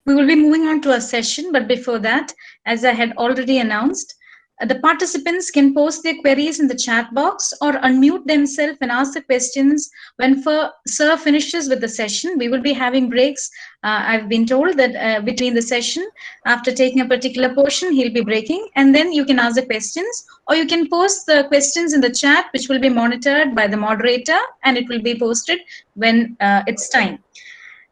We will be moving on to our session, but before that, as I had already announced, the participants can post their queries in the chat box or unmute themselves and ask the questions when Sir finishes with the session. We will be having breaks. I've been told that between the session, after taking a particular portion, he'll be breaking, and then you can ask the questions, or you can post the questions in the chat, which will be monitored by the moderator, and it will be posted when it's time.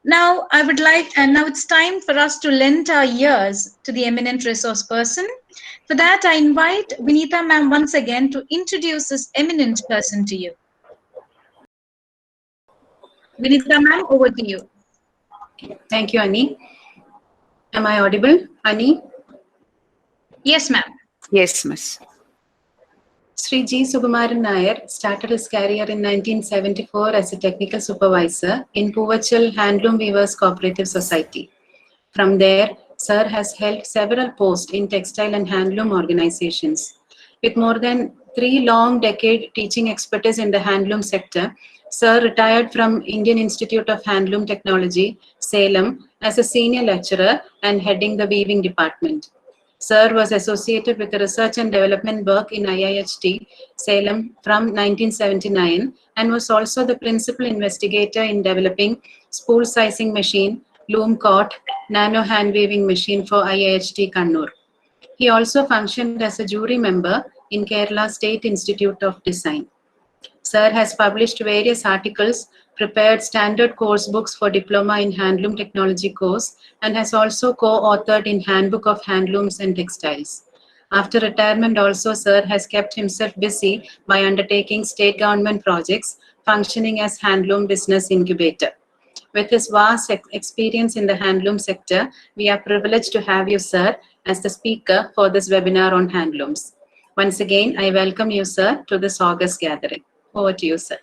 Now, now it's time for us to lend our ears to the eminent resource person. For that, I invite Vinita ma'am once again to introduce this eminent person to you. Vinita ma'am, over to you. Thank you, Annie. Am I audible, Annie? Yes, ma'am. Yes, miss. Sri G. Sukumaran Nair started his career in 1974 as a technical supervisor in Puvachal Handloom Weavers Cooperative Society. From there, Sir has held several posts in textile and handloom organizations. With more than 3 long decades teaching expertise in the handloom sector, Sir retired from Indian Institute of Handloom Technology, Salem, as a senior lecturer and heading the weaving department. Sir was associated with the research and development work in IIHT, Salem from 1979 and was also the principal investigator in developing spool sizing machine, loom cot, nano hand weaving machine for IIHT Kannur. He also functioned as a jury member in Kerala State Institute of Design. Sir has published various articles, prepared standard course books for Diploma in Handloom Technology course, and has also co-authored in Handbook of Handlooms and Textiles. After retirement also, Sir has kept himself busy by undertaking state government projects, functioning as handloom business incubator. With his vast experience in the handloom sector, we are privileged to have you, Sir, as the speaker for this webinar on handlooms. Once again, I welcome you, Sir, to this August gathering. Over to you, sir.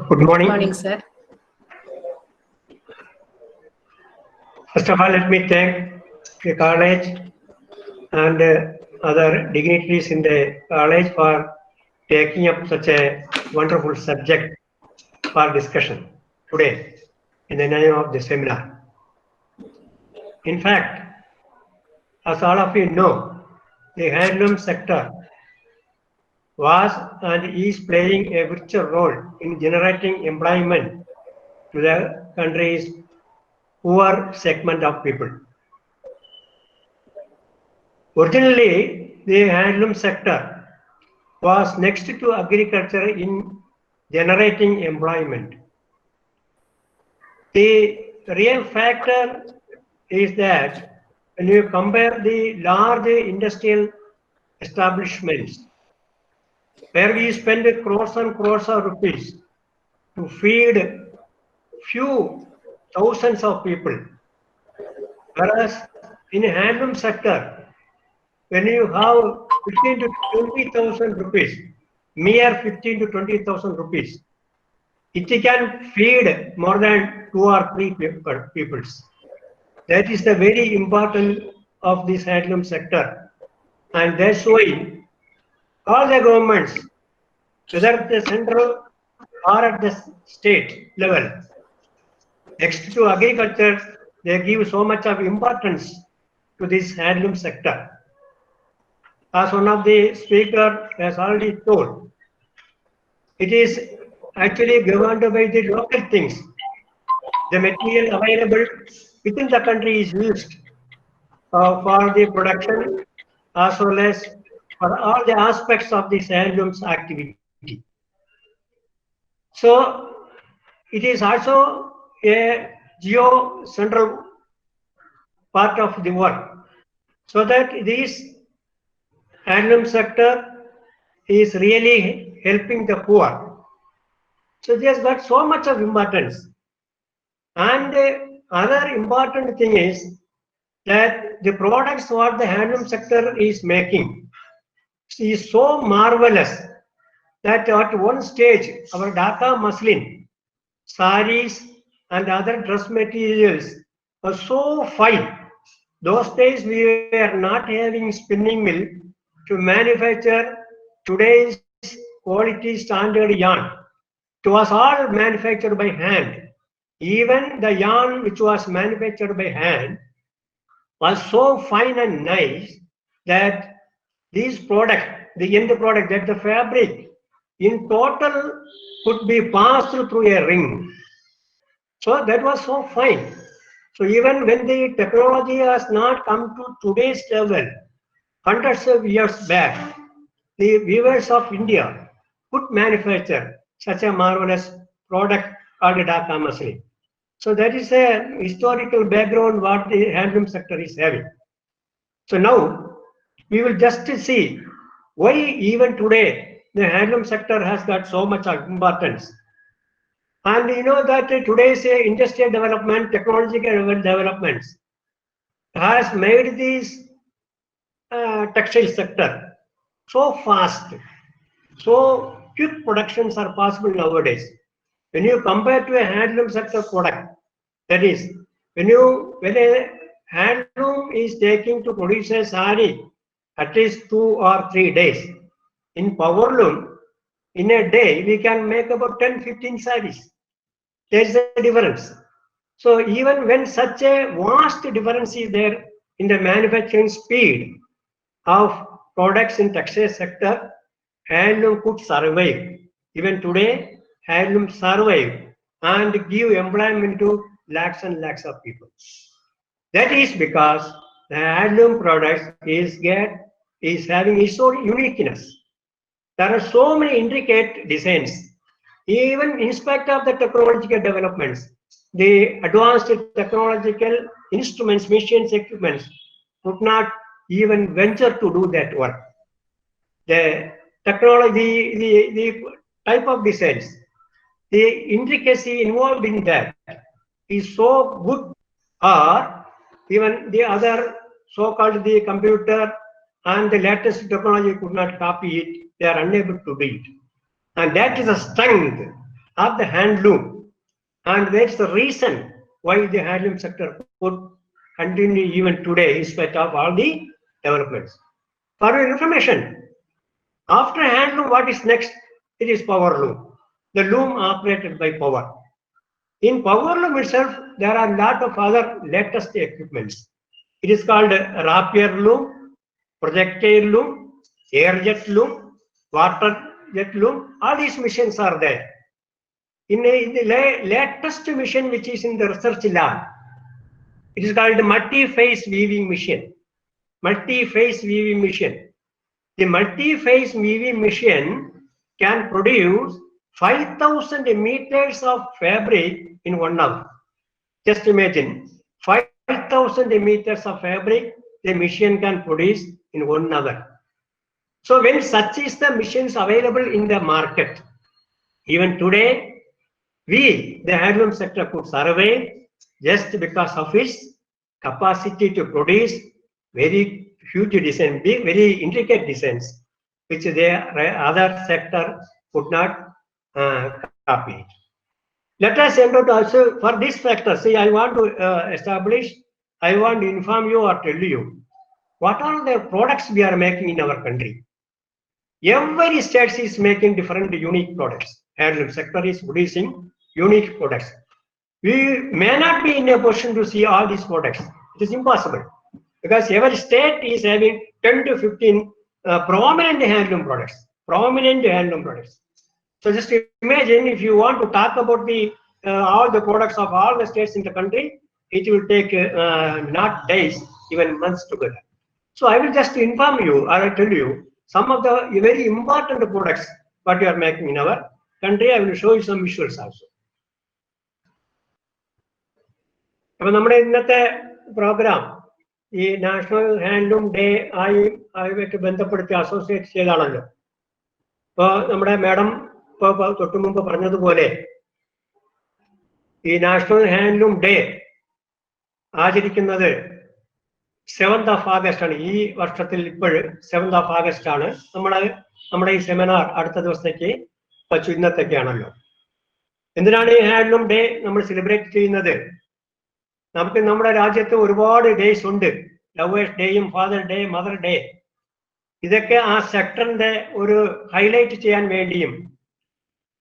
Good morning. Good morning, sir. First of all, let me thank the college and other dignitaries in the college for taking up such a wonderful subject for discussion today in the name of the seminar. In fact, as all of you know, the handloom sector was and is playing a virtual role in generating employment to the country's poor segment of people. Originally, the handloom sector was next to agriculture in generating employment. The real factor is that when you compare the large industrial establishments where we spend crores and crores of rupees to feed few thousands of people, whereas in a handloom sector, when you have 15 to 20,000 rupees, mere 15 to 20,000 rupees, it can feed more than 2 or 3 peoples. That is the very important of this handloom sector, and that's why all the governments, whether at the central or at the state level, next to agriculture, they give so much of importance to this handloom sector. As one of the speakers has already told, it is actually governed by the local things. The material available within the country is used for the production as well as for all the aspects of this handlooms activity. So it is also a geo-central part of the work, so that this handloom sector is really helping the poor. So it has got so much of importance. And the other important thing is that the products what the handloom sector is making is so marvelous that at one stage our Dhaka muslin, saris and other dress materials are so fine. Those days we were not having spinning mill to manufacture today's quality standard yarn. It was all manufactured by hand. Even the yarn which was manufactured by hand was so fine and nice that these product, the end product, that the fabric in total could be passed through a ring. So that was so fine. So even when the technology has not come to today's level, hundreds of years back, the weavers of India could manufacture such a marvelous product called Dhaka muslin. So that is a historical background what the handloom sector is having. So now we will just see why even today the handloom sector has got so much importance. And you know that today's industrial development, technological developments has made this textile sector so fast, so quick productions are possible nowadays. When you compare to a handloom sector product, that is, when a handloom is taking to produce a sari at least 2 or 3 days, in powerloom, in a day we can make about 10-15 saris. There is a difference. So even when such a vast difference is there in the manufacturing speed of products in textile sector, handloom could survive. Even today, handloom survive and give employment to lakhs and lakhs of people. That is because the handloom products is having its own uniqueness. There are so many intricate designs. Even in spite of the technological developments, the advanced technological instruments, machines, equipments would not even venture to do that work. The technology, the type of designs, the intricacy involved in that is so good, or even the other so-called the computer and the latest technology could not copy it. They are unable to do it. And that is the strength of the handloom. And that's the reason why the handloom sector could continue even today in spite of all the developments. For your information, after handloom, what is next? It is power loom, the loom operated by power. In power loom itself, there are a lot of other latest equipments. It is called rapier loom, projectile loom, air jet loom, water jet loom. All these machines are there. In the latest machine which is in the research lab, it is called multi-phase weaving machine. Multi-phase weaving machine. The multi-phase weaving machine can produce 5,000 meters of fabric in 1 hour. Just imagine, 5,000 meters of fabric the machine can produce in 1 hour. So when such is the machines available in the market, even today, we, the handloom sector, could survive just because of its capacity to produce very huge design, very intricate designs, which the other sector could not copy. Let us enter also for this factor. See, I want to I want to inform you or tell you what are the products we are making in our country. Every state is making different unique products. Handloom sector is producing unique products. We may not be in a position to see all these products. It is impossible because every state is having 10 to 15 prominent handloom products. Prominent handloom products. So just imagine if you want to talk about the all the products of all the states in the country, it will take not days, even months together. So I will just inform you, or I tell you some of the very important products what we are making in our country. I will show you some visuals also. അപ്പോൾ നമ്മുടെ ഇന്നത്തെ programme ഈ national handloom day ആയിട്ട് ബന്ധപ്പെടുത്തി associate ചെയ്താണല്ലോ. ഇപ്പോൾ നമ്മുടെ madam ഇപ്പോൾ തൊട്ടു മുമ്പ് പറഞ്ഞതുപോലെ ഈ നാഷണൽ ഹാൻഡ്ലൂം ഡേ ആചരിക്കുന്നത് 7th of August ആണ്. ഈ വർഷത്തിൽ ഇപ്പോൾ 7th of August ആണ്. നമ്മുടെ ഈ സെമിനാർ അടുത്ത ദിവസത്തേക്ക് വച്ചു, ഇന്നത്തേക്കാണല്ലോ. എന്തിനാണ് ഈ ഹാൻഡ്ലൂം ഡേ നമ്മൾ സെലിബ്രേറ്റ് ചെയ്യുന്നത്? നമുക്ക് നമ്മുടെ രാജ്യത്ത് ഒരുപാട് ഡേയ്സ് ഉണ്ട്. ലവേഴ്സ് ഡേയും ഫാദർ ഡേ, മദർ ഡേ. ഇതൊക്കെ ആ സെക്ടറിന്റെ ഒരു ഹൈലൈറ്റ് ചെയ്യാൻ വേണ്ടിയും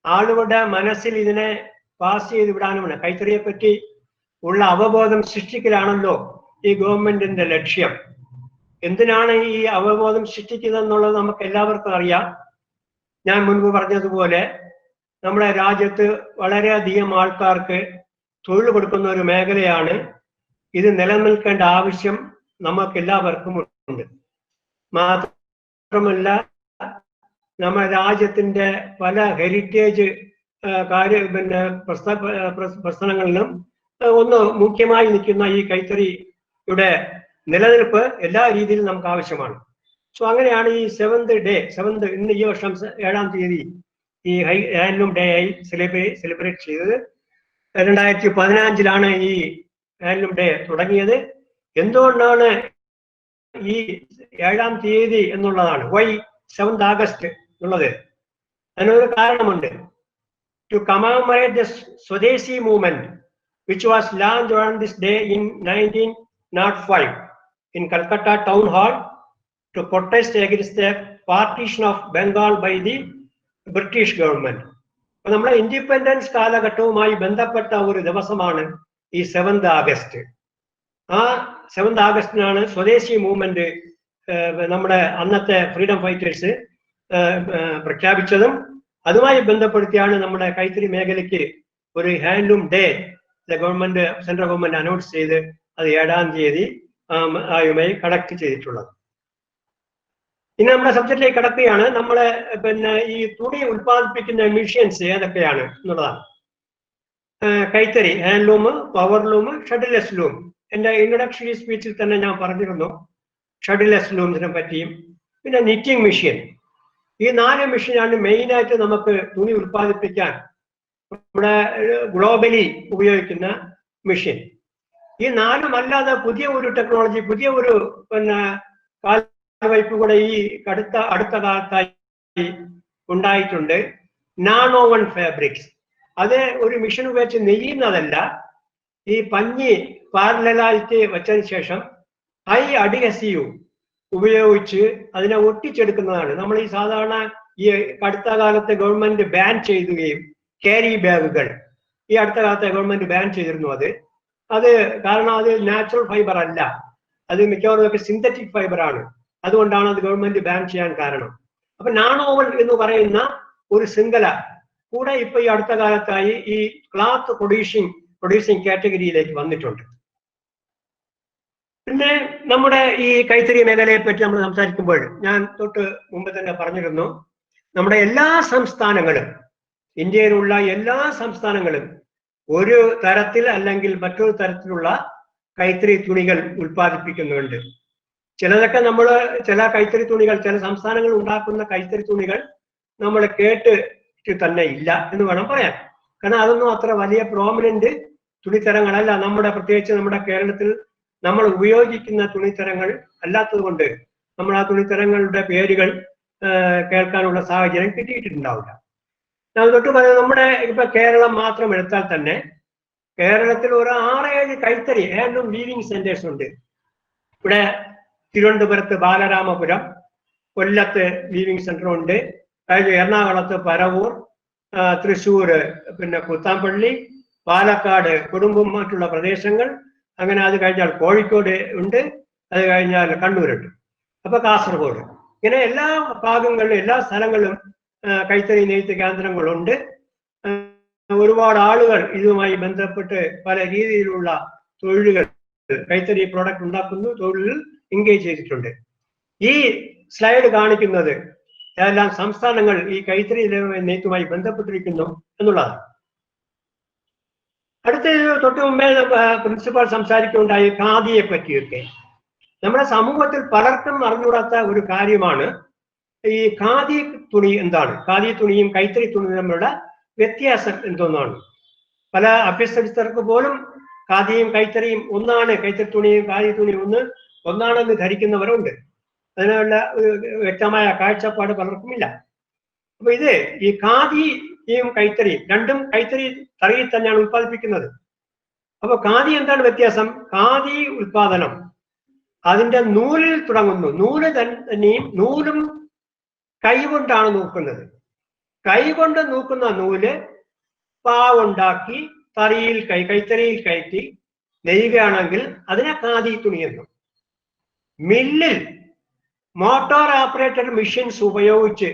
ആളുകളുടെ മനസ്സിൽ ഇതിനെ പാസ് ചെയ്ത് വിടാനുമാണ്. കൈത്തറിയെ പറ്റി ഉള്ള അവബോധം സൃഷ്ടിക്കലാണല്ലോ ഈ ഗവൺമെന്റിന്റെ ലക്ഷ്യം. എന്തിനാണ് ഈ അവബോധം സൃഷ്ടിക്കുന്നത് എന്നുള്ളത് നമുക്ക് എല്ലാവർക്കും അറിയാം. ഞാൻ മുൻപ് പറഞ്ഞതുപോലെ നമ്മുടെ രാജ്യത്ത് വളരെയധികം ആൾക്കാർക്ക് തൊഴിൽ കൊടുക്കുന്ന ഒരു മേഖലയാണ്. ഇത് നിലനിൽക്കേണ്ട ആവശ്യം നമുക്ക് എല്ലാവർക്കും ഉണ്ട്. മാത്രമല്ല നമ്മുടെ രാജ്യത്തിന്റെ പല ഹെറിറ്റേജ് പ്രശ്നങ്ങളിലും ഒന്ന് മുഖ്യമായി നിൽക്കുന്ന ഈ കൈത്തറിയുടെ നിലനിൽപ്പ് എല്ലാ രീതിയിലും നമുക്ക് ആവശ്യമാണ്. സോ അങ്ങനെയാണ് ഈ സെവന്ത് ഇന്ന് ഈ വർഷം 7-ാം തീയതി ഈ ഹാൻഡ്ലൂം ഡേ ആയി സെലിബ്രേറ്റ് ചെയ്തത്. 2015 ഈ ഹാൻഡ്ലൂം ഡേ തുടങ്ങിയത്. എന്തുകൊണ്ടാണ് ഈ 7-ാം തീയതി എന്നുള്ളതാണ്, വൈ 7th August എന്നുള്ളത്? അതിനൊരു കാരണമുണ്ട്. ടു കമമറേറ്റ് ദ സ്വദേശി movement which was launched on this day in 1905 in Calcutta Town Hall to protest against the partition of Bengal by the British government. നമ്മുടെ ഇൻഡിപെൻഡൻസ് കാലഘട്ടവുമായി ബന്ധപ്പെട്ട ഒരു ദിവസമാണ് ഈ 7th August. ആ 7th Augustനാണ് സ്വദേശി മൂവ്മെന്റ് നമ്മുടെ അന്നത്തെ ഫ്രീഡം ഫൈറ്റേഴ്സ് പ്രഖ്യാപിച്ചതും. അതുമായി ബന്ധപ്പെടുത്തിയാണ് നമ്മുടെ കൈത്തറി മേഖലയ്ക്ക് ഒരു handloom day government, central government announce ചെയ്ത് അത് 7-ാം തീയതി ആയുമായി കണക്ട് ചെയ്തിട്ടുള്ളത്. ഇനി നമ്മുടെ സബ്ജക്റ്റിലേക്ക് കടക്കുകയാണ്. നമ്മളെ ഈ തുണി ഉത്പാദിപ്പിക്കുന്ന മിഷ്യൻസ് ഏതൊക്കെയാണ് എന്നുള്ളതാണ്. കൈത്തറി, ഹാൻഡ്ലൂം, പവർലൂം, ഷട്ടിൽലെസ് ലൂം. എന്റെ ഇൻട്രൊഡക്ഷറി സ്പീച്ചിൽ തന്നെ ഞാൻ പറഞ്ഞിരുന്നു ഷട്ടിൽലെസ് ലൂംസിനെ പറ്റിയും. പിന്നെ നിറ്റിംഗ് മെഷീൻ. ഈ 4 മെഷീനാണ് മെയിനായിട്ട് നമുക്ക് തുണി ഉത്പാദിപ്പിക്കാൻ നമ്മുടെ ഗ്ലോബലി ഉപയോഗിക്കുന്ന മെഷീൻ. ഈ 4 അല്ലാതെ പുതിയ ഒരു ടെക്നോളജി, പുതിയ ഒരു കാൽവയ്പ് കൂടെ ഈ അടുത്ത കാലത്തായി ഉണ്ടായിട്ടുണ്ട്. നാനോവൺ ഫാബ്രിക്സ്. അത് ഒരു മെഷീൻ ഉപയോഗിച്ച് നെയ്യുന്നതല്ല, ഈ പഞ്ഞി പാരലായിട്ട് വെച്ചതിന് ശേഷം ഹൈ അഡ്ഹസീവ് ഉപയോഗിച്ച് അതിനെ ഒട്ടിച്ചെടുക്കുന്നതാണ്. നമ്മൾ ഈ സാധാരണ ഈ അടുത്ത കാലത്തെ ഗവൺമെന്റ് ബാൻ ചെയ്യുകയും ക്യാരി ബാഗുകൾ ഈ അടുത്ത കാലത്തെ ഗവൺമെന്റ് ബാൻ ചെയ്തിരുന്നു. അത് കാരണം അത് നാച്ചുറൽ ഫൈബർ അല്ല, അത് മിക്കവാറും സിന്തറ്റിക് ഫൈബർ ആണ്. അതുകൊണ്ടാണ് അത് ഗവൺമെന്റ് ബാൻ ചെയ്യാൻ കാരണം. അപ്പൊ നാനോവൺ എന്ന് പറയുന്ന ഒരു ശൃംഖല കൂടെ ഇപ്പൊ ഈ അടുത്ത കാലത്തായി ഈ ക്ലോത്ത് പ്രൊഡ്യൂസിങ് കാറ്റഗറിയിലേക്ക് വന്നിട്ടുണ്ട്. പിന്നെ നമ്മുടെ ഈ കൈത്തറി മേഖലയെ പറ്റി നമ്മൾ സംസാരിക്കുമ്പോൾ ഞാൻ തൊട്ട് മുമ്പ് തന്നെ പറഞ്ഞിരുന്നു, നമ്മുടെ എല്ലാ സംസ്ഥാനങ്ങളും, ഇന്ത്യയിലുള്ള എല്ലാ സംസ്ഥാനങ്ങളും ഒരു തരത്തിൽ അല്ലെങ്കിൽ മറ്റൊരു തരത്തിലുള്ള കൈത്തറി തുണികൾ ഉൽപ്പാദിപ്പിക്കുന്നുണ്ട്. ചിലതൊക്കെ ചില കൈത്തറി തുണികൾ, ചില സംസ്ഥാനങ്ങൾ ഉണ്ടാക്കുന്ന കൈത്തറി തുണികൾ നമ്മൾ കേട്ടിട്ട് തന്നെ ഇല്ല എന്ന് വേണം പറയാൻ. കാരണം അതൊന്നും അത്ര വലിയ പ്രോമിനന്റ് തുണിത്തരങ്ങളല്ല. പ്രത്യേകിച്ച് നമ്മുടെ കേരളത്തിൽ നമ്മൾ ഉപയോഗിക്കുന്ന തുണിത്തരങ്ങൾ അല്ലാത്തത് കൊണ്ട് നമ്മൾ ആ തുണിത്തരങ്ങളുടെ പേരുകൾ കേൾക്കാനുള്ള സാഹചര്യം കിട്ടിയിട്ടുണ്ടാവില്ല. ഞാൻ തൊട്ട് പറയുന്നത്, നമ്മുടെ ഇപ്പൊ കേരളം മാത്രം എടുത്താൽ തന്നെ കേരളത്തിൽ ഒരു 6-7 കൈത്തറി ഹാൻഡ്ലൂം വീവിംഗ് സെന്റേഴ്സ് ഉണ്ട്. ഇവിടെ തിരുവനന്തപുരത്ത് ബാലരാമപുരം, കൊല്ലത്ത് വീവിംഗ് സെന്റർ ഉണ്ട്, എറണാകുളത്ത് പരവൂർ, തൃശ്ശൂർ പിന്നെ കുത്താമ്പള്ളി, പാലക്കാട് കൊടുമ്പും മറ്റുള്ള പ്രദേശങ്ങൾ, അങ്ങനെ അത് കഴിഞ്ഞാൽ കോഴിക്കോട് ഉണ്ട്, അത് കഴിഞ്ഞാൽ കണ്ണൂരുണ്ട്, അപ്പൊ കാസർഗോഡ്. ഇങ്ങനെ എല്ലാ ഭാഗങ്ങളിലും എല്ലാ സ്ഥലങ്ങളിലും കൈത്തറി നെയ്ത്ത് കേന്ദ്രങ്ങളുണ്ട്. ഒരുപാട് ആളുകൾ ഇതുമായി ബന്ധപ്പെട്ട് പല രീതിയിലുള്ള തൊഴിലുകൾ, കൈത്തറി പ്രോഡക്റ്റ് ഉണ്ടാക്കുന്ന തൊഴിലിൽ എൻഗേജ് ചെയ്തിട്ടുണ്ട്. ഈ സ്ലൈഡ് കാണിക്കുന്നത് ഏതെല്ലാം സംസ്ഥാനങ്ങൾ ഈ കൈത്തറി നെയ്ത്തുമായി ബന്ധപ്പെട്ടിരിക്കുന്നു എന്നുള്ളതാണ്. അടുത്ത തൊട്ട് മുമ്പേ പ്രിൻസിപ്പാൾ സംസാരിക്കുകയുണ്ടായി ഖാദിയെ പറ്റിയൊക്കെ. നമ്മുടെ സമൂഹത്തിൽ പലർക്കും അറിഞ്ഞുകൂടാത്ത ഒരു കാര്യമാണ് ഈ ഖാദി തുണി എന്താണ്, ഖാദി തുണിയും കൈത്തറി തുണിയും തമ്മിലുള്ള വ്യത്യാസം എന്തോന്നാണ്. പല അഭ്യസ്തർക്ക് പോലും ഖാദിയും കൈത്തറിയും ഒന്നാണ്, കൈത്തറി തുണിയും ഖാദി തുണിയും ഒന്നാണെന്ന് ധരിക്കുന്നവരുണ്ട്. അതിനുള്ള വ്യക്തമായ കാഴ്ചപ്പാട് പലർക്കും ഇല്ല. അപ്പൊ ഈ ഖാദിയും കൈത്തറിയും രണ്ടും കൈത്തറി തറിയിൽ തന്നെയാണ് ഉത്പാദിപ്പിക്കുന്നത്. അപ്പൊ ഖാദി എന്താണ് വ്യത്യാസം? ഖാദി ഉത്പാദനം അതിന്റെ നൂലിൽ തുടങ്ങുന്നു. നൂല് തന്നെയും നൂലും കൈകൊണ്ടാണ് നൂക്കുന്നത്. കൈകൊണ്ട് നൂക്കുന്ന നൂല് പാവുണ്ടാക്കി കൈത്തറിയിൽ കയറ്റി നെയ്യുകയാണെങ്കിൽ അതിനെ ഖാദി തുണിയെന്നു. മില്ലിൽ മോട്ടോർ ഓപ്പറേറ്റഡ് മെഷീൻസ് ഉപയോഗിച്ച്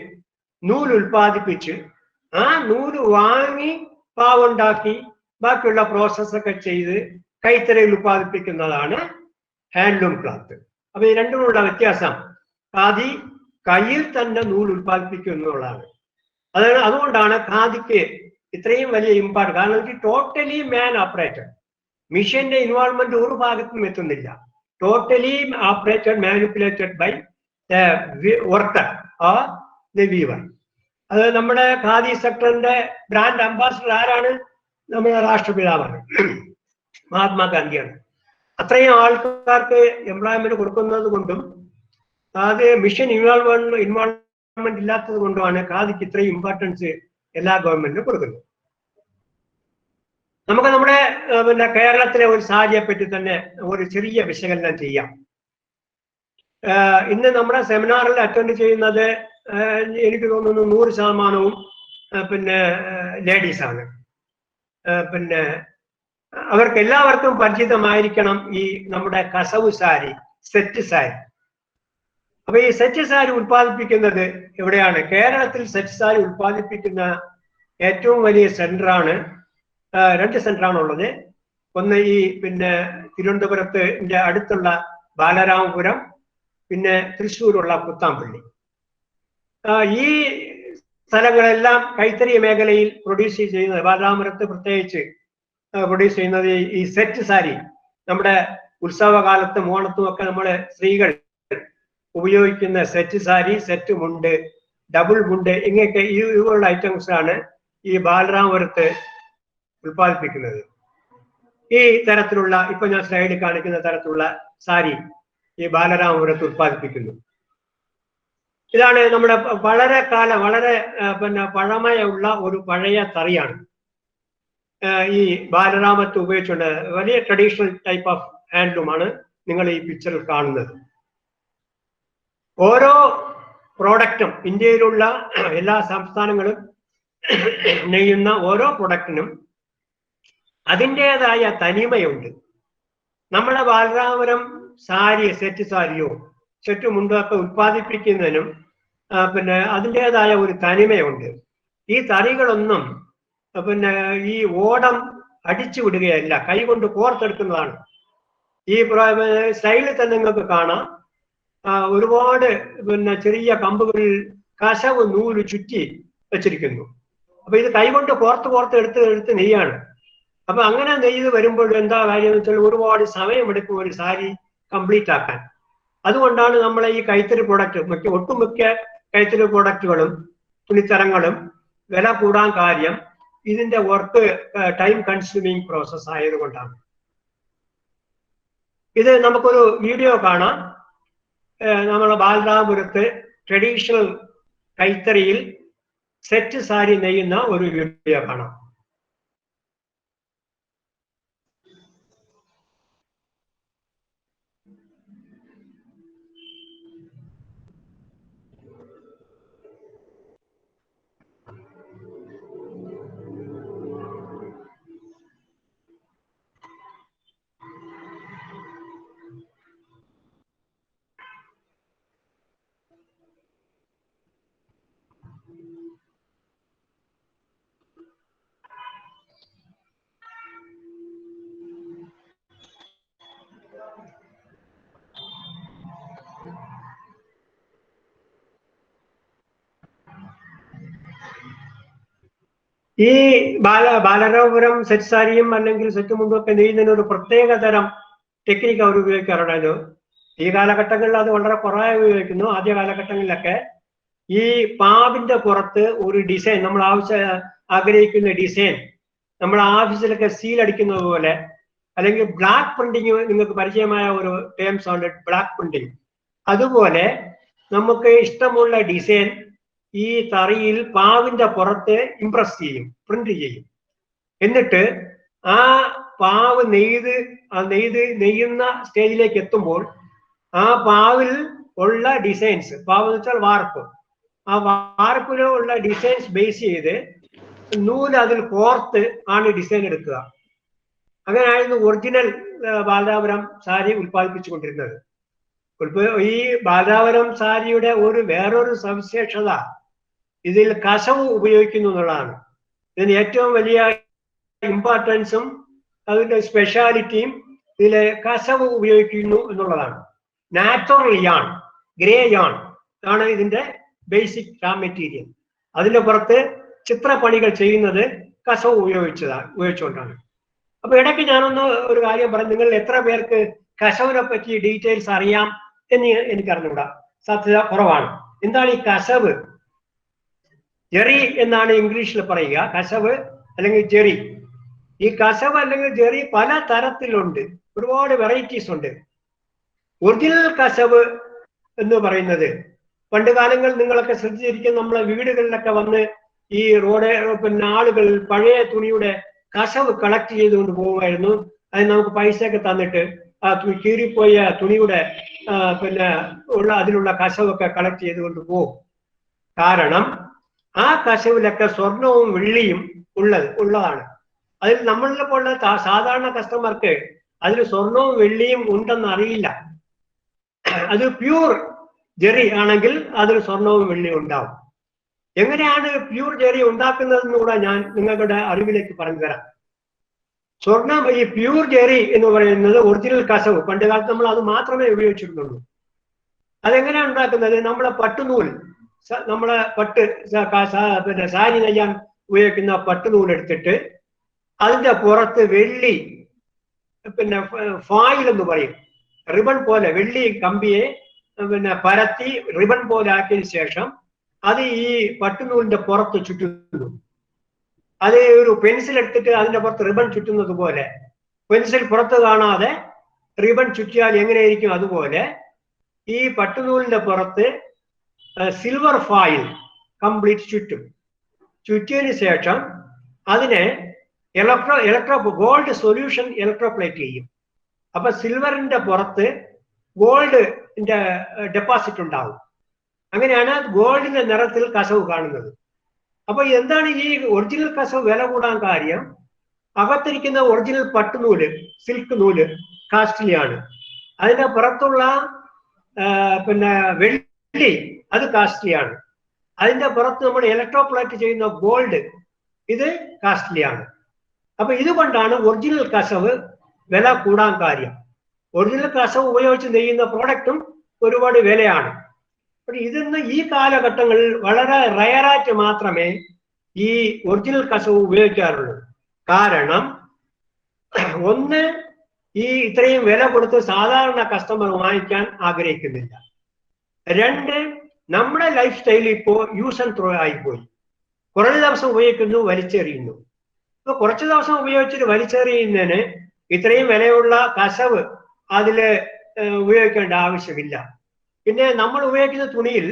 നൂല് ഉൽപ്പാദിപ്പിച്ച് ആ നൂല് വാങ്ങി പാവുണ്ടാക്കി ബാക്കിയുള്ള പ്രോസസ്സൊക്കെ ചെയ്ത് കൈത്തറിയിൽ ഉൽപ്പാദിപ്പിക്കുന്നതാണ് ഹാൻഡ്ലൂം ക്ലോത്ത്. അപ്പൊ ഈ രണ്ടുമുള്ള വ്യത്യാസം, ഖാദി കയ്യിൽ തന്നെ നൂല് ഉൽപ്പാദിപ്പിക്കും എന്നുള്ളതാണ്. അതുകൊണ്ടാണ് ഖാദിക്ക് ഇത്രയും വലിയ ഇമ്പാക്ട്. കാരണം ഇത് ടോട്ടലി മാൻ ഓപ്പറേറ്റഡ്, മിഷന്റെ ഇൻവോൾവ്മെന്റ് ഒരു ഭാഗത്തും എത്തുന്നില്ല. Totally operated, manipulated by worker or the weaver. അത് നമ്മുടെ ഖാദി സെക്ടറിന്റെ ബ്രാൻഡ് അംബാസിഡർ ആരാണ്? നമ്മുടെ രാഷ്ട്രപിതാവാണ്, മഹാത്മാഗാന്ധിയാണ്. അത്രയും ആൾക്കാർക്ക് എംപ്ലോയ്മെന്റ് കൊടുക്കുന്നത് കൊണ്ടും അത് മിഷൻ ഇൻവോൾവ്മെന്റ് ഇല്ലാത്തത് കൊണ്ടുമാണ് ഖാദിക്ക് ഇത്രയും ഇമ്പോർട്ടൻസ് എല്ലാ ഗവൺമെന്റിനും കൊടുക്കുന്നത്. നമുക്ക് നമ്മുടെ കേരളത്തിലെ ഒരു സാരിയെ പറ്റി തന്നെ ഒരു ചെറിയ വിശകലനം ചെയ്യാം. ഇന്ന് നമ്മുടെ സെമിനാറിൽ അറ്റൻഡ് ചെയ്യുന്നത് എനിക്ക് തോന്നുന്നു 100% ലേഡീസാണ്. അവർക്ക് എല്ലാവർക്കും പരിചിതമായിരിക്കണം ഈ നമ്മുടെ കസവ് സാരി, സെറ്റ് സാരി. അപ്പൊ ഈ സെറ്റ് സാരി ഉൽപ്പാദിപ്പിക്കുന്നത് എവിടെയാണ്? കേരളത്തിൽ സെറ്റ് സാരി ഉൽപ്പാദിപ്പിക്കുന്ന ഏറ്റവും വലിയ സെന്ററാണ്, 2 സെന്ററാണുള്ളത്. ഒന്ന് ഈ തിരുവനന്തപുരത്ത് അടുത്തുള്ള ബാലരാമപുരം, പിന്നെ തൃശ്ശൂരുള്ള പുത്താമ്പള്ളി. ഈ സ്ഥലങ്ങളെല്ലാം കൈത്തറി മേഖലയിൽ പ്രൊഡ്യൂസ് ചെയ്യുന്നത്, ബാലരാമപുരത്ത് പ്രത്യേകിച്ച് പ്രൊഡ്യൂസ് ചെയ്യുന്നത് ഈ സെറ്റ് സാരി. നമ്മുടെ ഉത്സവകാലത്തും ഓണത്തും ഒക്കെ നമ്മള് സ്ത്രീകൾ ഉപയോഗിക്കുന്ന സെറ്റ് സാരി, സെറ്റ് മുണ്ട്, ഡബിൾ മുണ്ട്, ഇങ്ങനെയൊക്കെ ഇതുപോലുള്ള ഐറ്റംസ് ആണ് ഈ ബാലരാമപുരത്ത് ഉൽപ്പാദിപ്പിക്കുന്നത്. ഈ തരത്തിലുള്ള ഇപ്പൊ ഞാൻ സ്ലൈഡിൽ കാണിക്കുന്ന തരത്തിലുള്ള സാരി ഈ ബാലരാമപുരത്ത് ഉൽപ്പാദിപ്പിക്കുന്നു. ഇതാണ് നമ്മുടെ വളരെ പഴമയുള്ള ഒരു പഴയ തറിയാണ് ഈ ബാലരാമത്ത് ഉപയോഗിച്ചുകൊണ്ട്. വലിയ ട്രഡീഷണൽ ടൈപ്പ് ഓഫ് ഹാൻഡ്ലൂമാണ് നിങ്ങൾ ഈ പിക്ചറിൽ കാണുന്നത്. ഓരോ പ്രോഡക്റ്റും, ഇന്ത്യയിലുള്ള എല്ലാ സംസ്ഥാനങ്ങളും നെയ്യുന്ന ഓരോ പ്രൊഡക്റ്റിനും അതിൻ്റെതായ തനിമയുണ്ട്. നമ്മുടെ ബാലരാമപുരം സാരി, സെറ്റ് സാരിയോ സെറ്റ് മുണ്ടോ ഒക്കെ ഉൽപ്പാദിപ്പിക്കുന്നതിനും അതിൻ്റെതായ ഒരു തനിമയുണ്ട്. ഈ തറികളൊന്നും ഈ ഓടം അടിച്ചു വിടുകയല്ല, കൈകൊണ്ട് കോർത്തെടുക്കുന്നതാണ്. ഈ സ്ലൈഡിൽ തന്നെ നിങ്ങൾക്ക് കാണാം, ഒരുപാട് ചെറിയ കമ്പുകളിൽ കശവ് നൂല് ചുറ്റി വെച്ചിരിക്കുന്നു. അപ്പൊ ഇത് കൈകൊണ്ട് കോർത്ത് എടുത്ത് നെയ്യാണ്. അപ്പൊ അങ്ങനെ നെയ്ത് വരുമ്പോൾ എന്താ കാര്യം എന്ന് വെച്ചാൽ ഒരുപാട് സമയമെടുക്കും ഒരു സാരി കംപ്ലീറ്റ് ആക്കാൻ. അതുകൊണ്ടാണ് നമ്മളെ ഈ കൈത്തറി പ്രോഡക്റ്റ്, ഒട്ടുമിക്ക കൈത്തറി പ്രോഡക്റ്റുകളും തുണിത്തരങ്ങളും വില കൂടാൻ കാര്യം ഇതിന്റെ വർക്ക് ടൈം കൺസ്യൂമിങ് പ്രോസസ് ആയതുകൊണ്ടാണ്. ഇത് നമുക്കൊരു വീഡിയോ കാണാം. നമ്മളെ ബാലരാമപുരത്ത് ട്രഡീഷണൽ കൈത്തറിയിൽ സെറ്റ് സാരി നെയ്യുന്ന ഒരു വീഡിയോ കാണാം. ഈ ബാലരാമപുരം സെറ്റ് സാരിയും അല്ലെങ്കിൽ സെറ്റ് മുണ്ടും ഒക്കെ നെയ്യുന്നതിന് ഒരു പ്രത്യേക തരം ടെക്നിക്ക് അവർ ഉപയോഗിക്കാറുണ്ടായിരുന്നു. ഈ കാലഘട്ടങ്ങളിൽ അത് വളരെ കുറവായി ഉപയോഗിക്കുന്നു. ആദ്യ കാലഘട്ടങ്ങളിലൊക്കെ ഈ പാവിന്റെ പുറത്ത് ഒരു ഡിസൈൻ, നമ്മൾ ആഗ്രഹിക്കുന്ന ഡിസൈൻ, നമ്മൾ ഓഫീസിലൊക്കെ സീൽ അടിക്കുന്നത് പോലെ, അല്ലെങ്കിൽ ബ്ലാക്ക് പ്രിന്റിങ്, നിങ്ങൾക്ക് പരിചയമായ ഒരു ടേംസ് ആണ് ബ്ലാക്ക് പ്രിന്റിങ്. അതുപോലെ നമുക്ക് ഇഷ്ടമുള്ള ഡിസൈൻ ഈ തറിയിൽ പാവിന്റെ പുറത്ത് ഇംപ്രസ് ചെയ്യും, പ്രിന്റ് ചെയ്യും. എന്നിട്ട് ആ പാവ് നെയ്യുന്ന സ്റ്റേജിലേക്ക് എത്തുമ്പോൾ ആ പാവിൽ ഉള്ള ഡിസൈൻസ്, പാവ് എന്ന് വെച്ചാൽ വാർപ്പ്, ആ വാർപ്പിലുള്ള ഡിസൈൻസ് ബേസ് ചെയ്ത് നൂല് അതിൽ കോർത്ത് ആണ് ഡിസൈൻ എടുക്കുക. അങ്ങനെയായിരുന്നു ഒറിജിനൽ ബാലരാപുരം സാരി ഉൽപ്പാദിപ്പിച്ചുകൊണ്ടിരുന്നത്. ഈ ബാലരാപുരം സാരിയുടെ വേറൊരു സവിശേഷത ഇതിൽ കസവ് ഉപയോഗിക്കുന്നു എന്നുള്ളതാണ്. ഇതിന് ഏറ്റവും വലിയ ഇമ്പോർട്ടൻസും അതിന്റെ സ്പെഷ്യാലിറ്റിയും ഇതിലെ കസവ് ഉപയോഗിക്കുന്നു എന്നുള്ളതാണ്. നാച്ചുറൽ യാൺ, ഗ്രേ യാൺ ആണ് ഇതിന്റെ ബേസിക് റാ മെറ്റീരിയൽ. അതിന്റെ പുറത്ത് ചിത്രപ്പണികൾ ചെയ്യുന്നത് കസവ് ഉപയോഗിച്ചുകൊണ്ടാണ്. അപ്പൊ ഇടയ്ക്ക് ഞാനൊന്ന് ഒരു കാര്യം പറഞ്ഞു, നിങ്ങൾ എത്ര പേർക്ക് കസവിനെ പറ്റി ഡീറ്റെയിൽസ് അറിയാം എന്ന് എനിക്ക് അറിഞ്ഞൂടാ, സാധ്യത കുറവാണ്. എന്താണ് ഈ കസവ്? ജെറി എന്നാണ് ഇംഗ്ലീഷിൽ പറയുക, കസവ് അല്ലെങ്കിൽ ജെറി. ഈ കസവ് അല്ലെങ്കിൽ ജെറി പല തരത്തിലുണ്ട്, ഒരുപാട് വെറൈറ്റീസ് ഉണ്ട്. ഒറിജിനൽ കസവ് എന്ന് പറയുന്നത് പണ്ട് കാലങ്ങളിൽ നിങ്ങളൊക്കെ ശ്രദ്ധിച്ചിരിക്കും, നമ്മളെ വീടുകളിലൊക്കെ വന്ന് ഈ പിന്നെ ആളുകൾ പഴയ തുണിയുടെ കസവ് കളക്ട് ചെയ്തുകൊണ്ട് പോകുമായിരുന്നു. അത് നമുക്ക് പൈസയൊക്കെ തന്നിട്ട് ആ കീറിപ്പോയ തുണിയുടെ പിന്നെ അതിലുള്ള കസവൊക്കെ കളക്ട് ചെയ്തുകൊണ്ട് പോകും. കാരണം ആ കസവിലൊക്കെ സ്വർണവും വെള്ളിയും ഉള്ളതാണ്. അതിൽ നമ്മളിലെ പോലുള്ള സാധാരണ കസ്റ്റമർക്ക് അതിൽ സ്വർണവും വെള്ളിയും ഉണ്ടെന്ന് അറിയില്ല. അത് പ്യൂർ ജെറി ആണെങ്കിൽ അതിൽ സ്വർണവും വെള്ളിയും ഉണ്ടാവും. എങ്ങനെയാണ് പ്യൂർ ജെറി ഉണ്ടാക്കുന്നതെന്ന് കൂടെ ഞാൻ നിങ്ങളുടെ അറിവിലേക്ക് പറഞ്ഞു തരാം. ഈ പ്യൂർ ജെറി എന്ന് പറയുന്നത് ഒറിജിനൽ കസവ്, പണ്ട് കാലത്ത് നമ്മൾ അത് മാത്രമേ ഉപയോഗിച്ചിരുന്നുള്ളൂ. അതെങ്ങനെയാണ് ഉണ്ടാക്കുന്നത്? നമ്മളെ പട്ടുനൂൽ, നമ്മളെ പിന്നെ സാരി നെയ്യാൻ ഉപയോഗിക്കുന്ന പട്ടുനൂൽ എടുത്തിട്ട് അതിന്റെ പുറത്ത് വെള്ളി, പിന്നെ ഫായിൽ എന്ന് പറയും, റിബൺ പോലെ വെള്ളി കമ്പിയെ പിന്നെ പരത്തി റിബൺ പോലെ ആക്കിയതിനു ശേഷം അത് ഈ പട്ടുനൂലിന്റെ പുറത്ത് ചുറ്റുന്നു. അത് ഒരു പെൻസിൽ എടുത്തിട്ട് അതിന്റെ പുറത്ത് റിബൺ ചുറ്റുന്നത് പോലെ, പെൻസിൽ പുറത്ത് കാണാതെ റിബൺ ചുറ്റിയാൽ എങ്ങനെയായിരിക്കും അതുപോലെ ഈ പട്ടുനൂലിന്റെ പുറത്ത് സിൽവർ ഫായിൽ കംപ്ലീറ്റ് ചുറ്റും. ചുറ്റിയതിനു ശേഷം അതിനെ ഗോൾഡ് സൊല്യൂഷൻ ഇലക്ട്രോപ്ലേറ്റ് ചെയ്യും. അപ്പൊ സിൽവറിന്റെ പുറത്ത് ഗോൾഡിന്റെ ഡെപ്പോസിറ്റ് ഉണ്ടാവും. അങ്ങനെയാണ് ഗോൾഡിന്റെ നിറത്തിൽ കസവ് കാണുന്നത്. അപ്പൊ എന്താണ് ഈ ഒറിജിനൽ കസവ് വില കൂടാൻ കാര്യം? അകത്തിരിക്കുന്ന ഒറിജിനൽ പട്ടുനൂല്, സിൽക്ക് നൂല് കാസ്റ്റ്ലിയാണ്. അതിന്റെ പുറത്തുള്ള പിന്നെ വെള്ളി അത് കാസ്റ്റ്ലിയാണ്. അതിന്റെ പുറത്ത് നമ്മൾ ഇലക്ട്രോപ്ലേറ്റ് ചെയ്യുന്ന ഗോൾഡ് ഇത് കാസ്റ്റ്ലിയാണ്. അപ്പൊ ഇതുകൊണ്ടാണ് ഒറിജിനൽ കസവ് വില കൂടാൻ കാര്യം. ഒറിജിനൽ കസവ് ഉപയോഗിച്ച് നെയ്യുന്ന പ്രോഡക്റ്റും ഒരുപാട് വിലയാണ്. പക്ഷെ ഇതിന്ന് ഈ കാലഘട്ടങ്ങളിൽ വളരെ റയറായിട്ട് മാത്രമേ ഈ ഒറിജിനൽ കസവ് ഉപയോഗിക്കാറുള്ളൂ. കാരണം ഒന്ന്, ഈ ഇത്രയും വില കൊടുത്ത് സാധാരണ കസ്റ്റമർ വാങ്ങിക്കാൻ ആഗ്രഹിക്കുന്നില്ല. രണ്ട്, നമ്മുടെ ലൈഫ് സ്റ്റൈൽ ഇപ്പോൾ യൂസ് ആൻഡ് ത്രോ ആയിപ്പോയി. കുറച്ച് ദിവസം ഉപയോഗിക്കുന്നു, വലിച്ചെറിയുന്നു. അപ്പൊ കുറച്ച് ദിവസം ഉപയോഗിച്ചിട്ട് വലിച്ചെറിയുന്നതിന് ഇത്രയും വിലയുള്ള കസവ് അതില് ഉപയോഗിക്കേണ്ട ആവശ്യമില്ല. പിന്നെ നമ്മൾ ഉപയോഗിക്കുന്ന തുണിയിൽ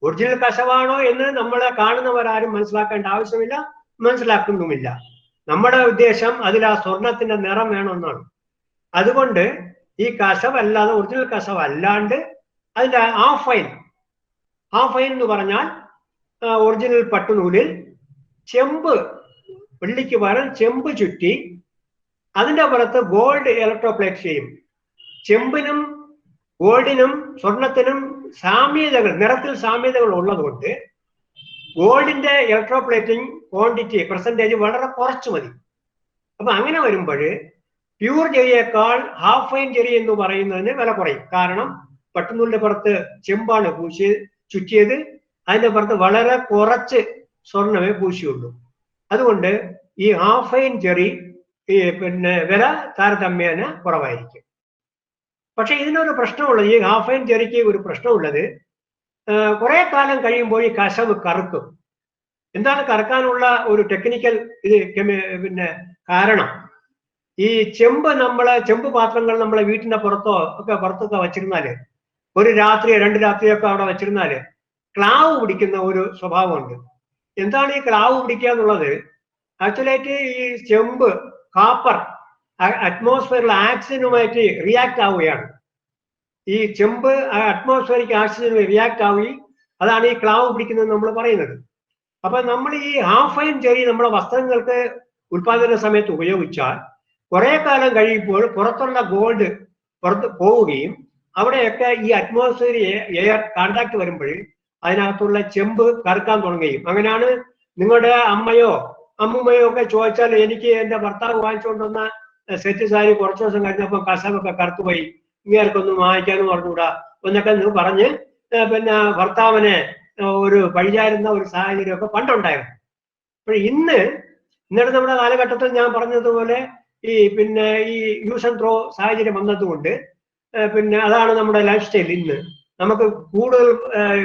ഒറിജിനൽ കസവാണോ എന്ന് നമ്മളെ കാണുന്നവരാരും മനസ്സിലാക്കേണ്ട ആവശ്യമില്ല, മനസ്സിലാക്കുന്നുമില്ല. നമ്മുടെ ഉദ്ദേശം അതിൽ ആ സ്വർണത്തിന്റെ നിറം വേണമെന്നാണ്. അതുകൊണ്ട് ഈ കസവ് അല്ലാതെ, ഒറിജിനൽ കസവ് അല്ലാണ്ട് അതിന്റെ ഹാഫ് ഫൈൻ എന്ന് പറഞ്ഞാൽ ഒറിജിനൽ പട്ടുനൂലിൽ ചെമ്പ്, വെള്ളിക്ക് പകരം ചെമ്പ് ചുറ്റി അതിന്റെ പുറത്ത് ഗോൾഡ് ഇലക്ട്രോപ്ലേറ്റ് ചെയ്യും. ചെമ്പിനും ഗോൾഡിനും സ്വർണത്തിനും സാമ്യതകൾ, നിറത്തിൽ സാമ്യതകൾ ഉള്ളതുകൊണ്ട് ഗോൾഡിന്റെ ഇലക്ട്രോപ്ലേറ്റിംഗ് ക്വാണ്ടിറ്റി പെർസെൻറ്റേജ് വളരെ കുറച്ച് മതി. അപ്പൊ അങ്ങനെ വരുമ്പോൾ പ്യൂർ ജെറിയേക്കാൾ ഹാഫ് ഫൈൻ ജെറി എന്ന് പറയുന്നതിന് വില കുറയും. കാരണം പട്ടുനൂലിന്റെ പുറത്ത് ചെമ്പാണ് ചുറ്റിയത്, അതിന്റെ പുറത്ത് വളരെ കുറച്ച് സ്വർണമേ പൂശിയുള്ളൂ. അതുകൊണ്ട് ഈ ഹാഫ് ഫൈൻ ജെറി പിന്നെ വില താരതമ്യേന കുറവായിരിക്കും. പക്ഷെ ഇതിനൊരു പ്രശ്നമുള്ളത്, ഈ ഹാഫ് ഫൈൻ ജെറിക്ക് ഒരു പ്രശ്നമുള്ളത്, കുറെ കാലം കഴിയുമ്പോൾ ഈ കസവ് കറുക്കും. എന്താണ് കറക്കാനുള്ള ഒരു ടെക്നിക്കൽ പിന്നെ കാരണം? ഈ ചെമ്പ് പാത്രങ്ങൾ നമ്മളെ വീട്ടിന്റെ പുറത്തൊക്കെ വച്ചിരുന്നാല്, ഒരു രാത്രിയോ 2 രാത്രിയൊക്കെ അവിടെ വച്ചിരുന്നാല് ക്ലാവ് പിടിക്കുന്ന ഒരു സ്വഭാവമുണ്ട്. എന്താണ് ഈ ക്ലാവ് പിടിക്കുക എന്നുള്ളത്? ആക്ച്വലായിട്ട് ഈ ചെമ്പ്, കാപ്പർ അറ്റ്മോസ്ഫിയറിലെ ആക്സിജനുമായിട്ട് റിയാക്ട് ആവുകയാണ്. ഈ ചെമ്പ് അറ്റ്മോസ്ഫിയറിക് ഓക്സിജനുമായി റിയാക്ട് ആവുകയും അതാണ് ഈ ക്ലാവ് പിടിക്കുന്നത് നമ്മൾ പറയുന്നത്. അപ്പൊ നമ്മൾ ഈ ഹാഫ് ഫൈൻ ചെറി നമ്മുടെ വസ്ത്രങ്ങൾക്ക് ഉൽപാദന സമയത്ത് ഉപയോഗിച്ചാൽ കുറെ കാലം കഴിയുമ്പോൾ പുറത്തുള്ള ഗോൾഡ് പുറത്ത് പോവുകയും അവിടെയൊക്കെ ഈ അറ്റ്മോസ്ഫിയർ എയർ കോണ്ടാക്ട് വരുമ്പോൾ അതിനകത്തുള്ള ചെമ്പ് കറുക്കാൻ തുടങ്ങുകയും അങ്ങനെയാണ് നിങ്ങളുടെ അമ്മയോ അമ്മുമ്മയോ ഒക്കെ ചോദിച്ചാൽ എനിക്ക് എന്റെ ഭർത്താവ് വാങ്ങിച്ചുകൊണ്ടുവന്ന സെറ്റ് സാരി കുറച്ചു ദിവസം കഴിഞ്ഞപ്പോൾ കസവൊക്കെ കറുത്തുപോയി, ഇങ്ങേർക്കൊന്നും വാങ്ങിക്കാന്ന് പറഞ്ഞുകൂടാ എന്നൊക്കെ നിങ്ങൾ പറഞ്ഞ് പിന്നെ ഭർത്താവിനെ ഒരു പഴിചാരുന്ന ഒരു സാഹചര്യമൊക്കെ പണ്ടുണ്ടായിരുന്നു. അപ്പോൾ ഇന്നലെ നമ്മുടെ കാലഘട്ടത്തിൽ ഞാൻ പറഞ്ഞതുപോലെ ഈ പിന്നെ ഈ യൂസ് ആൻഡ് ത്രോ സാഹചര്യം വന്നതുകൊണ്ട് പിന്നെ അതാണ് നമ്മുടെ ലൈഫ് സ്റ്റൈൽ. ഇന്ന് നമുക്ക് കൂടുതൽ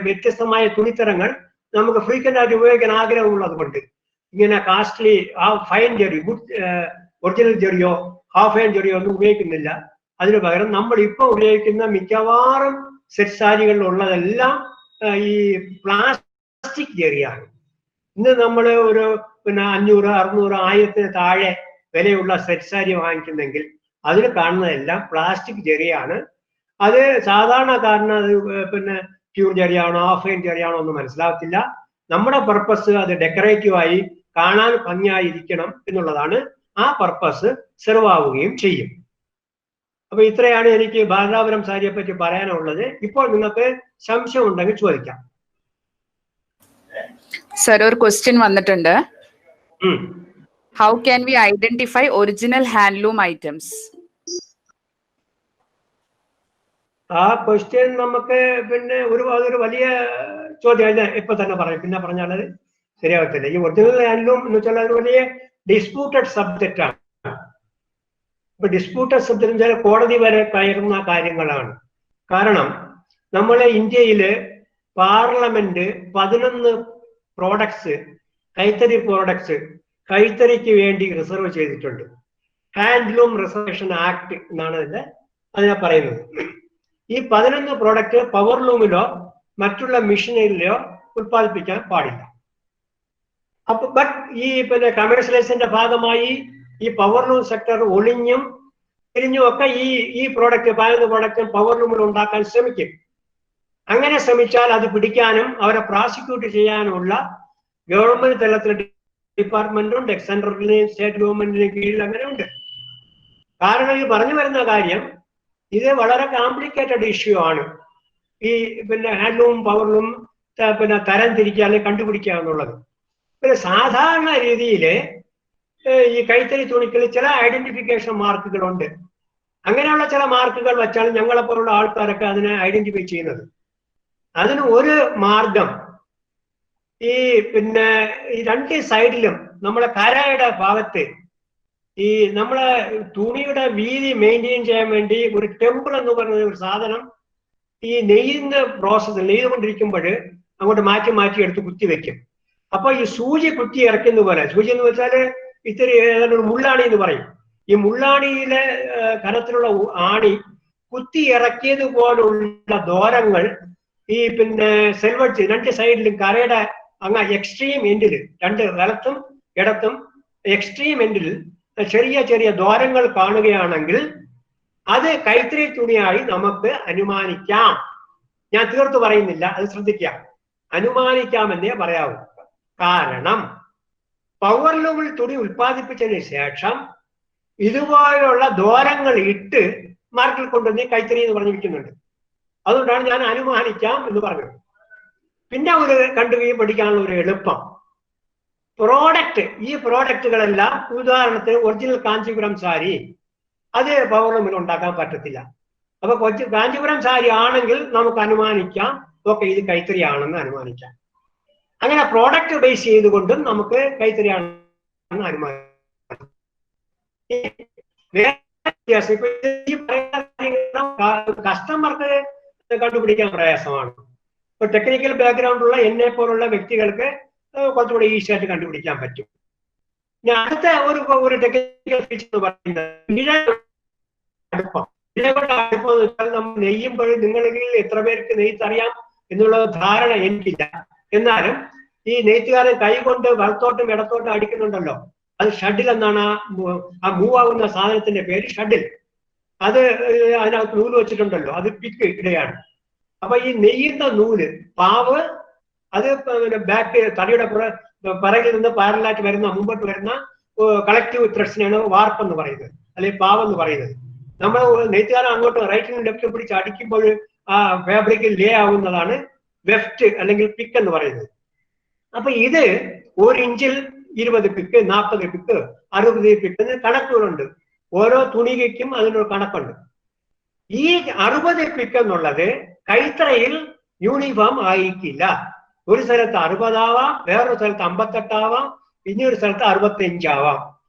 വ്യത്യസ്തമായ തുണിത്തരങ്ങൾ നമുക്ക് ഫ്രീക്വന്റ് ആയിട്ട് ഉപയോഗിക്കാൻ ആഗ്രഹമുള്ളത് കൊണ്ട് ഇങ്ങനെ costly fine zari, good original ജെറിയോ ഹാഫ് ഫൈൻ ജെറിയോ ഒന്നും ഉപയോഗിക്കുന്നില്ല. അതിനു പകരം നമ്മൾ ഇപ്പോൾ ഉപയോഗിക്കുന്ന മിക്കവാറും സെറ്റ് സാരികളിലുള്ളതെല്ലാം ഈ പ്ലാസ്റ്റിക് ജെറിയാണ്. ഇന്ന് നമ്മൾ ഒരു പിന്നെ 500, 600, 1000 താഴെ വിലയുള്ള സെറ്റ് സാരി വാങ്ങിക്കുന്നെങ്കിൽ അതിൽ കാണുന്നതെല്ലാം പ്ലാസ്റ്റിക് ജെറിയാണ്. അത് സാധാരണക്കാരന് അത് പിന്നെ പ്യൂർ ജെറിയാണോ ഹാഫ് ഫൈൻ ജെറിയാണോ ഒന്നും മനസ്സിലാകത്തില്ല. നമ്മുടെ പർപ്പസ് അത് ഡെക്കറേറ്റീവായി കാണാൻ ഭംഗിയായിരിക്കണം എന്നുള്ളതാണ്. ആ പർപ്പസ് സെർവ് ആവുകയും ചെയ്യും. അപ്പൊ ഇത്രയാണ് എനിക്ക് ബാലരാപുരം സാരിയെ പറ്റി പറയാനുള്ളത്. ഇപ്പോൾ നിങ്ങൾക്ക് സംശയം ഉണ്ടെങ്കിൽ ചോദിക്കാം. സർ, ഒരു ക്വസ്റ്റ്യൻ വന്നിട്ടുണ്ട്. How can we identify original handloom items? ആ ക്വസ്റ്റ്യൻ നമുക്ക് പിന്നെ അതൊരു വലിയ ചോദ്യം. ഇപ്പൊ തന്നെ പറയും, പിന്നെ പറഞ്ഞാൽ ശരിയാകത്തില്ല. ഈ ഒറിജിനൽ ഹാൻഡ്ലൂം എന്ന് വെച്ചാൽ അത് വലിയ ഡിസ്പ്യൂട്ടഡ് സബ്ജക്റ്റ് ആണ്. ഇപ്പൊ ഡിസ്പ്യൂട്ടഡ് സബ്ജക്റ്റ് എന്ന് വെച്ചാൽ കോടതി വരെ കയറുന്ന കാര്യങ്ങളാണ്. കാരണം നമ്മളെ ഇന്ത്യയില് പാർലമെന്റ് 11 പ്രോഡക്ട്സ്, കൈത്തറി പ്രോഡക്ട്സ് കൈത്തറിക്ക് വേണ്ടി റിസർവ് ചെയ്തിട്ടുണ്ട്. ഹാൻഡ്ലൂം റിസർവേഷൻ ആക്ട് എന്നാണ് അതിനെ പറയുന്നത്. ഈ 11 പ്രോഡക്റ്റ് പവർലൂമിലോ മറ്റുള്ള മെഷീനറിയിലോ ഉത്പാദിപ്പിക്കാൻ പാടില്ല. അപ്പൊ ബട്ട് ഈ പിന്നെ കമേഴ്ഷ്യലൈസേഷന്റെ ഭാഗമായി ഈ പവർലൂം സെക്ടർ ഒളിഞ്ഞും തിരിഞ്ഞും ഒക്കെ ഈ പ്രോഡക്റ്റ് 11 പ്രോഡക്റ്റ് പവർലൂമിൽ ഉണ്ടാക്കാൻ ശ്രമിക്കും. അങ്ങനെ ശ്രമിച്ചാൽ അത് പിടിക്കാനും അവരെ പ്രോസിക്യൂട്ട് ചെയ്യാനുമുള്ള ഗവൺമെന്റ് തലത്തിലെ ഡിപ്പാർട്ട്മെന്റും സെൻട്രലിന്റെയും സ്റ്റേറ്റ് ഗവൺമെന്റിന്റെയും കീഴിൽ അങ്ങനെ ഉണ്ട്. കാരണം ഈ പറഞ്ഞു വരുന്ന കാര്യം ഇത് വളരെ കോംപ്ലിക്കേറ്റഡ് ഇഷ്യൂ ആണ്. ഈ പിന്നെ ഹാൻഡ്ലൂം പവർലൂം പിന്നെ തരം തിരിക്കുക അല്ലെങ്കിൽ കണ്ടുപിടിക്കുക എന്നുള്ളത്. പിന്നെ സാധാരണ രീതിയിൽ ഈ കൈത്തറി തുണിക്കിൽ ചില ഐഡന്റിഫിക്കേഷൻ മാർക്കുകളുണ്ട്. അങ്ങനെയുള്ള ചില മാർക്കുകൾ വെച്ചാണ് ഞങ്ങളെപ്പോലുള്ള ആൾക്കാരൊക്കെ അതിനെ ഐഡന്റിഫൈ ചെയ്യുന്നത്. അതിന് ഒരു മാർഗം ഈ പിന്നെ ഈ 2 സൈഡിലും നമ്മളെ കരയുടെ ഭാഗത്ത് ഈ നമ്മളെ തുണിയുടെ വീതി മെയിൻറ്റെയിൻ ചെയ്യാൻ വേണ്ടി ഒരു ടെമ്പിൾ എന്ന് പറയുന്ന ഒരു സാധനം ഈ നെയ്യുന്ന പ്രോസസ്സ് നെയ്തുകൊണ്ടിരിക്കുമ്പോൾ അങ്ങോട്ട് മാറ്റി മാറ്റി എടുത്ത് കുത്തി വെക്കും. അപ്പൊ ഈ സൂചി കുത്തി ഇറക്കുന്ന പോലെ, സൂചി എന്ന് വെച്ചാൽ ഇത്തിരി ഏതാണ്ട് ഒരു മുള്ളാണി എന്ന് പറയും. ഈ മുള്ളാണിയിലെ കനത്തിലുള്ള ആണി കുത്തി ഇറക്കിയതുപോലുള്ള ദോരങ്ങൾ ഈ പിന്നെ സെൽവച്ച് 2 സൈഡിലും കരയുടെ അങ്ങ് എക്സ്ട്രീം എൻഡിൽ, 2 വലത്തും ഇടത്തും എക്സ്ട്രീം എൻഡിൽ ചെറിയ ചെറിയ ദ്വാരങ്ങൾ കാണുകയാണെങ്കിൽ അത് കൈത്തറി തുണിയായി നമുക്ക് അനുമാനിക്കാം. ഞാൻ തീർത്തു പറയുന്നില്ല, അത് ശ്രദ്ധിക്കാം. അനുമാനിക്കാമെന്നേ പറയാവൂ. കാരണം പവർലൂമിൽ തുണി ഉൽപ്പാദിപ്പിച്ചതിന് ശേഷം ഇതുപോലുള്ള ദ്വാരങ്ങൾ ഇട്ട് മാർക്കിൽ കൊണ്ടുവന്ന് കൈത്തറി എന്ന് പറഞ്ഞിരിക്കുന്നുണ്ട്. അതുകൊണ്ടാണ് ഞാൻ അനുമാനിക്കാം എന്ന് പറഞ്ഞത്. പിന്നെ ഒരു കണ്ടുകയും പഠിക്കാനുള്ള ഒരു എളുപ്പം പ്രോഡക്റ്റ്, ഈ പ്രോഡക്റ്റുകളെല്ലാം ഉദാഹരണത്തിന് ഒറിജിനൽ കാഞ്ചീപുരം സാരി അത് പവർലൂമിൽ ഉണ്ടാക്കാൻ പറ്റത്തില്ല. അപ്പൊ കാഞ്ചീപുരം സാരി ആണെങ്കിൽ നമുക്ക് അനുമാനിക്കാം, ഓക്കെ ഇത് കൈത്തറി ആണെന്ന് അനുമാനിക്കാം. അങ്ങനെ പ്രോഡക്റ്റ് ബേസ് ചെയ്തുകൊണ്ടും നമുക്ക് കൈത്തറി ആണെന്ന് അനുമാനിക്കാം. കസ്റ്റമർക്ക് കണ്ടുപിടിക്കാൻ പ്രയാസമാണ്. ഇപ്പൊ ടെക്നിക്കൽ ബാക്ക്ഗ്രൗണ്ട് ഉള്ള എന്നെ പോലുള്ള വ്യക്തികൾക്ക് കുറച്ചുകൂടി ഈസി ആയിട്ട് കണ്ടുപിടിക്കാൻ പറ്റും. ഞാൻ അടുത്ത ഒരു ടെക്നിക്കൽ ഫീച്ചർ എന്ന് പറയുന്നത് അടുപ്പം. അടുപ്പം എന്ന് വെച്ചാൽ നമ്മൾ നെയ്യുമ്പോൾ നിങ്ങളിൽ എത്ര പേർക്ക് നെയ്ത്തറിയാം എന്നുള്ള ധാരണ എനിക്കില്ല. എന്നാലും ഈ നെയ്ത്തുകാരൻ കൈകൊണ്ട് വലത്തോട്ടും ഇടത്തോട്ടും അടിക്കുന്നുണ്ടല്ലോ, അത് ഷഡിൽ എന്നാണ്. ആ മൂവ് ആകുന്ന സാധനത്തിന്റെ പേര് ഷഡിൽ. അത് അതിനകത്ത് നൂല് വെച്ചിട്ടുണ്ടല്ലോ, അത് പിക്ക് ഇടയാണ്. അപ്പൊ ഈ നെയ്യുന്ന നൂല് പാവ് അത് ബാക്ക് തടിയുടെ പിറകിൽ നിന്ന് പാരലായിട്ട് വരുന്ന മുമ്പോട്ട് വരുന്ന കളക്റ്റീവ് ത്രെഡ്സിനെയാണ് വാർപ്പ് എന്ന് പറയുന്നത്, അല്ലെങ്കിൽ പാവെന്ന് പറയുന്നത്. നമ്മൾ നെയ്ത്തുകാരൻ അങ്ങോട്ട് റൈറ്റിനും ലെഫ്റ്റും പിടിച്ച് അടിക്കുമ്പോൾ ആ ഫാബ്രിക് ലേ ആവുന്നതാണ് വെഫ്റ്റ് അല്ലെങ്കിൽ പിക്ക് എന്ന് പറയുന്നത്. അപ്പൊ ഇത് 1 ഇഞ്ചിൽ 20 പിക്ക്, 40 പിക്ക്, 60 പിക്ക് എന്ന് കണക്കുകളുണ്ട്. ഓരോ തുണികയ്ക്കും അതിനൊരു കണക്കുണ്ട്. ഈ 60 പിക്ക് എന്നുള്ളത് കൈത്തറയിൽ യൂണിഫോം ആയിരിക്കില്ല. ഒരു സ്ഥലത്ത് 60 ആവാം, വേറൊരു സ്ഥലത്ത് 58 ആവാം, ഇനിയൊരു സ്ഥലത്ത് 65 ആവാം.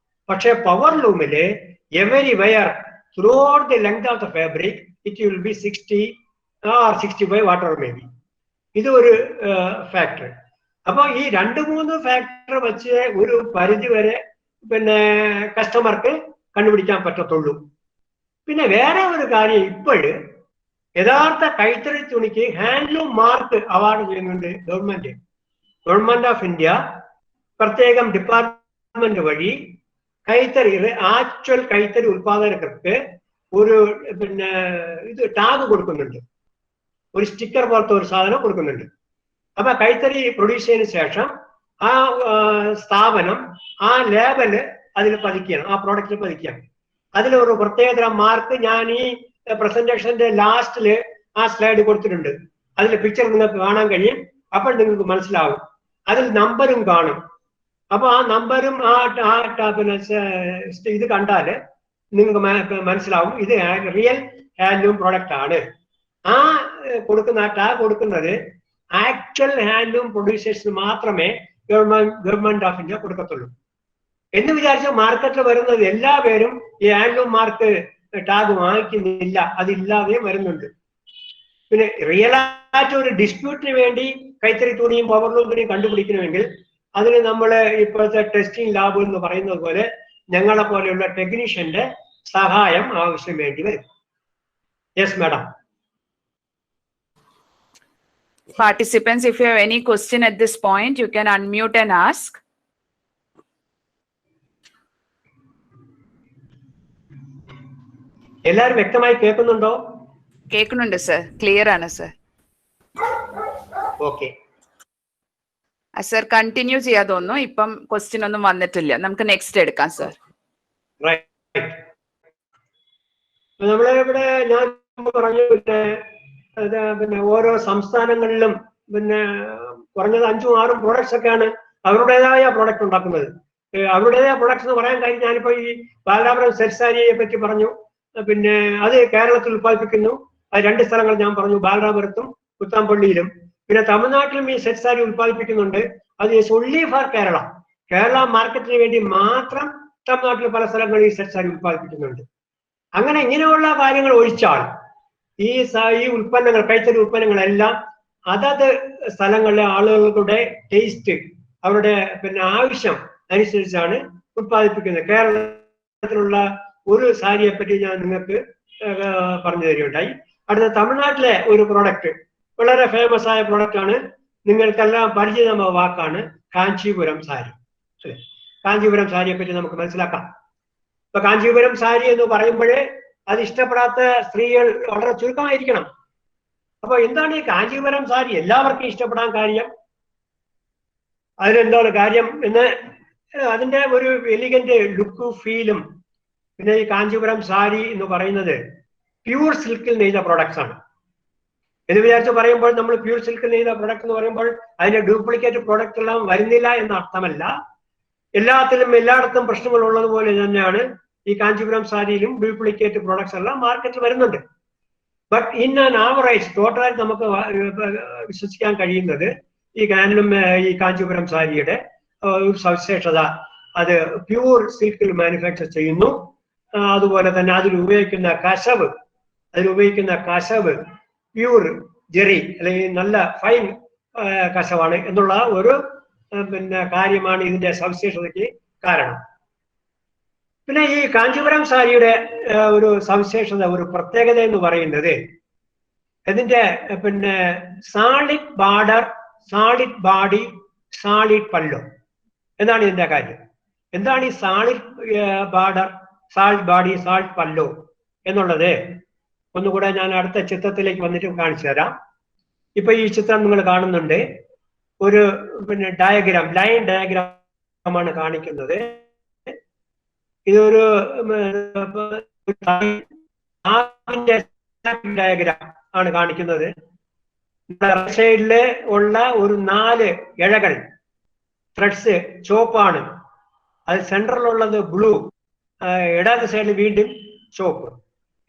പക്ഷെ പവർ ലൂമില് everywhere throughout the length of the fabric it will be 60 or 65 water may be. ഇത് ഒരു ഫാക്ടർ. അപ്പൊ ഈ 2-3 ഫാക്ടർ വെച്ച് ഒരു പരിധി വരെ കസ്റ്റമർക്ക് കണ്ടുപിടിക്കാൻ പറ്റത്തുള്ളൂ. പിന്നെ വേറെ ഒരു കാര്യം, ഇപ്പോഴ് യഥാർത്ഥ കൈത്തറി തുണിക്ക് ഹാൻഡ്ലൂം മാർക്ക് അവാർഡ് ചെയ്യുന്നുണ്ട് ഗവൺമെന്റ് ഓഫ് ഇന്ത്യ. പ്രത്യേകം ഡിപ്പാർട്ട്മെന്റ് വഴി കൈത്തറി ആക്ച്വൽ കൈത്തറി ഉത്പാദകർക്ക് ഒരു ഇത് ടാഗ് കൊടുക്കുന്നുണ്ട്, ഒരു സ്റ്റിക്കർ പോലത്തെ ഒരു സാധനം കൊടുക്കുന്നുണ്ട്. അപ്പൊ കൈത്തറി പ്രൊഡ്യൂസ് ചെയ്തതിനു ശേഷം ആ സ്ഥാപനം ആ ലേബല് അതിൽ പതിക്കുകയാണ്, ആ പ്രോഡക്റ്റിൽ പതിക്കുകയാണ്. അതിലൊരു പ്രത്യേകതരം മാർക്ക് ഞാൻ ഈ പ്രസന്റേഷന്റെ ലാസ്റ്റില് ആ സ്ലൈഡ് കൊടുത്തിട്ടുണ്ട്. അതിൽ പിക്ചർ നിങ്ങൾക്ക് കാണാൻ കഴിയും. അപ്പോൾ നിങ്ങൾക്ക് മനസ്സിലാവും. അതിൽ നമ്പരും കാണും. അപ്പൊ ആ നമ്പരും ഇത് കണ്ടാല് നിങ്ങൾക്ക് മനസ്സിലാവും ഇത് റിയൽ ഹാൻഡ്ലൂം പ്രോഡക്റ്റ് ആണ്. ആ കൊടുക്കുന്ന ടാഗ് കൊടുക്കുന്നത് ആക്ച്വൽ ഹാൻഡ്ലൂം പ്രൊഡ്യൂസേഴ്സിന് മാത്രമേ ഗവൺമെന്റ് ഓഫ് ഇന്ത്യ കൊടുക്കത്തുള്ളൂ. എന്ന് വിചാരിച്ച മാർക്കറ്റിൽ വരുന്നത് എല്ലാ പേരും ഈ ഹാൻഡ്ലൂം മാർക്ക് ടാഗ് വാങ്ങിക്കുന്നില്ല, അതില്ലാതെയും വരുന്നുണ്ട്. പിന്നെ റിയലായിട്ട് ഒരു ഡിസ്പ്യൂട്ടിന് വേണ്ടി കൈത്തറി തുണിയും പവർലൂം തുണിയും കണ്ടുപിടിക്കണമെങ്കിൽ അതിന് നമ്മൾ ഇപ്പോഴത്തെ ടെസ്റ്റിംഗ് ലാബ് എന്ന് പറയുന്നത് പോലെ ഞങ്ങളെ പോലെയുള്ള ടെക്നീഷ്യന്റെ സഹായം ആവശ്യം വേണ്ടി വരും. Yes madam. Participants, if you have any question at this point, you can unmute and ask. എല്ലാവരും വ്യക്തമായി കേൾക്കുന്നുണ്ടോ? കേൾക്കുന്നുണ്ട് സർ, ക്ലിയർ ആണ് സർ. ഓക്കെ സർ, കണ്ടിന്യൂ ചെയ്യാൻ തോന്നുന്നു. ഇപ്പം ക്വസ്റ്റ്യൻ ഒന്നും വന്നിട്ടില്ല. നമുക്ക് നെക്സ്റ്റ് എടുക്കാം സർ. നമ്മളെ ഇവിടെ ഞാൻ പറഞ്ഞു പിന്നെ ഓരോ സംസ്ഥാനങ്ങളിലും കുറഞ്ഞത് 5-6 പ്രോഡക്ട്സ് ഒക്കെയാണ് അവരുടേതായ പ്രോഡക്റ്റ് ഉണ്ടാക്കുന്നത്. അവരുടേതായ പ്രോഡക്ട്സ് എന്ന് പറയാൻ കാര്യം ഞാനിപ്പോ ഈ ബാലരാമപുരം സെറ്റ് സാരിയെ പറ്റി പറഞ്ഞു. പിന്നെ അത് കേരളത്തിൽ ഉത്പാദിപ്പിക്കുന്നു. അത് 2 സ്ഥലങ്ങൾ ഞാൻ പറഞ്ഞു, ബാലരാമപുരത്തും കുത്താമ്പള്ളിയിലും. പിന്നെ തമിഴ്നാട്ടിലും ഈ സെറ്റ് സാരി ഉത്പാദിപ്പിക്കുന്നുണ്ട്. അത് ഒൺലി ഫോർ കേരള. കേരള മാർക്കറ്റിന് വേണ്ടി മാത്രം തമിഴ്നാട്ടിൽ പല സ്ഥലങ്ങളിൽ ഈ സെറ്റ് സാരി ഉത്പാദിപ്പിക്കുന്നുണ്ട്. അങ്ങനെ ഇങ്ങനെയുള്ള കാര്യങ്ങൾ ഒഴിച്ചാൽ ഈ ഉൽപ്പന്നങ്ങൾ, കൈത്തറി ഉൽപ്പന്നങ്ങളെല്ലാം അതത് സ്ഥലങ്ങളിലെ ആളുകളുടെ ടേസ്റ്റ്, അവരുടെ ആവശ്യം അനുസരിച്ചാണ് ഉത്പാദിപ്പിക്കുന്നത്. കേരളത്തിലുള്ള ഒരു സാരിയെ പറ്റി ഞാൻ നിങ്ങൾക്ക് പറഞ്ഞു തരുകയുണ്ടായി. അടുത്ത തമിഴ്നാട്ടിലെ ഒരു പ്രോഡക്റ്റ്, വളരെ ഫേമസ് ആയ പ്രോഡക്റ്റ് ആണ്, നിങ്ങൾക്കെല്ലാം പരിചിതമായ വാക്കാണ് കാഞ്ചീപുരം സാരി. കാഞ്ചീപുരം സാരിയെ പറ്റി നമുക്ക് മനസ്സിലാക്കാം. ഇപ്പൊ കാഞ്ചീപുരം സാരി എന്ന് പറയുമ്പോഴേ അത് ഇഷ്ടപ്പെടാത്ത സ്ത്രീകൾ വളരെ ചുരുക്കമായിരിക്കണം. അപ്പൊ എന്താണ് ഈ കാഞ്ചീപുരം സാരി എല്ലാവർക്കും ഇഷ്ടപ്പെടാൻ കാര്യം? അതിലെന്താണ് കാര്യം എന്ന്, അതിന്റെ ഒരു എലിഗന്റ് ലുക്കും ഫീലും. പിന്നെ ഈ കാഞ്ചീപുരം സാരി എന്ന് പറയുന്നത് പ്യൂർ സിൽക്കിൽ നെയ്ത പ്രോഡക്ട്സ് ആണ് എന്ന് വിചാരിച്ച് പറയുമ്പോൾ, നമ്മൾ പ്യൂർ സിൽക്കിൽ നെയ്ത പ്രോഡക്റ്റ് എന്ന് പറയുമ്പോൾ അതിന്റെ ഡ്യൂപ്ലിക്കേറ്റ് പ്രോഡക്റ്റ് എല്ലാം വരുന്നില്ല എന്ന അർത്ഥമല്ല. എല്ലായിടത്തും പ്രശ്നങ്ങൾ ഉള്ളതുപോലെ തന്നെയാണ് ഈ കാഞ്ചീപുരം സാരിയിലും ഡ്യൂപ്ലിക്കേറ്റ് പ്രോഡക്ട്സ് എല്ലാം മാർക്കറ്റിൽ വരുന്നുണ്ട്. ബട്ട് ഇൻ ആൻ ആവറേജ് ടോട്ടലായിട്ട് നമുക്ക് വിശ്വസിക്കാൻ കഴിയുന്നത് ഈ കാഞ്ചീപുരം സാരിയുടെ ഒരു സവിശേഷത, അത് പ്യൂർ സിൽക്കിൽ മാനുഫാക്ചർ ചെയ്യുന്നു. അതുപോലെ തന്നെ അതിലുപയോഗിക്കുന്ന കശവ് പ്യൂർ ജെറി അല്ലെങ്കിൽ നല്ല ഫൈൻ കശവാണ് എന്നുള്ള ഒരു കാര്യമാണ് ഇതിന്റെ സവിശേഷതയ്ക്ക് കാരണം. പിന്നെ ഈ കാഞ്ചീപുരം സാരിയുടെ ഒരു സവിശേഷത, ഒരു പ്രത്യേകത എന്ന് പറയുന്നത് ഇതിന്റെ സാളിഡ് ബാർഡർ, സാളിഡ് ബാഡി, സാളിഡ് പല്ലു. എന്താണ് ഇതിന്റെ കാര്യം? എന്താണ് ഈ സാളിഡ് ബാർഡർ, സാളിഡ് ബാഡി, സാളിഡ് പല്ലു എന്നുള്ളത് ഒന്നുകൂടെ ഞാൻ അടുത്ത ചിത്രത്തിലേക്ക് വന്നിട്ട് കാണിച്ചു തരാം. ഇപ്പൊ ഈ ചിത്രം നിങ്ങൾ കാണുന്നുണ്ട്. ഒരു ഡയഗ്രാം, ലൈൻ ഡയഗ്രാം ആണ് കാണിക്കുന്നത്. ഇതൊരു ഡയഗ്രാം ആണ് കാണിക്കുന്നത്. റൈറ്റ് സൈഡില് ഉള്ള ഒരു 4 ഇഴകൾ ത്രെഡ്സ് ചുവപ്പാണ്. അത് സെൻട്രലിലുള്ളത് ബ്ലൂ, ഇടത് സൈഡിൽ വീണ്ടും ചുവപ്പ്.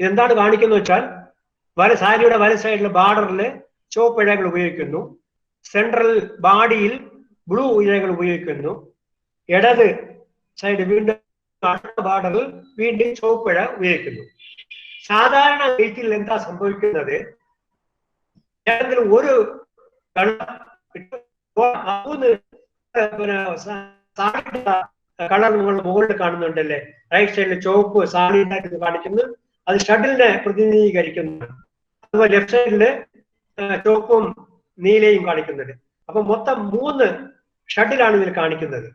ഇതെന്താണ് കാണിക്കുന്നത് വെച്ചാൽ സാരിയുടെ വല സൈഡിലെ ബാർഡറിൽ ചുവപ്പ് ഇഴകൾ ഉപയോഗിക്കുന്നു, സെൻട്രൽ ബാഡിയിൽ ബ്ലൂ ഇഴകൾ ഉപയോഗിക്കുന്നു, ഇടത് സൈഡ് വീണ്ടും ബാർഡറിൽ വീണ്ടും ചുവപ്പ് ഇഴ ഉപയോഗിക്കുന്നു. സാധാരണ നെയ്ത്തിൽ എന്താ സംഭവിക്കുന്നത്? ഏതെങ്കിലും ഒരു കളർ നിങ്ങൾ മുകളിൽ കാണുന്നുണ്ടല്ലേ, റൈറ്റ് സൈഡിൽ ചുവപ്പ് സാലിഡായിട്ട് കാണിക്കുന്നു, അത് ഷട്ടിലിനെ പ്രതിനിധീകരിക്കുന്നു. അതുപോലെ ലെഫ്റ്റ് സൈഡില് ചുവപ്പും നീലയും കാണിക്കുന്നുണ്ട്. അപ്പൊ മൊത്തം 3 ഷട്ടിലാണ് ഇതിൽ കാണിക്കുന്നത്.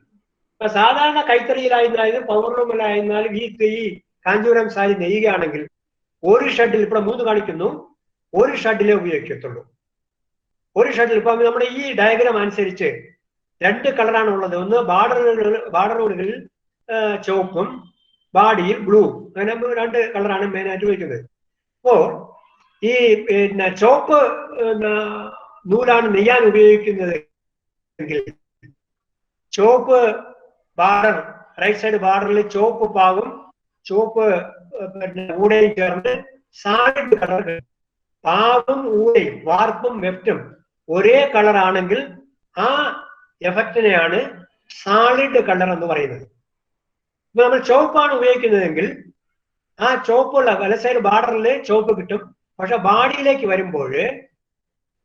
അപ്പൊ സാധാരണ കൈത്തറിയിലായിരുന്നാലും പവർലൂമിലായിരുന്നാലും ഈ കാഞ്ചീപുരം സാരി നെയ്യുകയാണെങ്കിൽ ഒരു ഷട്ടിൽ, ഇവിടെ 3 കാണിക്കുന്നു, ഒരു ഷട്ടിലേ ഉപയോഗിക്കത്തുള്ളൂ. ഒരു ഷട്ടിൽ ഇപ്പൊ നമ്മുടെ ഈ ഡയഗ്രാം അനുസരിച്ച് 2 കളറാണ് ഉള്ളത്. ഒന്ന് ബാർഡറുകളിൽ ചുവപ്പും ബാഡിയിൽ ബ്ലൂ, അങ്ങനെ 2 കളറാണ് മെയിനായിട്ട് ഉപയോഗിക്കുന്നത്. അപ്പോ ഈ ചുവപ്പ് നൂലാണ് നെയ്യാൻ ഉപയോഗിക്കുന്നത് എങ്കിൽ ചുവപ്പ് ബാർഡർ, റൈറ്റ് സൈഡ് ബാർഡറിൽ ചുവപ്പ് പാവും ചുവപ്പ് ഊടയും ചേർന്ന് സാലിഡ് കളർ. പാവും ഊടയും വാർപ്പും വെഫ്റ്റും ഒരേ കളർ ആണെങ്കിൽ ആ എഫക്റ്റിനെയാണ് സാലിഡ് കളർ എന്ന് പറയുന്നത്. ഇപ്പൊ നമ്മൾ ചുവപ്പാണ് ഉപയോഗിക്കുന്നതെങ്കിൽ ആ ചുവപ്പുള്ള വല സൈഡ് ബാർഡറിൽ ചുവപ്പ് കിട്ടും. പക്ഷെ ബാഡിയിലേക്ക് വരുമ്പോൾ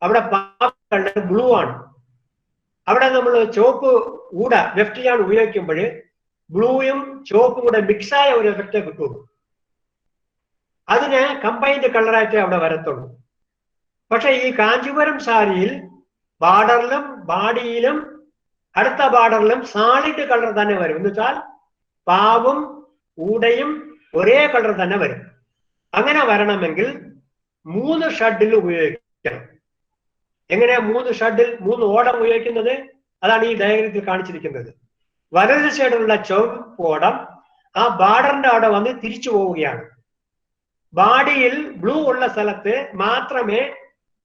അവിടെ കളർ ബ്ലൂ ആണ്. അവിടെ നമ്മൾ ചുവപ്പ് ഊട വെഫ്റ്റിയാണ് ഉപയോഗിക്കുമ്പോൾ ബ്ലൂയും ചുവപ്പും കൂടെ മിക്സായ ഒരു എഫക്റ്റേ കിട്ടുള്ളൂ. അതിന് കമ്പൈൻഡ് കളറായിട്ട് അവിടെ വരത്തുള്ളൂ. പക്ഷെ ഈ കാഞ്ചീപുരം സാരിയിൽ ബാർഡറിലും ബാഡിയിലും അടുത്ത ബാർഡറിലും സാലിഡ് കളർ തന്നെ വരും. എന്ന് വെച്ചാൽ പാവും ഊടയും ഒരേ കളർ തന്നെ വരും. അങ്ങനെ വരണമെങ്കിൽ 3 ഷഡിൽ ഉപയോഗിക്കണം. എങ്ങനെയാ 3 ഷഡിൽ 3 ഓടം ഉപയോഗിക്കുന്നത്? അതാണ് ഈ ഡയഗ്രത്തിൽ കാണിച്ചിരിക്കുന്നത്. വലത് സൈഡിലുള്ള ചുവപ്പ് ഓടം ആ ബാർഡറിന്റെ അവിടെ വന്ന് തിരിച്ചു പോവുകയാണ്. ബാഡിയിൽ ബ്ലൂ ഉള്ള സ്ഥലത്ത് മാത്രമേ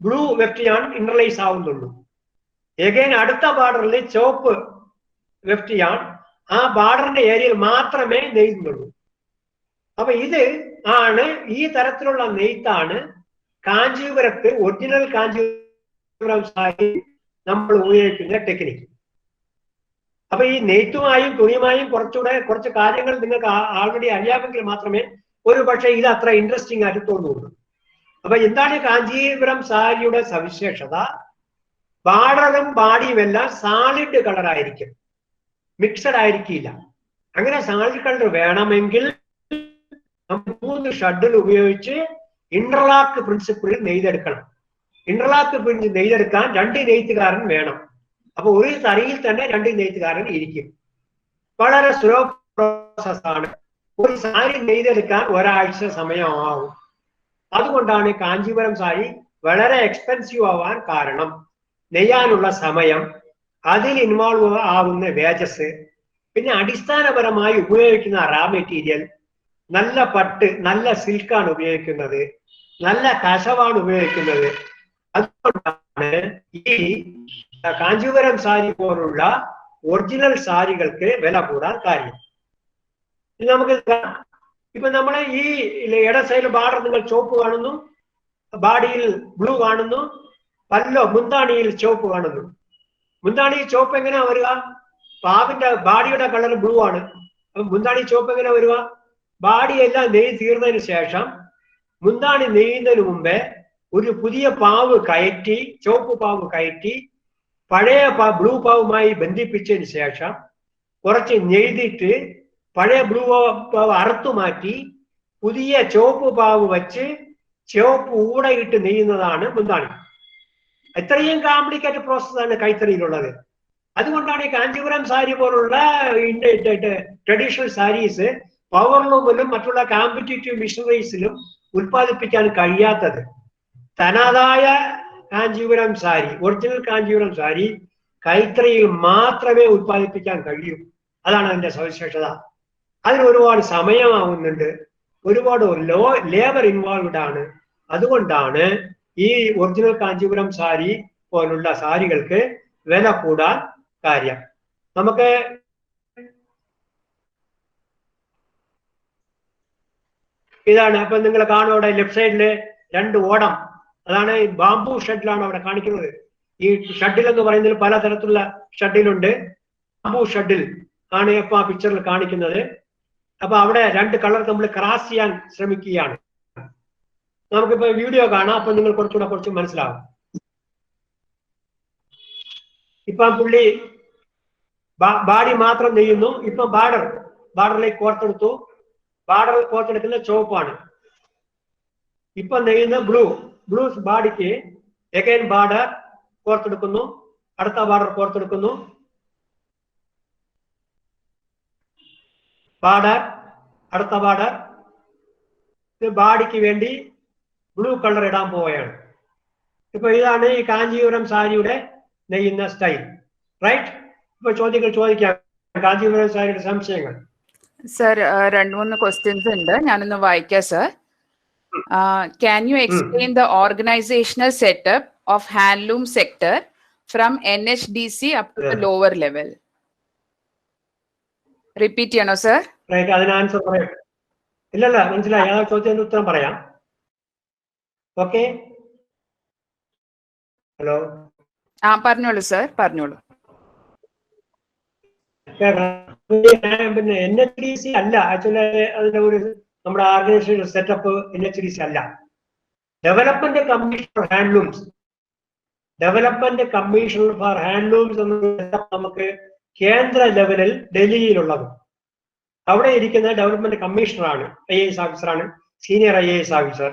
ബ്ലൂ വെഫ്റ്റിയാൻ ഇന്റർലൈസ് ആവുന്നുള്ളൂ. എഗൈൻ അടുത്ത ബാർഡറിൽ ചുവപ്പ് വെഫ്റ്റിയാൻ ആ ബാർഡറിന്റെ ഏരിയയിൽ മാത്രമേ നെയ്യുന്നുള്ളൂ. അപ്പൊ ഇത് ആണ്, ഈ തരത്തിലുള്ള നെയ്ത്താണ് കാഞ്ചീപുരത്ത് ഒറിജിനൽ കാഞ്ചീപുരം സാരി നമ്മൾ ഉപയോഗിക്കുന്ന ടെക്നിക്ക്. അപ്പൊ ഈ നെയ്ത്തുമായും തുണിയുമായും കുറച്ച് കാര്യങ്ങൾ നിങ്ങൾക്ക് ആൾറെഡി അറിയാമെങ്കിൽ മാത്രമേ ഒരു പക്ഷേ ഇത് അത്ര ഇൻട്രസ്റ്റിംഗ് ആയിട്ട് തോന്നുള്ളൂ. അപ്പൊ എന്താണ് കാഞ്ചീപുരം സാരിയുടെ സവിശേഷത? ബാർഡറും ബാഡിയും എല്ലാം സാലിഡ് കളർ ആയിരിക്കും, മിക്സഡ് ആയിരിക്കില്ല. അങ്ങനെ സാലിഡ് കളർ വേണമെങ്കിൽ 3 ഷഡിൽ ഉപയോഗിച്ച് ഇന്റർലാക്ക് പ്രിൻസിപ്പിളിൽ നെയ്തെടുക്കണം. ഇന്റർലാക്ക് പ്രിൻസിപ്പിൾ നെയ്തെടുക്കാൻ 2 നെയ്ത്തുകാരൻ വേണം. അപ്പൊ ഒരു തറിയിൽ തന്നെ 2 നെയ്ത്തുകാരൻ ഇരിക്കും. വളരെ സ്ലോ പ്രോസസ്സാണ്. ഒരു സാരി നെയ്തെടുക്കാൻ ഒരാഴ്ച സമയമാവും. അതുകൊണ്ടാണ് കാഞ്ചീപുരം സാരി വളരെ എക്സ്പെൻസീവ് ആവാൻ കാരണം. നെയ്യാനുള്ള സമയം, അതിൽ ഇൻവോൾവ് ആവുന്ന വേജസ്, പിന്നെ അടിസ്ഥാനപരമായി ഉപയോഗിക്കുന്ന റാ മെറ്റീരിയൽ, നല്ല പട്ട്, നല്ല സിൽക്കാണ് ഉപയോഗിക്കുന്നത്, നല്ല കശവാണ് ഉപയോഗിക്കുന്നത്. അതുകൊണ്ടാണ് ഈ കാഞ്ചീപുരം സാരി പോലുള്ള ഒറിജിനൽ സാരികൾക്ക് വില കൂടാൻ കാര്യം. നമുക്ക് ഇപ്പൊ നമ്മളെ ഈ ഇട സൈഡ് ബാർഡർ നിങ്ങൾ ചുവപ്പ് കാണുന്നു, ബാഡിയിൽ ബ്ലൂ കാണുന്നു, മുന്താണിയിൽ ചുവപ്പ് കാണുന്നു. മുന്താണിയിൽ ചുവപ്പ് എങ്ങനെയാ വരിക? പാവിന്റെ ബാഡിയുടെ കളർ ബ്ലൂ ആണ്. അപ്പൊ മുന്താണി ചുവപ്പ് എങ്ങനെയാ വരിക? ബാഡി എല്ലാം നെയ്യ് തീർന്നതിന് ശേഷം മുന്താണി നെയ്യുന്നതിന് മുമ്പേ ഒരു പുതിയ പാവ് കയറ്റി, ചുവപ്പ് പാവ് കയറ്റി പഴയ ബ്ലൂ പാവുമായി ബന്ധിപ്പിച്ചതിന് ശേഷം കുറച്ച് നെയ്തിട്ട് പഴയ ബ്ലൂ പാവ് അറുത്തു മാറ്റി പുതിയ ചുവപ്പ് പാവ് വെച്ച് ചുവപ്പ് ഊടയിട്ട് നെയ്യുന്നതാണ് മുന്താണി. ഇത്രയും കോംപ്ലിക്കേറ്റഡ് പ്രോസസ്സാണ് കൈത്തറിയിലുള്ളത്. അതുകൊണ്ടാണ് ഈ കാഞ്ചീപുരം സാരി പോലുള്ള ട്രഡീഷണൽ സാരീസ് പവർലൂമിലും മറ്റുള്ള കോമ്പറ്റീറ്റീവ് മിഷനറീസിലും ഉൽപ്പാദിപ്പിക്കാൻ കഴിയാത്തത് തനതായ കാഞ്ചീപുരം സാരി, ഒറിജിനൽ കാഞ്ചീപുരം സാരി കൈത്തറിയിൽ മാത്രമേ ഉൽപ്പാദിപ്പിക്കാൻ കഴിയൂ. അതാണ് അതിന്റെ സവിശേഷത. അതിന് ഒരുപാട് സമയമാവുന്നുണ്ട്, ഒരുപാട് ലേബർ ഇൻവോൾവ്ഡ് ആണ്. അതുകൊണ്ടാണ് ഈ ഒറിജിനൽ കാഞ്ചീപുരം സാരി പോലുള്ള സാരികൾക്ക് വില കൂടാൻ കാര്യം. നമുക്ക് ഇതാണ്. അപ്പൊ നിങ്ങൾ കാണും അവിടെ ലെഫ്റ്റ് സൈഡില് 2 ഓടം, അതാണ് ബാംബു ഷെഡിലാണ് അവിടെ കാണിക്കുന്നത്. ഈ ഷഡിൽ എന്ന് പറയുന്നതിൽ പലതരത്തിലുള്ള ഷഡിലുണ്ട്. ബാംബു ഷഡിൽ ആണ് ഇപ്പൊ ആ പിക്ചറിൽ കാണിക്കുന്നത്. അപ്പൊ അവിടെ 2 കളർ നമ്മൾ ക്രാസ് ചെയ്യാൻ ശ്രമിക്കുകയാണ്. നമുക്കിപ്പോ വീഡിയോ കാണാം, അപ്പൊ നിങ്ങൾ കുറച്ച് മനസ്സിലാവും. ഇപ്പം പുള്ളി ബാഡി മാത്രം നെയ്യുന്നു. ഇപ്പൊ ബാർഡറിലേക്ക് കോർത്തെടുത്തു. ബാർഡറിൽ കോർത്തെടുക്കുന്ന ചുവപ്പാണ്. ഇപ്പൊ നെയ്യുന്ന ബ്ലൂ ബാഡിക്ക് എഗൈൻ ബാർഡർ കോർത്തെടുക്കുന്നു, അടുത്ത ബാർഡർ കോർത്തെടുക്കുന്നു, ബാർഡർ, അടുത്ത ബാർഡർ. ബാഡിക്ക് വേണ്ടി ബ്ലൂ കളർ ഇടാൻ പോവുകയാണ്. ഇപ്പൊ ഇതാണ് ഈ കാഞ്ചീപുരം സാരിയുടെ നെയ്യുന്ന സ്റ്റൈൽ, റൈറ്റ്? ഇപ്പൊ ചോദ്യങ്ങൾ ചോദിക്കാം, കാഞ്ചീപുരം സാരിയുടെ സംശയങ്ങൾ. സർ 2-3 ക്വസ്റ്റ്യൻസ് ഉണ്ട്, ഞാനൊന്ന് വായിക്കാം sir. Can you explain the organizational setup of handloom sector from NHDC up to the lower level? Repeat ചെയ്യണോ സർ? അതിന് ആൻസർ പറയാം. ഇല്ലല്ല, മനസ്സിലായി. ആ ചോദ്യത്തിന് ഉത്തരം പറയാം. Okay, hello. പറഞ്ഞോളൂ സർ, പറഞ്ഞോളൂ. പിന്നെ NHDC അല്ല ആക്ച്വലി അതിന്റെ ഒരു നമ്മുടെ ഓർഗനൈസേഷൻ സെറ്റപ്പ്. NHDC അല്ല, development commission for handlooms. Development commission for handlooms എന്ന സെറ്റപ്പ് നമുക്ക് കേന്ദ്ര ലെവലിൽ ഡൽഹിയിലുള്ളത്. അവിടെ ഇരിക്കുന്ന ഡെവലപ്മെന്റ് കമ്മീഷണറാണ്, IAS ഓഫീസറാണ്, സീനിയർ IAS ഓഫീസർ.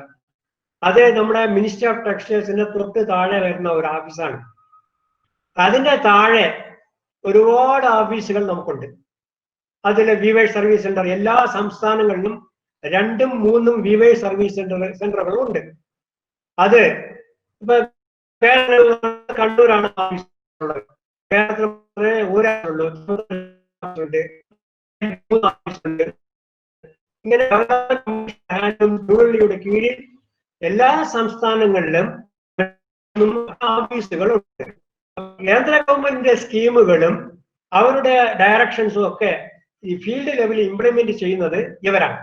അത് നമ്മുടെ മിനിസ്ട്രി ഓഫ് ടെക്സ്റ്റൈൽസിന്റെ തൊട്ട് താഴെ വരുന്ന ഒരു ഓഫീസാണ്. അതിന്റെ താഴെ ഒരുപാട് ഓഫീസുകൾ നമുക്കുണ്ട്. അതിലെ വീവേഴ്സ് സർവീസ് സെന്റർ, എല്ലാ സംസ്ഥാനങ്ങളിലും 2ഉം 3ഉം വീവേഴ്സ് സർവീസ് സെന്ററുകളും ഉണ്ട്. അത് ഇപ്പൊ കണ്ണൂരാണ് ഓഫീസുള്ളത്. കേരളത്തിൽ ഊരാണുള്ളൂ, ഇങ്ങനെ യുടെ കീഴിൽ എല്ലാ സംസ്ഥാനങ്ങളിലും ഓഫീസുകളുണ്ട്. കേന്ദ്ര ഗവൺമെന്റിന്റെ സ്കീമുകളും അവരുടെ ഡയറക്ഷൻസും ഒക്കെ ഈ ഫീൽഡ് ലെവലിൽ ഇംപ്ലിമെന്റ് ചെയ്യുന്നത് ഇവരാണ്,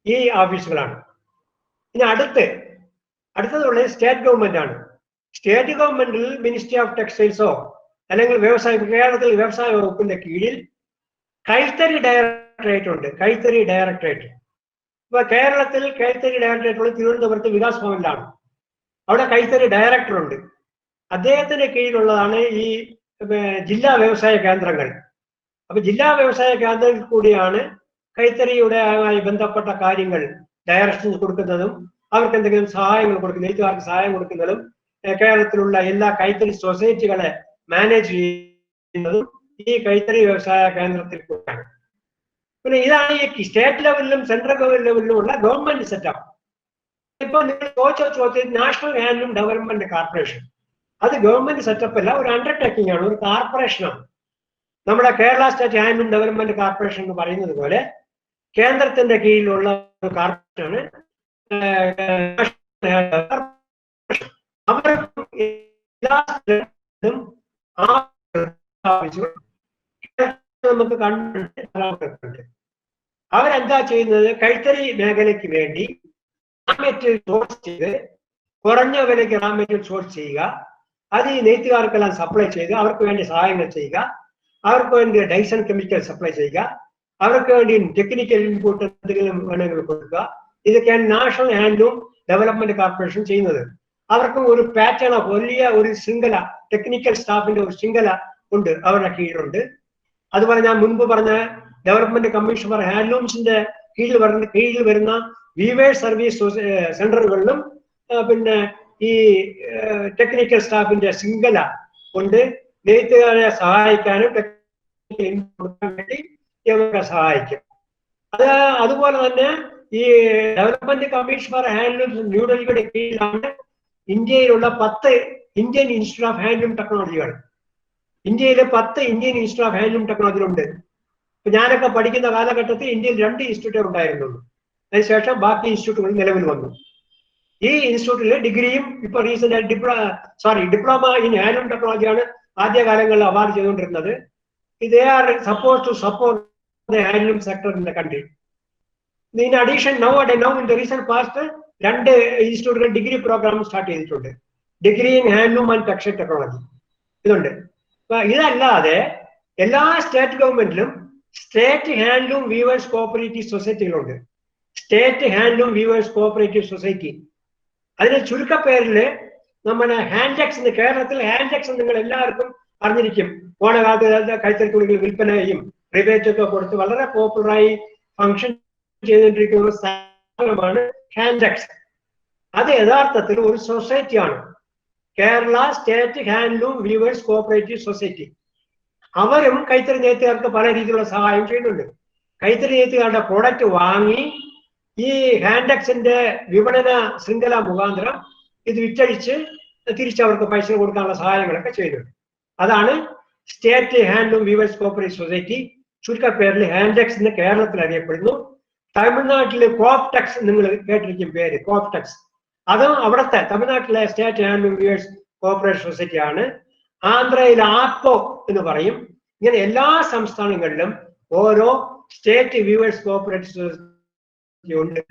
ഈ ഓഫീസുകളാണ്. ഇനി അടുത്തതുള്ള സ്റ്റേറ്റ് ഗവൺമെന്റ് ആണ്. സ്റ്റേറ്റ് ഗവൺമെന്റിൽ മിനിസ്ട്രി ഓഫ് ടെക്സ്റ്റൈൽസോ അല്ലെങ്കിൽ കേരളത്തിൽ വ്യവസായ വകുപ്പിന്റെ കീഴിൽ കൈത്തറി ഡയറക്ടറേറ്റ് ഉണ്ട്. കൈത്തറി ഡയറക്ടറേറ്റ് ഇപ്പൊ കേരളത്തിൽ കൈത്തറി ഡയറക്ടറേറ്റ് ഉള്ള തിരുവനന്തപുരത്ത് വികാസ് ഭവനിലാണ്. അവിടെ കൈത്തറി ഡയറക്ടർ ഉണ്ട്. അദ്ദേഹത്തിന്റെ കീഴിലുള്ളതാണ് ഈ ജില്ലാ വ്യവസായ കേന്ദ്രങ്ങൾ. അപ്പൊ ജില്ലാ വ്യവസായ കേന്ദ്രങ്ങളിൽ കൂടിയാണ് കൈത്തറിയുടെ ബന്ധപ്പെട്ട കാര്യങ്ങൾ ഡയറക്ഷൻസ് കൊടുക്കുന്നതും അവർക്ക് എന്തെങ്കിലും സഹായങ്ങൾ കൊടുക്കുന്നതും നെയ്ത്തുകാർക്ക് സഹായം കൊടുക്കുന്നതും കേരളത്തിലുള്ള എല്ലാ കൈത്തറി സൊസൈറ്റികളെ മാനേജ് ചെയ്യുന്നതും ഈ കൈത്തറി വ്യവസായ കേന്ദ്രത്തിൽ കൂടിയാണ്. പിന്നെ ഇതാണ് ഈ സ്റ്റേറ്റ് ലെവലിലും സെൻട്രൽ ലെവലിലും ഉള്ള ഗവൺമെന്റ് സെറ്റപ്പ്. ഇപ്പൊ നിങ്ങൾ ചോദ്യം നാഷണൽ ഹാൻഡ്ലൂം ഡെവലപ്മെന്റ് കോർപ്പറേഷൻ, അത് ഗവൺമെന്റ് സെറ്റപ്പ് അല്ല, ഒരു അണ്ടർടേക്കിംഗ് ആണ്, ഒരു കോർപ്പറേഷനാണ്. നമ്മുടെ Kerala state handloom development corporation എന്ന് പറയുന്നത് പോലെ കേന്ദ്രത്തിന്റെ കീഴിലുള്ള ഒരു കോർപ്പറേഷനാണ്. നമുക്ക് കണ്ടിട്ടുണ്ട്. അവരെന്താ ചെയ്യുന്നത്? കൈത്തറി മേഖലയ്ക്ക് വേണ്ടി റാ മെറ്റീരിയൽ സോഴ്സ് ചെയ്ത് കുറഞ്ഞ വിലയ്ക്ക് റാ മെറ്റീരിയൽ സോഴ്സ് ചെയ്യുക, അത് ഈ നെയ്ത്തുകാർക്കെല്ലാം സപ്ലൈ ചെയ്ത് അവർക്ക് വേണ്ടി സഹായങ്ങൾ ചെയ്യുക, അവർക്ക് വേണ്ടി ഡൈസൺ കെമിക്കൽ സപ്ലൈ ചെയ്യുക, അവർക്ക് വേണ്ടി ടെക്നിക്കൽ ഇൻപുട്ട് എന്തെങ്കിലും വേണമെങ്കിൽ കൊടുക്കുക. ഇതൊക്കെയാണ് നാഷണൽ ഹാൻഡ്ലൂം ഡെവലപ്മെന്റ് കോർപ്പറേഷൻ ചെയ്യുന്നത്. അവർക്കും ഒരു പാറ്റേൺ ഓഫ് വലിയ ഒരു ശൃംഖല, ടെക്നിക്കൽ സ്റ്റാഫിന്റെ ഒരു ശൃംഖല ഉണ്ട്, അവരുടെ കീഴിലുണ്ട്. അതുപോലെ ഞാൻ മുൻപ് പറഞ്ഞ ഡെവലപ്മെന്റ് കമ്മീഷൻ ഫോർ ഹാൻഡ്ലൂംസിന്റെ കീഴിൽ വരുന്ന വീവേഴ്സ് സർവീസ് സെന്ററുകളിലും പിന്നെ ഈ ടെക്നിക്കൽ സ്റ്റാഫിന്റെ ശൃംഖല കൊണ്ട് നെയ്ത്തുകാരെ സഹായിക്കാനും ടെക്നിക്കൽ ഇൻപുട്ട് കൊടുക്കാൻ വേണ്ടി ഇവരെ സഹായിക്കും. അതുപോലെ തന്നെ ഈ ഡെവലപ്മെന്റ് കമ്മീഷൻ ഫോർ ഹാൻഡ്ലൂംസ് ന്യൂഡൽഹിയുടെ കീഴിലാണ് ഇന്ത്യയിലുള്ള 10 ഇന്ത്യൻ ഇൻസ്റ്റിറ്റ്യൂട്ട് ഓഫ് ഹാൻഡ്ലൂം ടെക്നോളജികൾ. ഇന്ത്യയിലെ 10 ഇന്ത്യൻ ഇൻസ്റ്റിറ്റ്യൂട്ട് ഓഫ് ഹാൻഡ്ലൂം ടെക്നോളജികളുണ്ട്. ഇപ്പൊ ഞാനൊക്കെ പഠിക്കുന്ന കാലഘട്ടത്തിൽ ഇന്ത്യയിൽ 2 ഇൻസ്റ്റിറ്റ്യൂട്ടേ ഉണ്ടായിരുന്നുള്ളൂ. അതിനുശേഷം ബാക്കി ഇൻസ്റ്റിറ്റ്യൂട്ടുകൾ നിലവിൽ വന്നു. ഈ ഇൻസ്റ്റിറ്റ്യൂട്ടിൽ ഡിഗ്രിയും ഇപ്പൊ റീസെന്റ് ഡിപ്ലോമ ഇൻ ഹാൻഡ്ലൂം ടെക്നോളജിയാണ് ആദ്യകാലങ്ങളിൽ അവാർഡ് ചെയ്തുകൊണ്ടിരുന്നത്. They are supposed to support the handloom sector in the country. In addition, now in the recent past, 2 institute degree program start ചെയ്തിട്ടുണ്ട്. Degree in handloom and textile technology ഇതുണ്ട്. ഇതല്ലാതെ എല്ലാ state ഗവൺമെന്റിലും state handloom weavers cooperative സൊസൈറ്റികളുണ്ട്. State handloom weavers cooperative society. അതിന്റെ ചുരുക്കപ്പേരില് നമ്മുടെ ഹാൻഡെക്സ്, കേരളത്തിൽ ഹാൻഡെക്സ് നിങ്ങൾ എല്ലാവർക്കും അറിഞ്ഞിരിക്കും. ഓണകാലത്ത് കൈത്തറി തുണികൾ വിൽപ്പനയും റിബേറ്റ് ഒക്കെ കൊടുത്ത് വളരെ പോപ്പുലറായി ഫംഗ്ഷൻ ചെയ്തുകൊണ്ടിരിക്കുന്ന സ്ഥാപനമാണ് ഹാൻഡെക്സ്. അത് യഥാർത്ഥത്തിൽ ഒരു സൊസൈറ്റിയാണ്, Kerala state handloom weavers cooperative society. അവരും കൈത്തറി നെയ്ത്തുകാർക്ക് പല രീതിയിലുള്ള സഹായം ചെയ്യുന്നുണ്ട്. കൈത്തറി നെയ്ത്തുകാരുടെ പ്രോഡക്റ്റ് വാങ്ങി ഈ ഹാൻഡെക്സിന്റെ വിപണന ശൃംഖല മുഖാന്തരം ഇത് വിറ്റഴിച്ച് തിരിച്ചവർക്ക് പൈസ കൊടുക്കാനുള്ള സഹായങ്ങളൊക്കെ ചെയ്യുന്നുണ്ട്. അതാണ് state handloom weavers cooperative society, ചുരുക്കപ്പേരിൽ ഹാൻഡെക്സ് എന്ന് കേരളത്തിൽ അറിയപ്പെടുന്നു. തമിഴ്നാട്ടില് കോപ്ടെക്സ് നിങ്ങൾ കേട്ടിരിക്കും പേര്, കോപ്ടെക്സ്. അതും അവിടുത്തെ തമിഴ്നാട്ടിലെ state handloom weavers cooperative society ആണ്. ആന്ധ്രയിൽ ആപ്കോ എന്ന് പറയും. ഇങ്ങനെ എല്ലാ സംസ്ഥാനങ്ങളിലും ഓരോ സ്റ്റേറ്റ് വീവേഴ്സ് കോഓപ്പറേറ്റീവ് സൊസൈറ്റി ഉണ്ട്.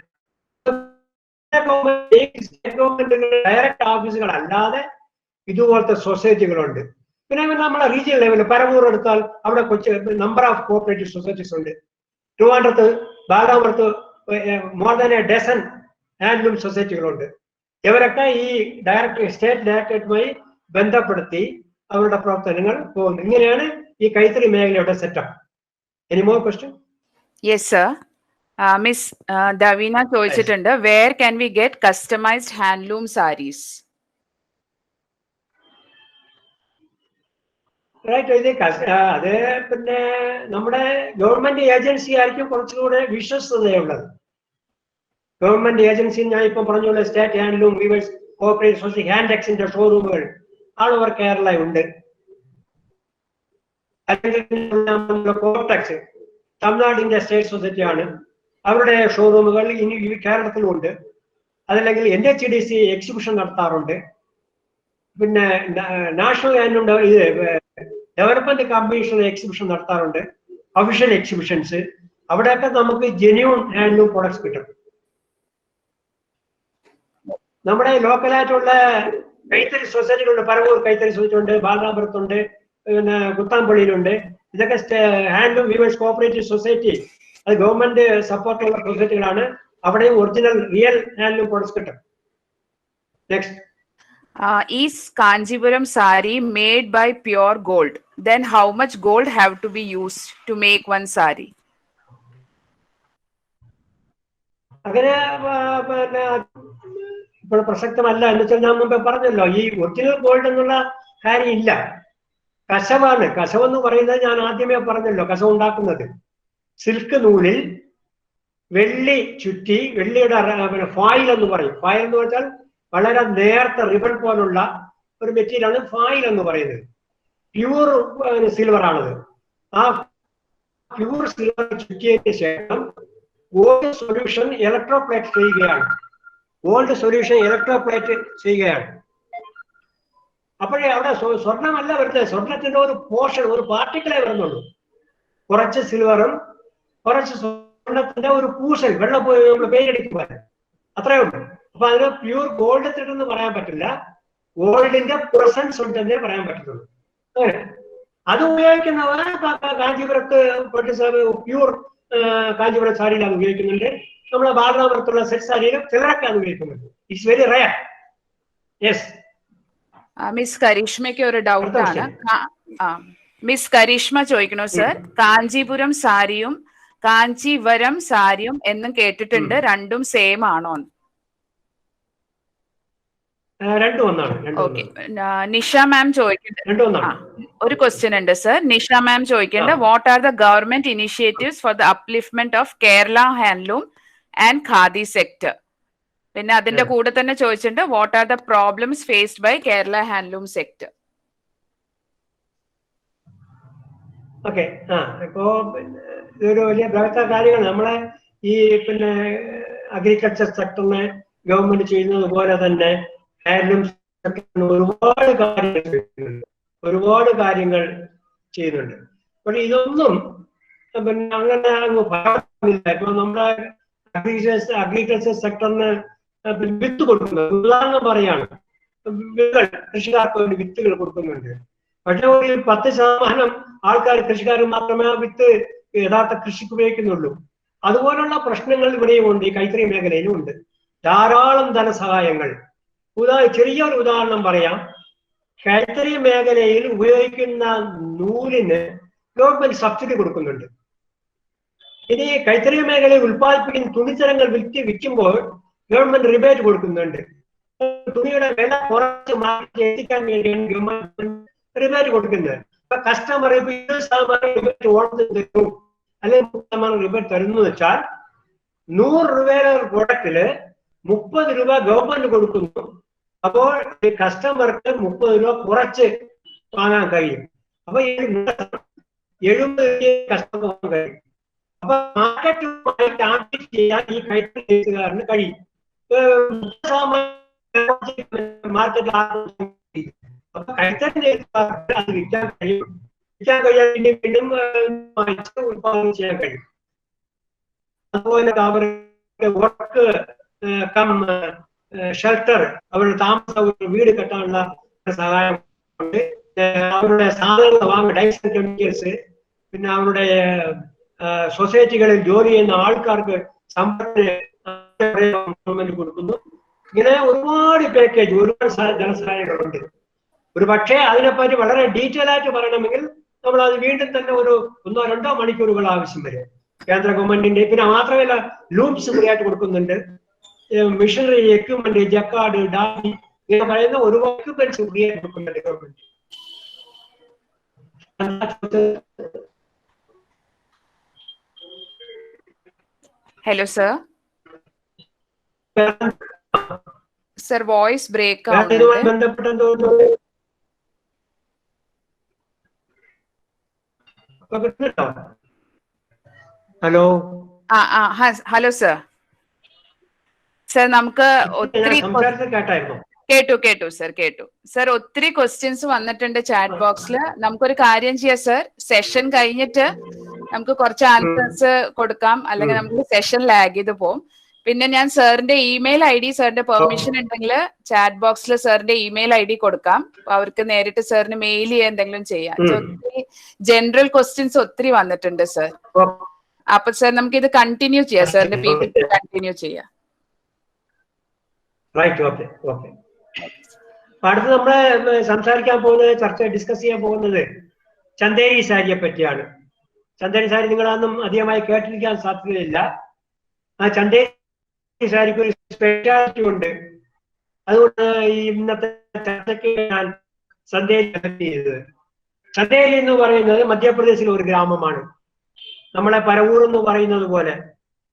ഡയറക്റ്റ് ഓഫീസുകളല്ലാതെ ഇതുപോലത്തെ സൊസൈറ്റികളുണ്ട്. പിന്നെ നമ്മളെ റീജിയൽ ലെവലിൽ പരവൂർ എടുത്താൽ അവിടെ കൊച്ചു നമ്പർ ഓഫ് കോഓപ്പറേറ്റീവ് സൊസൈറ്റീസ് ഉണ്ട്. ട്രിവാൻഡ്രത്ത്, ബാലാപുരത്ത് more than a dozen handloom സൊസൈറ്റികളുണ്ട്. ഇവരൊക്കെ ഈ സ്റ്റേറ്റ് ഡയറക്ടറേറ്റുമായി ബന്ധപ്പെടുത്തി അവരുടെ പ്രവർത്തനങ്ങൾ പോകുന്നു. ഇങ്ങനെയാണ് ഈ കൈത്തറി മേഖലയുടെ setup. Any more question? Yes sir. Miss Davina ചോദിച്ചിട്ടുണ്ട്, where can we get customised handloom saris? അത് പിന്നെ നമ്മുടെ ഗവൺമെന്റ് ഏജൻസി ആയിരിക്കും കുറച്ചുകൂടെ വിശ്വസ്തതയുള്ളത്. ഗവൺമെന്റ് ഏജൻസി ഞാൻ ഇപ്പം പറഞ്ഞ state handloom weavers cooperative society ഹാൻഡെക്സിന്റെ ഷോറൂമുകൾ ആളവർ കേരള ഉണ്ട്. അല്ലെങ്കിൽ കോപ്ടെക്സ് തമിഴ്നാടിന്റെ സ്റ്റേറ്റ് സൊസൈറ്റിയാണ്, അവരുടെ ഷോറൂമുകൾ ഇനി കേരളത്തിലും ഉണ്ട്. അതല്ലെങ്കിൽ NHDC എക്സിബിഷൻ നടത്താറുണ്ട്. പിന്നെ national handloom development commission exhibition നടത്താറുണ്ട്, ഒഫീഷ്യൽ എക്സിബിഷൻസ്. അവിടെയൊക്കെ നമുക്ക് ജെന്യൂൺ ഹാൻഡ്ലൂം പ്രൊഡക്ട്സ് കിട്ടും. നമ്മുടെ ലോക്കലായിട്ടുള്ള കൈത്തറി സൊസൈറ്റികളുണ്ട്. പരവൂർ കൈത്തറി സൊസൈറ്റി ഉണ്ട്, ബാലാപുരത്തുണ്ട്, പിന്നെ കുത്താമ്പള്ളിയിലുണ്ട്. ഇതൊക്കെ ഹാൻഡ്ലൂം വീവേഴ്സ് കോഓപ്പറേറ്റീവ് സൊസൈറ്റി, അത് ഗവൺമെന്റ് സപ്പോർട്ടുള്ള സൊസൈറ്റികളാണ്. അവിടെയും ഒറിജിനൽ റിയൽ ഹാൻഡ്ലൂം പ്രൊഡക്ട്സ് കിട്ടും. Next. Is Kanjipuram sari made by pure gold? Then how much gold have to be used to make one sari? അങ്ങനെ പിന്നെ ഇപ്പോൾ പ്രസക്തമല്ല എന്ന് വെച്ചാൽ ഞാൻ മുമ്പേ പറഞ്ഞല്ലോ, ഈ ഒറിജിനൽ ഗോൾഡ് എന്നുള്ള കാര്യം ഇല്ല. കശവാണ്. കശവെന്ന് പറയുന്നത് ഞാൻ ആദ്യമേ പറഞ്ഞല്ലോ, കശവ് ഉണ്ടാക്കുന്നത് സിൽക്ക് നൂലിൽ വെള്ളി ചുറ്റി, വെള്ളിയുടെ ഫായിൽ എന്ന് പറയും. ഫായിൽ എന്ന് വെച്ചാൽ വളരെ നേർത്ത റിബൺ പോലുള്ള ഒരു മെറ്റീരിയലാണ് ഫായിൽ എന്ന് പറയുന്നത്. പ്യൂർ സിൽവർ ആണത്. ആ പ്യൂർ സിൽവർ ചുറ്റിയതിന് ശേഷം ഗോൾഡ് സൊല്യൂഷൻ ഇലക്ട്രോപ്ലേറ്റ് ചെയ്യുകയാണ്. അപ്പോഴേ അവിടെ സ്വർണ്ണമല്ല വരുന്നത്, സ്വർണത്തിന്റെ ഒരു പോർഷൻ, ഒരു പാർട്ടിക്കിളേ വരുന്നുള്ളൂ. കുറച്ച് സിൽവറും കുറച്ച് സ്വർണത്തിന്റെ ഒരു പൂശൽ, വെള്ളം പോയി നമ്മൾ പെയിന്റടിക്കുമ്പോൾ അത്രയേ ഉള്ളൂ. അപ്പൊ അതിന് പ്യൂർ ഗോൾഡ് എന്ന് പറയാൻ പറ്റില്ല, ഗോൾഡിന്റെ പ്രസൻസ് ഉണ്ടെന്നേ പറയാൻ പറ്റുള്ളൂ. അങ്ങനെ അത് ഉപയോഗിക്കുന്നവർ കാഞ്ചീപുരത്ത് പ്യൂർ കാഞ്ചീപുരം സാരിയിലാണ് ഉപയോഗിക്കുന്നുണ്ട്. നമ്മുടെ ബാലരാമപുരത്തുള്ള സെറ്റ് സാരിയിലും ചിലരൊക്കെ അത് ഉപയോഗിക്കുന്നുണ്ട്. It's very rare. Yes. Miss കരിഷ്മയ്ക്ക് ഒരു ഡൗട്ട് ആണ്. മിസ് കരിഷ്മ ചോദിക്കണു സർ, കാഞ്ചീപുരം സാരിയും കാഞ്ചീവരം സാരിയും എന്നും കേട്ടിട്ടുണ്ട്, രണ്ടും സെയിം ആണോ? രണ്ടും ഒന്നാണ്. ഓക്കെ, നിഷ മാം ചോദിക്കേണ്ട രണ്ടും ഒന്നാണ്. ഒരു ക്വസ്റ്റ്യൻ ഉണ്ട് സർ. നിഷ മാം ചോദിക്കേണ്ട what are the government initiatives for the upliftment of Kerala handloom and khadi sector. പിന്നെ അതിന്റെ കൂടെ തന്നെ ചോദിച്ചിട്ടുണ്ട് what are the problems faced by Kerala handloom sector. Okay, ഇപ്പോ ഇതൊരു വലിയ ബൃഹത്ത കാര്യങ്ങൾ. നമ്മളെ ഈ പിന്നെ അഗ്രികൾച്ചർ സെക്ടറിനെ ഗവൺമെന്റ് ചെയ്യുന്നത് പോലെ തന്നെ ഹാൻഡ്ലൂം സെക്ടറിന് ഒരുപാട് കാര്യങ്ങൾ ചെയ്യുന്നുണ്ട്. പക്ഷെ ഇതൊന്നും പിന്നെ അങ്ങനെ അങ്ങ് ഫലമില്ല. ഇപ്പൊ നമ്മുടെ അഗ്രികൾച്ചർ സെക്ടറിന് വിത്ത് കൊടുക്കുന്നത്, ഉദാഹരണം പറയാണ്, കൃഷിക്കാർക്ക് വേണ്ടി വിത്തുകൾ കൊടുക്കുന്നുണ്ട്. പക്ഷെ ഒരു 10% ആൾക്കാർ കൃഷിക്കാർ മാത്രമേ ആ വിത്ത് യഥാർത്ഥ കൃഷിക്ക് ഉപയോഗിക്കുന്നുള്ളൂ. അതുപോലുള്ള പ്രശ്നങ്ങൾ ഇവിടെയും ഉണ്ട്, ഈ കൈത്തറി മേഖലയിലും ഉണ്ട്. ധാരാളം ധനസഹായങ്ങൾ. ചെറിയൊരു ഉദാഹരണം പറയാം. കൈത്തറി മേഖലയിൽ ഉപയോഗിക്കുന്ന നൂലിന് ഗവൺമെന്റ് സബ്സിഡി കൊടുക്കുന്നുണ്ട്. ഇനി കൈത്തറി മേഖലയിൽ ഉൽപ്പാദിപ്പിക്കുന്ന തുണിത്തരങ്ങൾ വിൽക്കുമ്പോൾ ഗവൺമെന്റ് റിബേറ്റ് കൊടുക്കുന്നുണ്ട്. തുണിയുടെ വില കുറച്ച് മാറ്റി എത്തിക്കാൻ വേണ്ടിയാണ് ഗവൺമെന്റ് റിബേറ്റ് കൊടുക്കുന്നത്. ഇപ്പൊ കസ്റ്റമർ 20% റിബേറ്റ് ഓർഡർ തരും, അല്ലെങ്കിൽ 30% റിബേറ്റ് തരുന്നു വെച്ചാൽ 100 രൂപയുടെ പ്രൊഡക്റ്റില് 30 രൂപ ഗവൺമെന്റ് കൊടുക്കുന്നു. അപ്പോൾ ഈ കസ്റ്റമർക്ക് 30 രൂപ കുറച്ച് വാങ്ങാൻ കഴിയും. അപ്പൊ 70 കസ്റ്റമർ വാങ്ങാൻ കഴിയും. അപ്പൊ മാർക്കറ്റുമായി ടാർഗറ്റ് ചെയ്യാൻ ഈ കൈത്തറിക്കാരന് കഴിയും. മാർക്കറ്റ് അപ്പൊ കൈത്തറി അത് വിൽക്കാൻ കഴിയും. വിൽക്കാൻ കഴിയാൻ വീണ്ടും ഉത്പാദനം ചെയ്യാൻ കഴിയും. അതുപോലെ അവരുടെ വർക്ക് കം ഷെൽട്ടർ, അവരുടെ താമസ വീട് കെട്ടാനുള്ള സഹായം ഉണ്ട്. അവരുടെ സാധനങ്ങൾ വാങ്ങുന്ന ഡൈസ് കെമിക്കൽസ്, പിന്നെ അവരുടെ സൊസൈറ്റികളിൽ ജോലി ചെയ്യുന്ന ആൾക്കാർക്ക് ഗവൺമെന്റ് കൊടുക്കുന്നു. ഇങ്ങനെ ഒരുപാട് പാക്കേജ്, ഒരുപാട് ധനസഹായങ്ങളുണ്ട്. ഒരു പക്ഷേ അതിനെപ്പറ്റി വളരെ ഡീറ്റെയിൽ ആയിട്ട് പറയണമെങ്കിൽ നമ്മൾ അത് വീണ്ടും തന്നെ ഒരു 1-2 മണിക്കൂറുകൾ ആവശ്യം വരും. കേന്ദ്ര ഗവൺമെന്റിന്റെ പിന്നെ മാത്രമല്ല ലൂംസ് ഫ്രീ ആയിട്ട് കൊടുക്കുന്നുണ്ട്. മിഷനറി എക്യുപ്മെന്റ്, ജക്കാർഡ്, ഡാബി ഇങ്ങനെ പറയുന്ന ഒരുപാട് എക്യുപ്മെന്റ്സ് ഫ്രീ ആയിട്ട് കൊടുക്കുന്നുണ്ട് government. Hello sir. Sir voice break ആവുന്നുണ്ട്. Hello hello sir. സർ നമുക്ക് ഒത്തിരി കേട്ടു സർ, കേട്ടു സർ. ഒത്തിരി ക്വസ്റ്റ്യൻസ് വന്നിട്ടുണ്ട് ചാറ്റ് ബോക്സിൽ. നമുക്കൊരു കാര്യം ചെയ്യാം സർ, സെഷൻ കഴിഞ്ഞിട്ട് നമുക്ക് കുറച്ച് ആൻസേഴ്സ് കൊടുക്കാം, അല്ലെങ്കിൽ നമുക്ക് സെഷൻ ലാഗ് ചെയ്ത് പോകും. പിന്നെ ഞാൻ സാറിന്റെ ഇമെയിൽ ഐ ഡി, സാറിന്റെ പെർമിഷൻ ഉണ്ടെങ്കിൽ ചാറ്റ് ബോക്സിൽ സാറിന്റെ ഇമെയിൽ ഐ ഡി കൊടുക്കാം. അവർക്ക് നേരിട്ട് സാറിന് മെയിൽ ചെയ്യാൻ എന്തെങ്കിലും ചെയ്യാം. ഒത്തിരി ജനറൽ ക്വസ്റ്റ്യൻസ് ഒത്തിരി വന്നിട്ടുണ്ട് സർ. അപ്പൊ സർ നമുക്ക് ഇത് കണ്ടിന്യൂ ചെയ്യാം, സാറിന്റെ PPT കണ്ടിന്യൂ ചെയ്യാം. അടുത്ത് നമ്മളെ സംസാരിക്കാൻ പോകുന്നത്, ഡിസ്കസ് ചെയ്യാൻ പോകുന്നത് ചന്ദേരി സാരിയെ പറ്റിയാണ്. ചന്ദേരി സാരി നിങ്ങളൊന്നും അധികമായി കേട്ടിരിക്കാൻ സാധ്യതയില്ല. ആ ചന്ദേരി സാരിക്ക് ഒരു സ്പെഷ്യാലിറ്റി ഉണ്ട്. അതുകൊണ്ട് ഈ ഇന്നത്തെ ചർച്ചയ്ക്ക് ഞാൻ ചന്ദേരി സെലക്ട് ചെയ്തത്. ചന്ദേരി എന്ന് പറയുന്നത് മധ്യപ്രദേശിലെ ഒരു ഗ്രാമമാണ്. നമ്മളെ പരവൂർ എന്ന് പറയുന്നത് പോലെ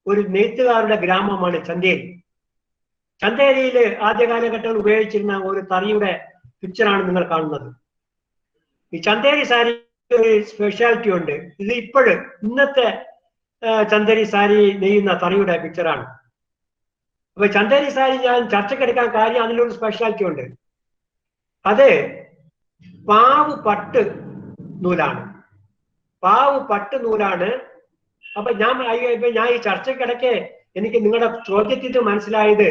ഒരു നെയ്ത്തുകാരുടെ ഗ്രാമമാണ് ചന്ദേരി. ചന്ദേരിയിൽ ആദ്യ കാലഘട്ടത്തിൽ ഉപയോഗിച്ചിരുന്ന ഒരു തറിയുടെ പിക്ചറാണ് നിങ്ങൾ കാണുന്നത്. ഈ ചന്ദേരി സാരി ഒരു സ്പെഷ്യാലിറ്റി ഉണ്ട്. ഇത് ഇപ്പോഴും ഇന്നത്തെ ചന്ദേരി സാരി നെയ്യുന്ന തറിയുടെ പിക്ചറാണ്. അപ്പൊ ചന്ദേരി സാരി ഞാൻ ചർച്ചക്കെടുക്കാൻ കാര്യം അതിലൊരു സ്പെഷ്യാലിറ്റി ഉണ്ട്. അത് പാവ് പട്ട് നൂലാണ്. പാവ് പട്ട് നൂലാണ്. അപ്പൊ ഞാൻ ഈ ചർച്ചക്കിടയ്ക്ക് എനിക്ക് നിങ്ങളുടെ ചോദ്യത്തിൽ മനസ്സിലായത്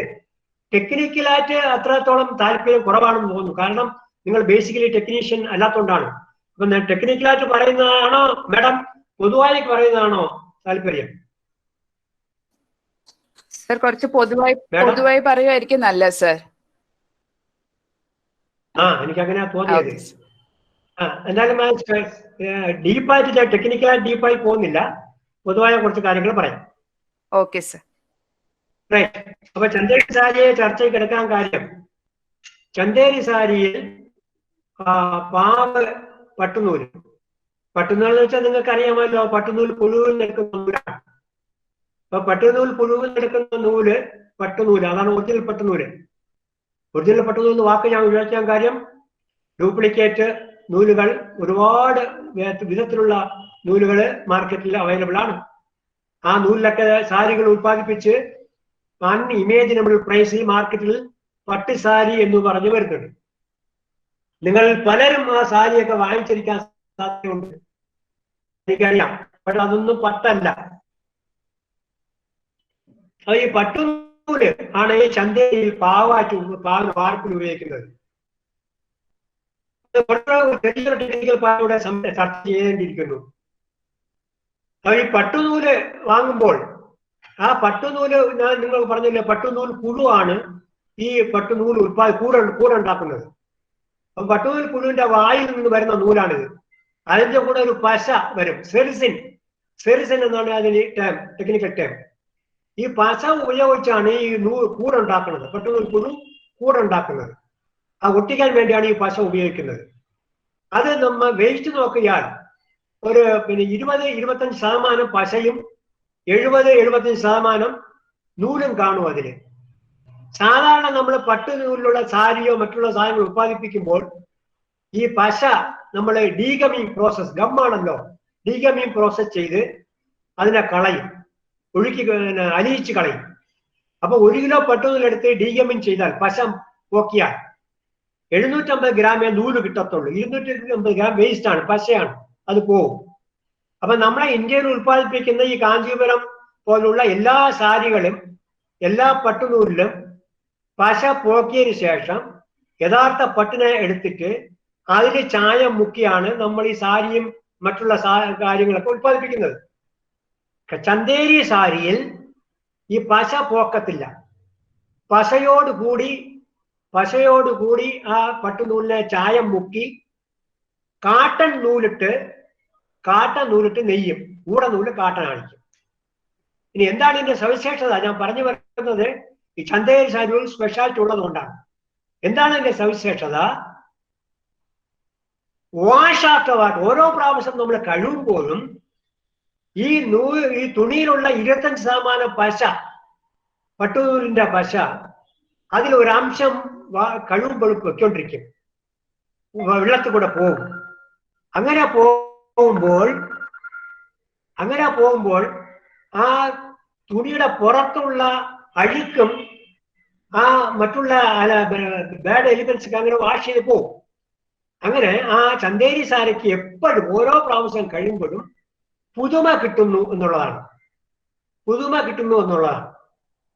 ടെക്നിക്കലായിട്ട് അത്രത്തോളം താല്പര്യം കുറവാണെന്ന് തോന്നുന്നു. കാരണം നിങ്ങൾ ബേസിക്കലി ടെക്നീഷ്യൻ അല്ലാത്തതുകൊണ്ടാണ്. അപ്പൊ ടെക്നിക്കലായിട്ട് പറയുന്നതാണോ മാഡം, പൊതുവായി പറയുന്നതാണോ താല്പര്യം? സർ കുറച്ച് പൊതുവായി പറയുമായിരിക്കും നല്ല സർ. എനിക്ക് അങ്ങനെ തോന്നിയത്. എന്തായാലും ഡീപ്പായിട്ട് ഞാൻ ടെക്നിക്കലായിട്ട് ഡീപ്പായി പോകുന്നില്ല, പൊതുവായ കുറച്ച് കാര്യങ്ങൾ പറയാം. Okay sir. അപ്പൊ ചന്ദേരി സാരിയെ ചർച്ചയ്ക്ക് എടുക്കാൻ കാര്യം, ചന്തേരി സാരിയിൽ പാവ് പട്ടുനൂല്. പട്ടുനൂൽ എന്ന് വെച്ചാൽ നിങ്ങൾക്ക് അറിയാമല്ലോ, പട്ടുനൂൽ പുഴുവിൽ നിൽക്കുന്ന നൂലാണ്. അപ്പൊ പട്ടുനൂൽ പുഴുവിൽ നിൽക്കുന്ന നൂല് പട്ടുനൂല്, അതാണ് ഒറിജിനൽ പട്ടുനൂല്. ഒറിജിനൽ പട്ടുനൂൽ എന്ന വാക്ക് ഞാൻ ഉപയോഗിക്കാൻ കാര്യം, ഡ്യൂപ്ലിക്കേറ്റ് നൂലുകൾ ഒരുപാട് വിധത്തിലുള്ള നൂലുകൾ മാർക്കറ്റിൽ അവൈലബിൾ ആണ്. ആ നൂലിലൊക്കെ സാരികൾ ഉത്പാദിപ്പിച്ച് അൺഇമേജിനബിൾ പ്രൈസിൽ മാർക്കറ്റിൽ പട്ട് സാരി എന്ന് പറഞ്ഞു വരുന്നുണ്ട്. നിങ്ങൾ പലരും ആ സാരിയൊക്കെ വാങ്ങിച്ചിരിക്കാൻ സാധ്യതയുണ്ട്, എനിക്കറിയാം. പക്ഷെ അതൊന്നും പട്ടല്ല. ഈ പട്ടുനൂല് ആണ് ഈ ചന്തയിൽ വാർപ്പിൽ ഉപയോഗിക്കുന്നത്. ടെക്നിക്കൽ പാർട്ടിയുടെ ചർച്ച ചെയ്യേണ്ടിയിരിക്കുന്നു. ഈ പട്ടുനൂല് വാങ്ങുമ്പോൾ ആ പട്ടുനൂല്, ഞാൻ നിങ്ങൾ പറഞ്ഞില്ലേ, പട്ടുനൂൽ പുഴുവാണ് ഈ പട്ടുനൂൽ കൂടുണ്ടാക്കുന്നത്. അപ്പൊ പട്ടുനൂൽ പുഴുവിന്റെ വായിൽ നിന്ന് വരുന്ന നൂലാണിത്. അതിന്റെ കൂടെ ഒരു പശ വരും, സെറിസിൻ എന്നാണ് അതിന് ടേം, ടെക്നിക്കൽ ടേം. ഈ പശ ഉപയോഗിച്ചാണ് ഈ കൂടുണ്ടാക്കുന്നത്, പട്ടുനൂൽ പുഴു കൂടുണ്ടാക്കുന്നത്. ആ ഒട്ടിക്കാൻ വേണ്ടിയാണ് ഈ പശ ഉപയോഗിക്കുന്നത്. അത് നമ്മൾ വേസ്റ്റ് നോക്കിയാൽ ഒരു 20-25% പശയും 70-75% നൂലും കാണും അതില്. സാധാരണ നമ്മൾ പട്ടുനൂലിലുള്ള സാരിയോ മറ്റുള്ള സാധനങ്ങൾ ഉത്പാദിപ്പിക്കുമ്പോൾ ഈ പശ നമ്മൾ ഡീഗമിങ് പ്രോസസ്, ഗമ്മാണല്ലോ, ഡീഗമിങ് പ്രോസസ് ചെയ്ത് അതിനെ കളയും, അലിയിച്ച് കളയും. അപ്പൊ 1 കിലോ പട്ടുനൂലെടുത്ത് ഡീഗമിങ് ചെയ്താൽ, പശ പോക്കിയാൽ 750 ഗ്രാമേ നൂല് കിട്ടത്തുള്ളൂ. 250 ഗ്രാം വേസ്റ്റ് ആണ്, പശയാണ്, അത് പോവും. അപ്പൊ നമ്മളെ ഇന്ത്യയിൽ ഉത്പാദിപ്പിക്കുന്ന ഈ കാഞ്ചീപുരം പോലുള്ള എല്ലാ സാരികളും, എല്ലാ പട്ടുനൂലിലും പശ പോക്കിയതിന് ശേഷം യഥാർത്ഥ പട്ടിനെ എടുത്തിട്ട് അതിൽ ചായം മുക്കിയാണ് നമ്മൾ ഈ സാരിയും മറ്റുള്ള കാര്യങ്ങളൊക്കെ ഉത്പാദിപ്പിക്കുന്നത്. ചന്തേരി സാരിയിൽ ഈ പശ പോക്കത്തില്ല. പശയോടുകൂടി ആ പട്ടുനൂലിനെ ചായം മുക്കി കാട്ടൻ നൂലിട്ട് നെയ്യും. കൂടെ നൂല് കാട്ടൻ അടിക്കും. ഇനി എന്താണ് ഇതിന്റെ സവിശേഷത? ഞാൻ പറഞ്ഞു വരുന്നത് ഈ ചന്തേരി സാരിയിൽ സ്പെഷ്യാലിറ്റി ഉള്ളതുകൊണ്ടാണ്. എന്താണ് ഇതിന്റെ സവിശേഷത? വാഷ് ആഫ്റ്റർ വാഷ്, ഓരോ പ്രാവശ്യം നമ്മൾ കഴുകുമ്പോഴും ഈ തുണിയിലുള്ള 25% പശ, പട്ടുനൂലിന്റെ പശ, അതിലൊരംശം കഴിവുമ്പോൾ വെക്കൊണ്ടിരിക്കും, വെള്ളത്തിൽ കൂടെ പോകും. അങ്ങനെ പോകുമ്പോൾ ആ തുണിയുടെ പുറത്തുള്ള അഴുക്കും ആ മറ്റുള്ള ബാഡ് എലിമെന്റ്സ് ഒക്കെ അങ്ങനെ വാഷ് ചെയ്ത് പോകും. അങ്ങനെ ആ ചന്തേരി സാരിക്ക് എപ്പോഴും ഓരോ പ്രാവശ്യം കഴിയുമ്പോഴും പുതുമ കിട്ടുന്നു എന്നുള്ളതാണ്.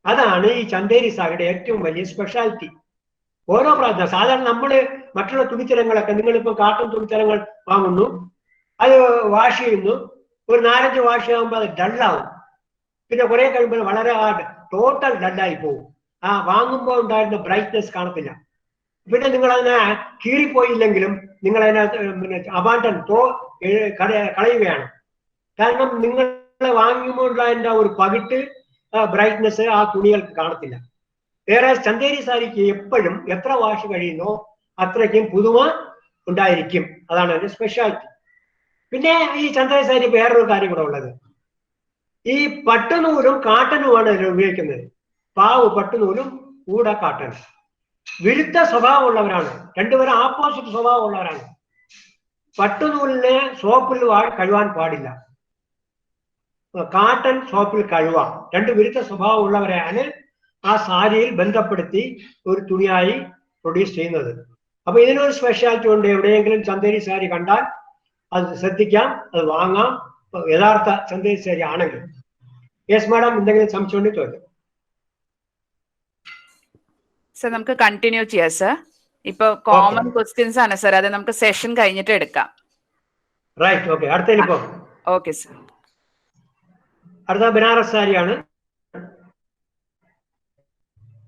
അതാണ് ഈ ചന്തേരി സാരിയുടെ ഏറ്റവും വലിയ സ്പെഷ്യാലിറ്റി. ഓരോ പ്രാവശ്യം സാധാരണ നമ്മള് മറ്റുള്ള തുണിത്തരങ്ങളൊക്കെ, നിങ്ങളിപ്പോ കാട്ടൻ തുണിത്തരങ്ങൾ വാങ്ങുന്നു, അത് വാഷ് ചെയ്യുന്നു, ഒരു 4-5 വാഷ് ആകുമ്പോൾ അത് ഡള്ളാവും. പിന്നെ കുറെ കഴിയുമ്പോൾ വളരെ ടോട്ടൽ ഡള്ളായി പോകും. ആ വാങ്ങുമ്പോൾ ഉണ്ടായിരുന്ന ബ്രൈറ്റ്നെസ് കാണത്തില്ല. പിന്നെ നിങ്ങൾ അതിനെ കീറിപ്പോയില്ലെങ്കിലും നിങ്ങൾ അതിനെ അബാൻഡൻ കളയുകയാണ്. കാരണം നിങ്ങൾ വാങ്ങുമ്പോൾ അതിൻ്റെ ഒരു പകിട്ട് ബ്രൈറ്റ്നെസ് ആ തുണികൾക്ക് കാണത്തില്ല. വേറെ ചന്തേരി സാരിക്ക് എപ്പോഴും എത്ര വാഷ് കഴിയുന്നോ അത്രയ്ക്കും പുതുമ ഉണ്ടായിരിക്കും. അതാണ് അതിന്റെ സ്പെഷ്യാലിറ്റി. പിന്നെ ഈ ചന്തേരി സാരി വേറൊരു കാര്യം കൂടെ ഉള്ളത്, ഈ പട്ടുനൂലും കാട്ടനുമാണ് അതിൽ ഉപയോഗിക്കുന്നത്. പാവ് പട്ടുനൂലും കൂടെ കാട്ടൻ വിരുദ്ധ സ്വഭാവമുള്ളവരാണ്, രണ്ടുപേരും ആപ്പോസിറ്റ് സ്വഭാവമുള്ളവരാണ്. പട്ടുനൂലിനെ സോപ്പിൽ കഴുകാൻ പാടില്ല, കാട്ടൻ സോപ്പിൽ കഴുകാം. രണ്ട് വിരുദ്ധ സ്വഭാവമുള്ളവരെയാണ് ആ സാരിയിൽ ബന്ധപ്പെടുത്തി ഒരു തുണിയായി പ്രൊഡ്യൂസ് ചെയ്യുന്നത്. അപ്പൊ ഇതിനൊരു സ്പെഷ്യാലിറ്റി ഉണ്ട്. എവിടെയെങ്കിലും ചന്തേരി സാരി കണ്ടാൽ അത് ശ്രദ്ധിക്കാം, അത് വാങ്ങാം, യഥാർത്ഥ ചന്തേരി സാരി ആണെങ്കിൽ. യെസ് മാഡം, എന്തെങ്കിലും സംശയം ഉണ്ടെങ്കിൽ ചോദിക്കാം. സർ നമുക്ക് കണ്ടിന്യൂ ചെയ്യാം സർ. ഇപ്പൊ കോമൺ ക്വസ്റ്റ്യൻസ് ആണ് സർ, അത് നമുക്ക് സെഷൻ കഴിഞ്ഞിട്ട് എടുക്കാം. Right, okay. അടുത്തതിൽ ഇപ്പൊ ഓക്കെ സർ. അടുത്ത ബനാറസ് സാരിയാണ്.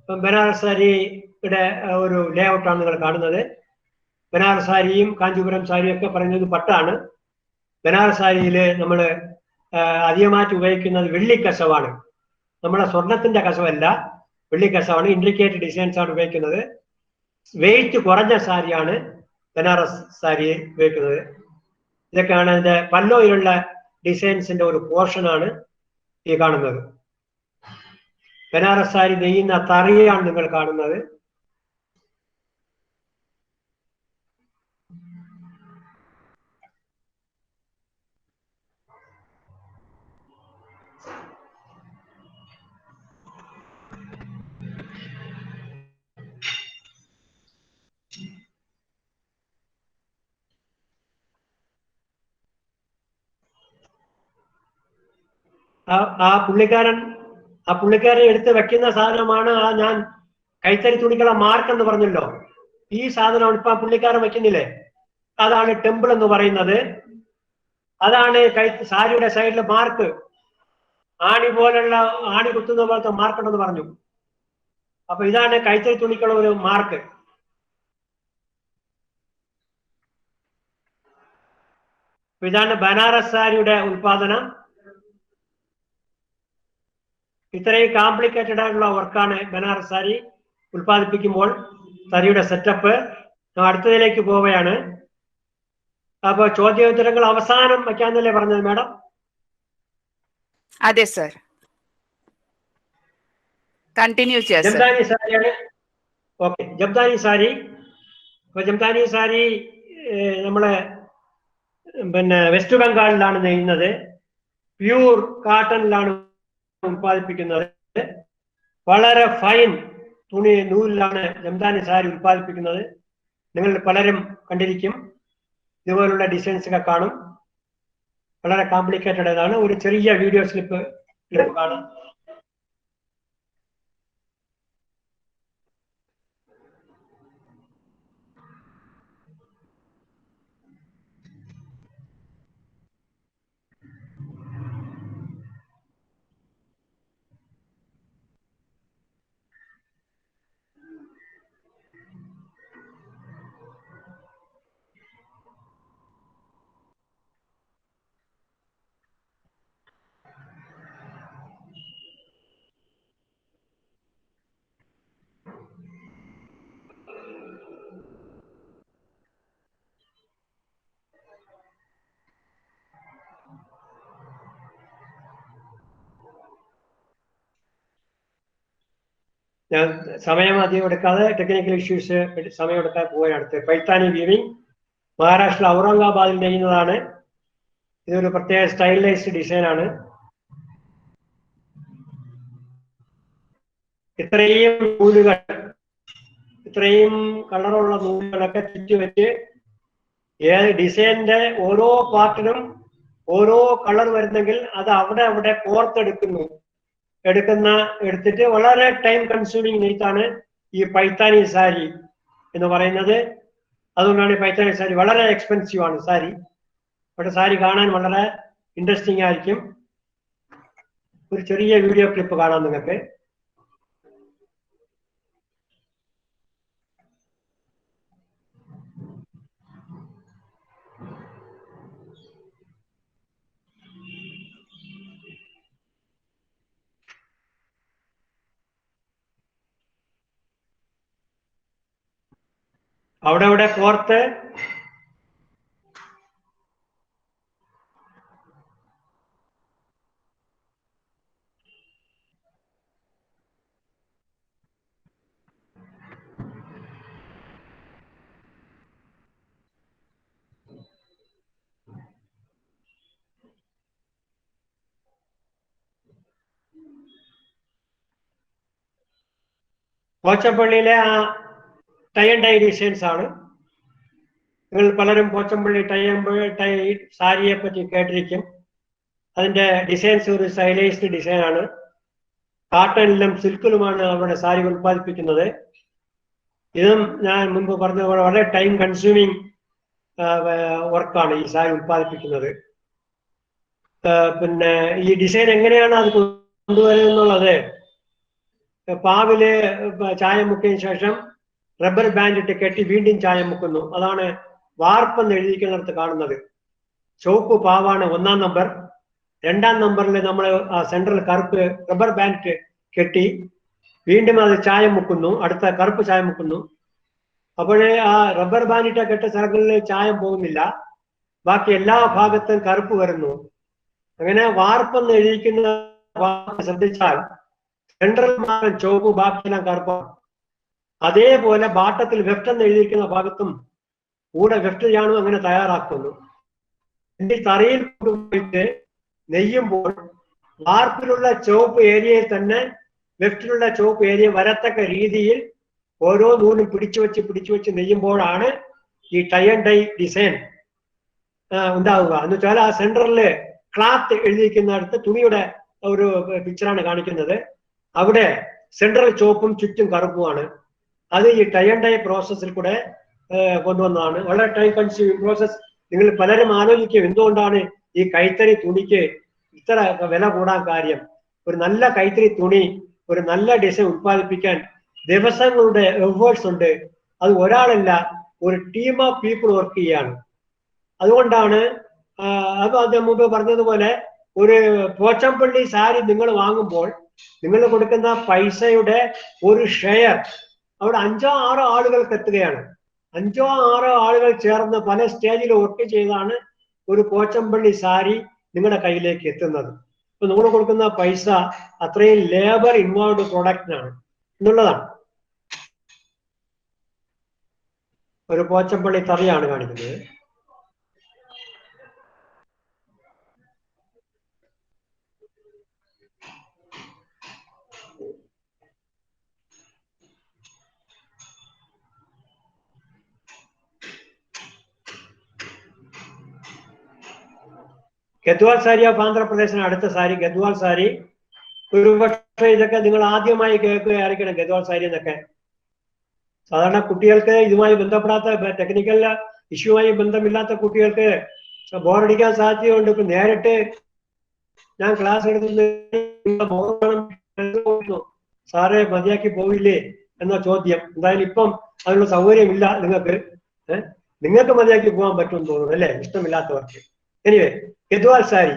ബനാറസ് സാരിയുടെ ഒരു ലേ ഔട്ടാണ് നിങ്ങൾ കാണുന്നത്. ബനാറസ് സാരിയും കാഞ്ചീപുരം സാരിയും ഒക്കെ പറയുന്നത് പട്ടാണ്. ബനാറസ് സാരിയിൽ നമ്മൾ അധികമായിട്ട് ഉപയോഗിക്കുന്നത് വെള്ളിക്കസവാണ്. നമ്മുടെ സ്വർണത്തിന്റെ കസവല്ല, വെള്ളിക്കസവാണ്. ഇൻട്രിക്കേറ്റ് ഡിസൈൻസ് ആണ് ഉപയോഗിക്കുന്നത്. വെയിറ്റ് കുറഞ്ഞ സാരിയാണ് ബനാറസ് സാരി ഉപയോഗിക്കുന്നത്. ഇതൊക്കെയാണ് ഇതിന്റെ പല്ലോയിലുള്ള ഡിസൈൻസിന്റെ ഒരു പോർഷനാണ് ഈ കാണുന്നത്. ബനാറസ് സാരി നെയ്യുന്ന തറിയാണ് നിങ്ങൾ കാണുന്നത്. ആ പുള്ളിക്കാരൻ എടുത്ത് വെക്കുന്ന സാധനമാണ് ആ ഞാൻ കൈത്തറി തുണികളെ മാർക്ക് എന്ന് പറഞ്ഞല്ലോ. ഈ സാധനമാണ് ഇപ്പൊ ആ പുള്ളിക്കാരൻ വെക്കുന്നില്ലേ, അതാണ് ടെമ്പിൾ എന്ന് പറയുന്നത്. അതാണ് സാരിയുടെ സൈഡിലെ മാർക്ക്. ആണി പോലുള്ള ആണി കുത്തുന്ന പോലത്തെ മാർക്കുണ്ടെന്ന് പറഞ്ഞു. അപ്പൊ ഇതാണ് കൈത്തറി തുണിക്കുള്ള ഒരു മാർക്ക്. ഇതാണ് ബനാറസ് സാരിയുടെ ഉൽപാദനം. ഇത്രയും കോംപ്ലിക്കേറ്റഡ് ആയിട്ടുള്ള വർക്കാണ് ബനാറസ് സാരി ഉൽപ്പാദിപ്പിക്കുമ്പോൾ സാരിയുടെ സെറ്റപ്പ്. അടുത്തതിലേക്ക് പോവുകയാണ്. അപ്പൊ ചോദ്യോത്തരങ്ങൾ അവസാനം വയ്ക്കാന്നല്ലേ പറഞ്ഞത് മാഡം? അതെ സർ, കണ്ടിന്യൂ ചെയ്യാം. ജംദാനി സാരിയാണ്. ഓക്കെ, ജംദാനി സാരി. അപ്പൊ ജംദാനി സാരി നമ്മളെ വെസ്റ്റ് ബംഗാളിലാണ് നെയ്യുന്നത്. പ്യൂർ കാട്ടണിലാണ് ഉൽപ്പാദിപ്പിക്കുന്നത്. വളരെ ഫൈൻ തുണി നൂലിലാണ് ജംദാനി സാരി ഉൽപ്പാദിപ്പിക്കുന്നത്. നിങ്ങൾ പലരും കണ്ടിരിക്കും, ഇതുപോലുള്ള ഡിസൈൻസ് ഒക്കെ കാണും. വളരെ കോംപ്ലിക്കേറ്റഡ് ആണ്. ഒരു ചെറിയ വീഡിയോ ക്ലിപ്പ് കാണാം. ഞാൻ സമയം അധികം എടുക്കാതെ ടെക്നിക്കൽ ഇഷ്യൂസ് സമയം എടുക്കാതെ പോവുകയാണ്. അടുത്ത് പൈത്താനി വീവിംഗ്, മഹാരാഷ്ട്ര ഔറംഗാബാദിൽ നെയ്യുന്നതാണ്. ഇതൊരു പ്രത്യേക സ്റ്റൈലൈസ്ഡ് ഡിസൈൻ ആണ്. ഇത്രയും നൂലുകൾ, ഇത്രയും കളറുള്ള നൂലുകളൊക്കെ ചുറ്റിവെച്ച് ഏത് ഡിസൈനിന്റെ ഓരോ പാർട്ടിനും ഓരോ കളർ വരുന്നെങ്കിൽ അത് അവിടെ എടുത്തിട്ട് വളരെ ടൈം കൺസ്യൂമിങ് നെയ്ത്താണ് ഈ പൈത്താനി സാരി എന്ന് പറയുന്നത്. അതുകൊണ്ടാണ് ഈ പൈത്താനി സാരി വളരെ എക്സ്പെൻസീവ് ആണ് സാരി. പക്ഷെ സാരി കാണാൻ വളരെ ഇൻട്രസ്റ്റിംഗ് ആയിരിക്കും. ഒരു ചെറിയ വീഡിയോ ക്ലിപ്പ് കാണാം നിങ്ങൾക്ക്. അവിടെ കോർത്ത് പോച്ചപ്പള്ളിയിലെ ആ ടൈ ആൻഡ് ഡൈ ഡിസൈൻസ് ആണ്. നിങ്ങൾ പലരും പോച്ചമ്പള്ളി ടൈ സാരിയെ പറ്റി കേട്ടിരിക്കും. അതിന്റെ ഡിസൈൻസ് ഒരു സ്റ്റൈലൈസ്ഡ് ഡിസൈൻ ആണ്. കാട്ടണിലും സിൽക്കിലുമാണ് അവിടെ സാരി ഉൽപ്പാദിപ്പിക്കുന്നത്. ഇതും ഞാൻ മുൻപ് പറഞ്ഞതുപോലെ വളരെ ടൈം കൺസ്യൂമിങ് വർക്കാണ് ഈ സാരി ഉൽപ്പാദിപ്പിക്കുന്നത്. പിന്നെ ഈ ഡിസൈൻ എങ്ങനെയാണ് അത് കൊണ്ടുവരുന്നത്? പാവില് ചായം മുക്കിയതിനു ശേഷം റബ്ബർ ബാൻഡ് ഇട്ട് കെട്ടി വീണ്ടും ചായം മുക്കുന്നു. അതാണ് വാർപ്പെന്ന് എഴുതിക്കുന്നിടത്ത് കാണുന്നത്. ചുവപ്പ് പാവാണ് 1-ാം നമ്പർ. 2-ാം നമ്പറിൽ നമ്മൾ സെൻട്രൽ കറുപ്പ് റബ്ബർ ബാൻഡ് കെട്ടി വീണ്ടും അത് ചായം മുക്കുന്നു, അടുത്ത കറുപ്പ് ചായം മുക്കുന്നു. അപ്പോഴേ ആ റബ്ബർ ബാൻഡിട്ട കെട്ട സ്ഥലങ്ങളിൽ ചായം പോകുന്നില്ല, ബാക്കി എല്ലാ ഭാഗത്തും കറുപ്പ് വരുന്നു. അങ്ങനെ വാർപ്പെന്ന് എഴുതിക്കുന്ന വാക്ക് ശ്രദ്ധിച്ചാൽ സെൻട്രൽ ഭാഗം ചുവപ്പ്, ബാക്കിയെല്ലാം കറുപ്പാണ്. അതേപോലെ ബാട്ടത്തിൽ വെഫ്റ്റ് എന്ന് എഴുതിയിരിക്കുന്ന ഭാഗത്തും കൂടെ വെഫ്റ്റ് ചാണും അങ്ങനെ തയ്യാറാക്കുന്നു. തറയിൽ കൊണ്ടുപോയിട്ട് നെയ്യുമ്പോൾ വാർപ്പിലുള്ള ചുവപ്പ് ഏരിയയിൽ തന്നെ വെഫ്റ്റിലുള്ള ചുവപ്പ് ഏരിയ വരത്തക്ക രീതിയിൽ ഓരോ നൂലും പിടിച്ചു വെച്ച് നെയ്യുമ്പോഴാണ് ഈ ടൈ ആൻഡ് ഡൈ ഡിസൈൻ ഉണ്ടാവുക. എന്ന് വെച്ചാൽ ആ സെന്ററില് ക്ലാത്ത് എഴുതിയിരിക്കുന്നിടത്ത് തുണിയുടെ ഒരു പിക്ചറാണ് കാണിക്കുന്നത്. അവിടെ സെൻട്രൽ ചുവപ്പും ചുറ്റും കറുപ്പുമാണ്. അത് ഈ ടൈ ആൻഡ് ഡൈ പ്രോസസ്സിൽ കൂടെ കൊണ്ടുവന്നതാണ്. വളരെ ടൈം കൺസ്യൂമിങ് പ്രോസസ്. നിങ്ങൾ പലരും ആലോചിക്കും എന്തുകൊണ്ടാണ് ഈ കൈത്തറി തുണിക്ക് ഇത്ര വില കൂടാൻ കാര്യം. ഒരു നല്ല കൈത്തറി തുണി, ഒരു നല്ല ഡിസൈൻ ഉത്പാദിപ്പിക്കാൻ ദിവസങ്ങളുടെ എഫേർട്സ് ഉണ്ട്. അത് ഒരാളല്ല, ഒരു ടീം ഓഫ് പീപ്പിൾ വർക്ക് ചെയ്യാണ്. അതുകൊണ്ടാണ് അത് അദ്ദേഹം മുമ്പ് പറഞ്ഞതുപോലെ ഒരു പോച്ചമ്പള്ളി സാരി നിങ്ങൾ വാങ്ങുമ്പോൾ നിങ്ങൾ കൊടുക്കുന്ന പൈസയുടെ ഒരു ഷെയർ അവിടെ 5-6 ആളുകൾക്ക് എത്തുകയാണ്. 5-6 ആളുകൾ ചേർന്ന് പല സ്റ്റേജിൽ വർക്ക് ചെയ്താണ് ഒരു പോച്ചമ്പള്ളി സാരി നിങ്ങളുടെ കയ്യിലേക്ക് എത്തുന്നത്. ഇപ്പൊ നിങ്ങൾ കൊടുക്കുന്ന പൈസ അത്രയും ലേബർ ഇൻവോൾവ് പ്രൊഡക്റ്റിനാണ് എന്നുള്ളതാണ്. ഒരു പോച്ചമ്പള്ളി തറിയാണ് കാണിക്കുന്നത്. ഗദ്വാൾ സാരി ഓഫ് ആന്ധ്രാപ്രദേശിന് അടുത്ത സാരി ഗദ്വാൾ സാരി. ഒരു പക്ഷേ ഇതൊക്കെ നിങ്ങൾ ആദ്യമായി കേൾക്കുകയായിരിക്കണം, ഗദ്വാൾ സാരി എന്നൊക്കെ. സാധാരണ കുട്ടികൾക്ക് ഇതുമായി ബന്ധപ്പെടാത്ത, ടെക്നിക്കൽ ഇഷ്യൂമായി ബന്ധമില്ലാത്ത കുട്ടികൾക്ക് ബോറടിക്കാൻ സാധ്യതയുണ്ട്. ഇപ്പൊ നേരിട്ട് ഞാൻ ക്ലാസ് എടുക്കുന്നത് സാറേ മതിയാക്കി പോവില്ലേ എന്ന ചോദ്യം. എന്തായാലും ഇപ്പം അതിനുള്ള സൗകര്യമില്ല നിങ്ങൾക്ക്. നിങ്ങൾക്ക് മതിയാക്കി പോകാൻ പറ്റുമെന്ന് തോന്നുന്നു അല്ലേ, ഇഷ്ടമില്ലാത്തവർക്ക്. എനിവേ, ഗദ്വാൾ സാരി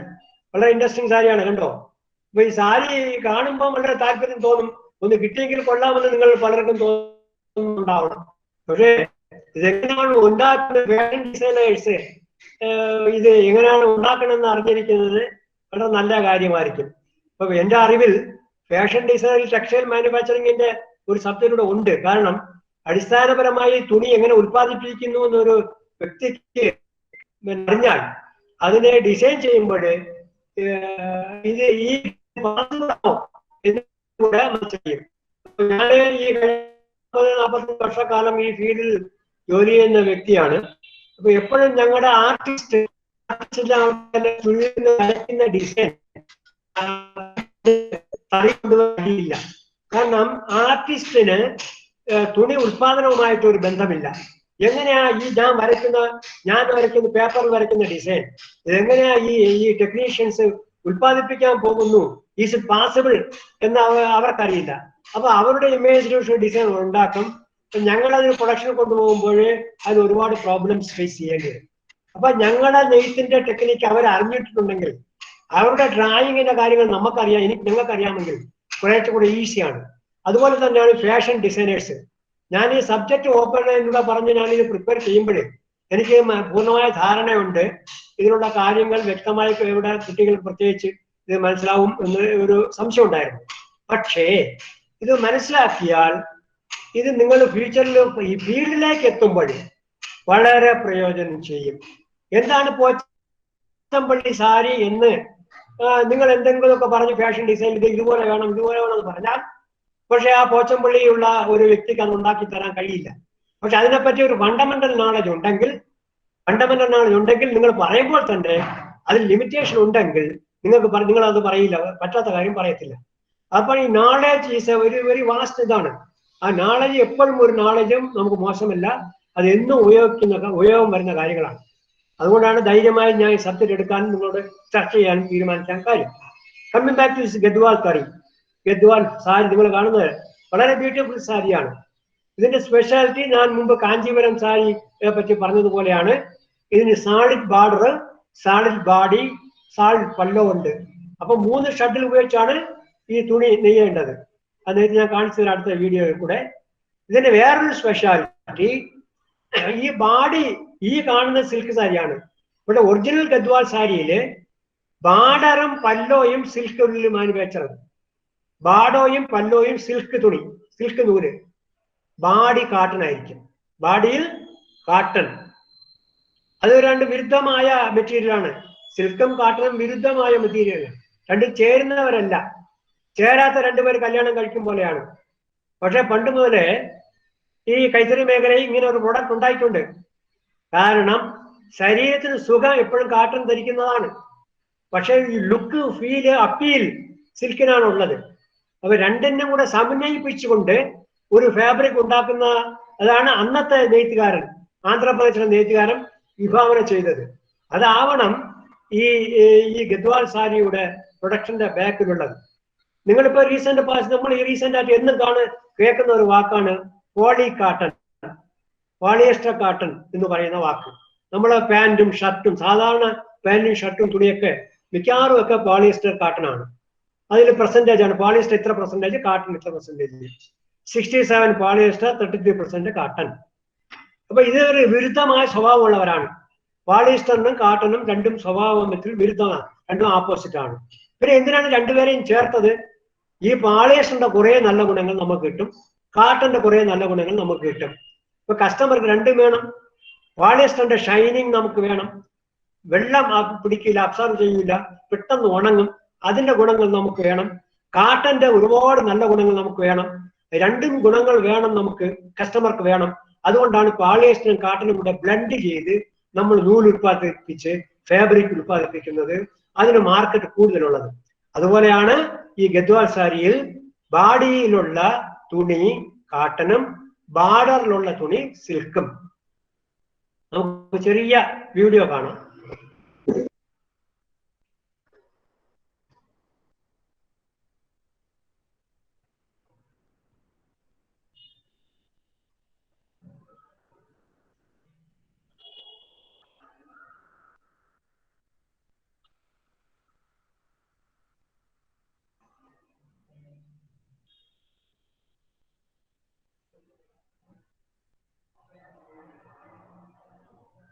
വളരെ ഇൻട്രസ്റ്റിംഗ് സാരിയാണ്, കണ്ടോ. അപ്പൊ ഈ സാരി കാണുമ്പോൾ വളരെ താല്പര്യം തോന്നും, ഒന്ന് കിട്ടിയെങ്കിൽ കൊള്ളാമെന്ന് നിങ്ങൾ പലർക്കും തോന്നുന്നുണ്ടാവണം. പക്ഷേ ഇതെങ്ങനെയാണ് ഉണ്ടാക്കുന്നത്, ഫാഷൻ ഡിസൈനേഴ്സ് ഇത് എങ്ങനെയാണ് ഉണ്ടാക്കണമെന്ന് അറിഞ്ഞിരിക്കുന്നത് വളരെ നല്ല കാര്യമായിരിക്കും. അപ്പൊ എന്റെ അറിവിൽ ഫാഷൻ ഡിസൈനിൽ ടെക്സ്റ്റൈൽ മാനുഫാക്ചറിങ്ങിന്റെ ഒരു സബ്ജക്റ്റ് ഉണ്ട്. കാരണം അടിസ്ഥാനപരമായി തുണി എങ്ങനെ ഉത്പാദിപ്പിക്കുന്നു എന്നൊരു വ്യക്തിക്ക് അറിഞ്ഞാൽ അതിനെ ഡിസൈൻ ചെയ്യുമ്പോൾ ഇത് ഈ കൂടെ മനസ്സിലാക്കും. ഞാൻ ഈ 40-45 വർഷക്കാലം ഈ ഫീൽഡിൽ ജോലി ചെയ്യുന്ന വ്യക്തിയാണ്. അപ്പൊ എപ്പോഴും ഞങ്ങളുടെ ആർട്ടിസ്റ്റ് ഡിസൈൻ കഴിയില്ല. കാരണം ആർട്ടിസ്റ്റിന് തുണി ഉത്പാദനവുമായിട്ട് ഒരു ബന്ധമില്ല. എങ്ങനെയാ ഈ ഞാൻ വരയ്ക്കുന്ന പേപ്പറിൽ വരയ്ക്കുന്ന ഡിസൈൻ ഇതെങ്ങനെയാ ഈ ടെക്നീഷ്യൻസ് ഉത്പാദിപ്പിക്കാൻ പോകുന്നു, ഈസ് ഇറ്റ് പോസിബിൾ എന്ന് അവർക്കറിയില്ല. അപ്പൊ അവരുടെ ഇമേജിനേഷൻ ഡിസൈൻ ഉണ്ടാക്കും. ഞങ്ങൾ അതിന് പ്രൊഡക്ഷൻ കൊണ്ടുപോകുമ്പോൾ അതിന് ഒരുപാട് പ്രോബ്ലംസ് ഫേസ് ചെയ്യേണ്ടി വരും. അപ്പൊ ഞങ്ങളുടെ നെയ്ത്തിന്റെ ടെക്നിക്ക് അവർ അറിഞ്ഞിട്ടുണ്ടെങ്കിൽ അവരുടെ ഡ്രായിങ്ങിന്റെ കാര്യങ്ങൾ നമുക്കറിയാം, ഞങ്ങൾക്കറിയാമെങ്കിൽ കുറേക്കൂടെ ഈസിയാണ്. അതുപോലെ തന്നെയാണ് ഫാഷൻ ഡിസൈനേഴ്സ്. ഞാൻ ഈ സബ്ജക്ട് ഓപ്പൺ എന്നൂടെ പറഞ്ഞ് ഞാനിത് പ്രിപ്പയർ ചെയ്യുമ്പോൾ എനിക്ക് പൂർണ്ണമായ ധാരണയുണ്ട്. ഇതിനുള്ള കാര്യങ്ങൾ വ്യക്തമായി ഇവിടെ കുട്ടികൾ പ്രത്യേകിച്ച് ഇത് മനസ്സിലാവും എന്ന് ഒരു സംശയം ഉണ്ടായിരുന്നു. പക്ഷേ ഇത് മനസ്സിലാക്കിയാൽ ഇത് നിങ്ങൾ ഫ്യൂച്ചറിൽ ഈ ഫീൽഡിലേക്ക് എത്തുമ്പോൾ വളരെ പ്രയോജനം ചെയ്യും. എന്താണ് പോച്ചമ്പള്ളി സാരി എന്ന് നിങ്ങൾ എന്തെങ്കിലുമൊക്കെ പറഞ്ഞ് ഫാഷൻ ഡിസൈൻ ഇതുപോലെ വേണം എന്ന് പറഞ്ഞാൽ പക്ഷെ ആ പോച്ചമ്പള്ളിയുള്ള ഒരു വ്യക്തിക്ക് അത് ഉണ്ടാക്കി തരാൻ കഴിയില്ല. പക്ഷെ അതിനെപ്പറ്റി ഒരു ഫണ്ടമെന്റൽ നോളജ് ഉണ്ടെങ്കിൽ നിങ്ങൾ പറയുമ്പോൾ തന്നെ അതിൽ ലിമിറ്റേഷൻ ഉണ്ടെങ്കിൽ നിങ്ങൾ അത് പറയില്ല, പറ്റാത്ത കാര്യം പറയത്തില്ല. അപ്പോൾ ഈ നോളജ് ഈസ് ഒരു വെരി വാസ്റ്റ് ഇതാണ്. ആ നോളജ് എപ്പോഴും ഒരു നോളജും നമുക്ക് മോശമല്ല, അത് എന്നും ഉപയോഗം വരുന്ന കാര്യങ്ങളാണ്. അതുകൊണ്ടാണ് ധൈര്യമായി ഞാൻ ഈ സബ്ജക്ട് എടുക്കാനും നിങ്ങളോട് ചർച്ച ചെയ്യാനും തീരുമാനിക്കാൻ കാര്യം. Coming back to Gadwal sari. Gadwal sari നിങ്ങൾ കാണുന്നത് വളരെ ബ്യൂട്ടിഫുൾ സാരിയാണ്. ഇതിന്റെ സ്പെഷ്യാലിറ്റി ഞാൻ മുമ്പ് കാഞ്ചീപുരം സാരിയെ പറ്റി പറഞ്ഞതുപോലെയാണ്. ഇതിന് സാളിഡ് ബാർഡർ, സാളിഡ് ബോഡി, സാളിഡ് പല്ലോ ഉണ്ട്. അപ്പൊ 3 ഷട്ടിൽ ഉപയോഗിച്ചാണ് ഈ തുണി നെയ്യേണ്ടത്. അത് ഞാൻ കാണിച്ചു തരാം അടുത്ത വീഡിയോയിൽ കൂടെ. ഇതിന്റെ വേറൊരു സ്പെഷ്യാലിറ്റി, ഈ ബാഡി ഈ കാണുന്ന സിൽക്ക് സാരിയാണ്. ഇവിടെ ഒറിജിനൽ ഗദ്വാൾ സാരിയില് ബാർഡറും പല്ലോയും സിൽക്ക് ഉള്ളിൽ മാനുഫാക്ചർ. ബാഡോയും പല്ലോയും സിൽക്ക് തുണി, സിൽക്ക് നൂല്. ബാഡി കാട്ടൺ ആയിരിക്കും. ബാഡിയിൽ കാട്ടൺ. അത് രണ്ട് വിരുദ്ധമായ മെറ്റീരിയലാണ്. സിൽക്കും കാട്ടണും വിരുദ്ധമായ മെറ്റീരിയലാണ്. രണ്ടും ചേരുന്നവരല്ല. ചേരാത്ത രണ്ടുപേർ കല്യാണം കഴിക്കും പോലെയാണ്. പക്ഷെ പണ്ട് മുതലേ ഈ കൈത്തറി മേഖലയിൽ ഇങ്ങനെ ഒരു പ്രൊഡക്റ്റ് ഉണ്ടായിട്ടുണ്ട്. കാരണം ശരീരത്തിന് സുഖം എപ്പോഴും കാട്ടൺ ധരിക്കുന്നതാണ്. പക്ഷെ ഈ ലുക്ക്, ഫീല്, അപ്പീൽ സിൽക്കിനാണ് ഉള്ളത്. അപ്പൊ രണ്ടിനും കൂടെ സമന്വയിപ്പിച്ചുകൊണ്ട് ഒരു ഫാബ്രിക് ഉണ്ടാക്കുന്ന അതാണ് അന്നത്തെ നെയ്ത്തുകാരൻ, ആന്ധ്രാപ്രദേശിലെ നെയ്ത്തുകാരൻ വിഭാവന ചെയ്തത്. അതാവണം ഈ ഗദ്വാൾ സാരിയുടെ പ്രൊഡക്ഷന്റെ ബാക്കിലുള്ളത്. നിങ്ങളിപ്പോ റീസെന്റ് നമ്മൾ ഈ റീസെന്റ് ആയിട്ട് എന്നും കേൾക്കുന്ന ഒരു വാക്കാണ് പോളി കാട്ടൺ, പോളിയസ്റ്റർ കാട്ടൺ എന്ന് പറയുന്ന വാക്ക്. നമ്മളെ പാന്റും ഷർട്ടും, സാധാരണ പാന്റും ഷർട്ടും തുണിയൊക്കെ മിക്കവാറും ഒക്കെ പോളിയസ്റ്റർ കാട്ടൺ ആണ്. അതിൽ പെർസെന്റേജ് ആണ്. പോളിയസ്റ്റർ ഇത്ര പെർസെന്റേജ്, കാട്ടൺ ഇത്ര പെർസെന്റേജ്. 67 polyester, 33% cotton. അപ്പൊ ഇത് ഒരു വിരുദ്ധമായ സ്വഭാവമുള്ളവരാണ്. പോളിയസ്റ്ററിനും കാട്ടണും രണ്ടും സ്വഭാവത്തിൽ വിരുദ്ധമാണ്, രണ്ടും ഓപ്പോസിറ്റ് ആണ്. പിന്നെ എന്തിനാണ് രണ്ടുപേരെയും ചേർത്തത്? ഈ പോളിയസ്റ്ററിന്റെ കുറെ നല്ല ഗുണങ്ങൾ നമുക്ക് കിട്ടും, കാട്ടന്റെ കുറെ നല്ല ഗുണങ്ങൾ നമുക്ക് കിട്ടും. ഇപ്പൊ കസ്റ്റമർക്ക് രണ്ടും വേണം. പോളിയസ്റ്ററിന്റെ ഷൈനിങ് നമുക്ക് വേണം, വെള്ളം പിടിക്കില്ല, അബ്സർവ് ചെയ്യില്ല, പെട്ടെന്ന് ഉണങ്ങും, അതിന്റെ ഗുണങ്ങൾ നമുക്ക് വേണം. കാട്ടന്റെ ഒരുപാട് നല്ല ഗുണങ്ങൾ നമുക്ക് വേണം. രണ്ടും ഗുണങ്ങൾ വേണം നമുക്ക്, കസ്റ്റമർക്ക് വേണം. അതുകൊണ്ടാണ് പോളിയസ്റ്ററും കാട്ടനും കൂടെ ബ്ലെൻഡ് ചെയ്ത് നമ്മൾ നൂൽ ഉത്പാദിപ്പിച്ച് ഫാബ്രിക് ഉത്പാദിപ്പിക്കുന്നത്. അതിന് മാർക്കറ്റ് കൂടുതലുള്ളത്. അതുപോലെയാണ് ഈ ഗദ്വാൾ സാരിയിൽ ബാഡിയിലുള്ള തുണി കാട്ടനും ബാർഡറിലുള്ള തുണി സിൽക്കും. നമുക്ക് ചെറിയ വീഡിയോ കാണാം.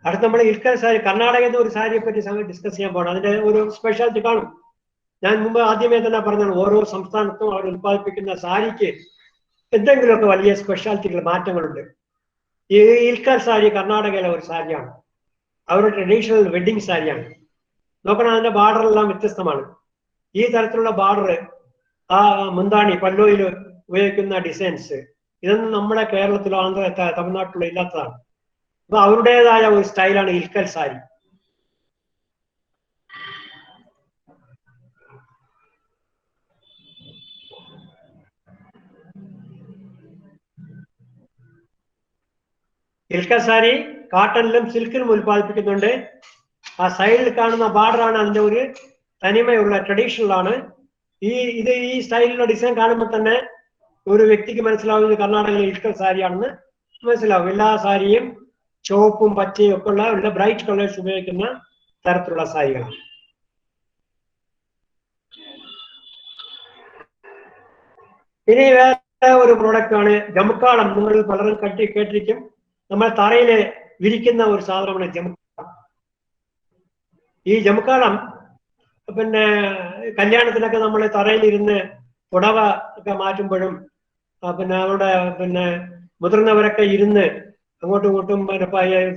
അടുത്ത നമ്മൾ ഇൽക്കൽ സാരി, കർണാടകയുടെ ഒരു സാരിയെ പറ്റി ഡിസ്കസ് ചെയ്യാൻ പോകണം. അതിന്റെ ഒരു സ്പെഷ്യാലിറ്റി കാണും. ഞാൻ മുമ്പ് ആദ്യമേ തന്നെ പറഞ്ഞാണ്, ഓരോ സംസ്ഥാനത്തും അവർ ഉത്പാദിപ്പിക്കുന്ന സാരിക്ക് എന്തെങ്കിലുമൊക്കെ വലിയ സ്പെഷ്യാലിറ്റികൾ, മാറ്റങ്ങളുണ്ട്. ഈ ഇൽക്കൽ സാരി കർണാടകയിലെ ഒരു സാരിയാണ്. അവരുടെ ട്രഡീഷണൽ വെഡിങ് സാരിയാണ്. നോക്കണം, അതിന്റെ ബാർഡറെല്ലാം വ്യത്യസ്തമാണ്. ഈ തരത്തിലുള്ള ബാർഡർ, ആ മുന്താണി, പല്ലോയിൽ ഉപയോഗിക്കുന്ന ഡിസൈൻസ്, ഇതൊന്നും നമ്മുടെ കേരളത്തിലോ തമിഴ്നാട്ടിലോ ഇല്ലാത്തതാണ്. അപ്പൊ അവരുടേതായ ഒരു സ്റ്റൈലാണ് ഇൽക്കൽ സാരി. ഇൽക്കൽ സാരി കാട്ടണിലും സിൽക്കിലും ഉത്പാദിപ്പിക്കുന്നുണ്ട്. ആ സൈഡിൽ കാണുന്ന ബാർഡറാണ് അതിന്റെ ഒരു തനിമയുള്ള, ട്രഡീഷണൽ ആണ്. ഈ സ്റ്റൈലിലുള്ള ഡിസൈൻ കാണുമ്പോൾ തന്നെ ഒരു വ്യക്തിക്ക് മനസ്സിലാവുന്നത് കർണാടകയിലെ ഇൽക്കൽ സാരിയാണെന്ന് മനസ്സിലാവും. എല്ലാ സാരിയും ചുവപ്പും പച്ചയും ഒക്കെ ഉള്ള ബ്രൈറ്റ് കളേഴ്സ് ഉപയോഗിക്കുന്ന തരത്തിലുള്ള സാരികളാണ്. ഇനി വേറെ ഒരു പ്രോഡക്റ്റ് ആണ് ജമുക്കാളം. നിങ്ങൾ പലരും കേട്ടിരിക്കും. നമ്മൾ തറയില് വിരിക്കുന്ന ഒരു സാധനമാണ് ജമുക്കാളം. ഈ ജമുക്കാളം പിന്നെ കല്യാണത്തിനൊക്കെ നമ്മൾ തറയിലിരുന്ന് പുടവ ഒക്കെ മാറ്റുമ്പോഴും പിന്നെ അവിടെ മുതിർന്നവരൊക്കെ ഇരുന്ന് അങ്ങോട്ടും ഇങ്ങോട്ടും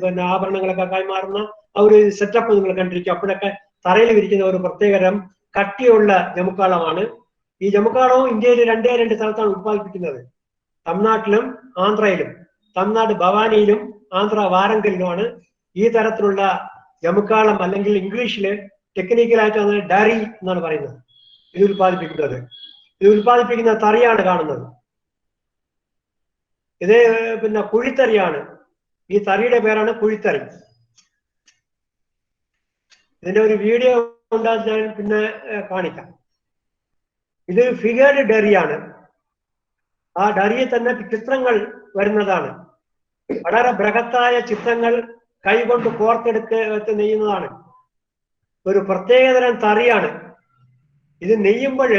പിന്നെ ആഭരണങ്ങളൊക്കെ കൈമാറുന്ന ആ ഒരു സെറ്റപ്പ് നിങ്ങൾ കണ്ടിരിക്കും. അപ്പോഴൊക്കെ തറയിൽ വിരിക്കുന്ന ഒരു പ്രത്യേകതരം കട്ടിയുള്ള ജമുക്കാളമാണ്. ഈ ജമുക്കാളവും ഇന്ത്യയിൽ രണ്ട് സ്ഥലത്താണ് ഉത്പാദിപ്പിക്കുന്നത്. തമിഴ്നാട്ടിലും ആന്ധ്രയിലും. തമിഴ്നാട് ഭവാനിയിലും ആന്ധ്ര വാരങ്കലിലുമാണ് ഈ തരത്തിലുള്ള ജമുക്കാളം, അല്ലെങ്കിൽ ഇംഗ്ലീഷില് ടെക്നിക്കലായിട്ട് അതിന് ഡറി എന്നാണ് പറയുന്നത്, ഇത് ഉത്പാദിപ്പിക്കുന്നത്. ഇത് ഉത്പാദിപ്പിക്കുന്ന തറിയാണ് കാണുന്നത്. ഇത് കുഴിത്തറിയാണ്. ഈ തറിയുടെ പേരാണ് കുഴിത്തറി. ഇതിന്റെ ഒരു വീഡിയോ ഉണ്ടാകും, ഞാൻ പിന്നെ കാണിക്കാം. ഇത് ഫിഗേർഡ് ഡറിയാണ്. ആ ഡറിയിൽ തന്നെ ചിത്രങ്ങൾ വരുന്നതാണ്. വളരെ ബൃഹത്തായ ചിത്രങ്ങൾ കൈകൊണ്ട് കോർത്തെടുത്ത് നെയ്യുന്നതാണ്. ഒരു പ്രത്യേകതരം തറിയാണ്. ഇത് നെയ്യുമ്പോൾ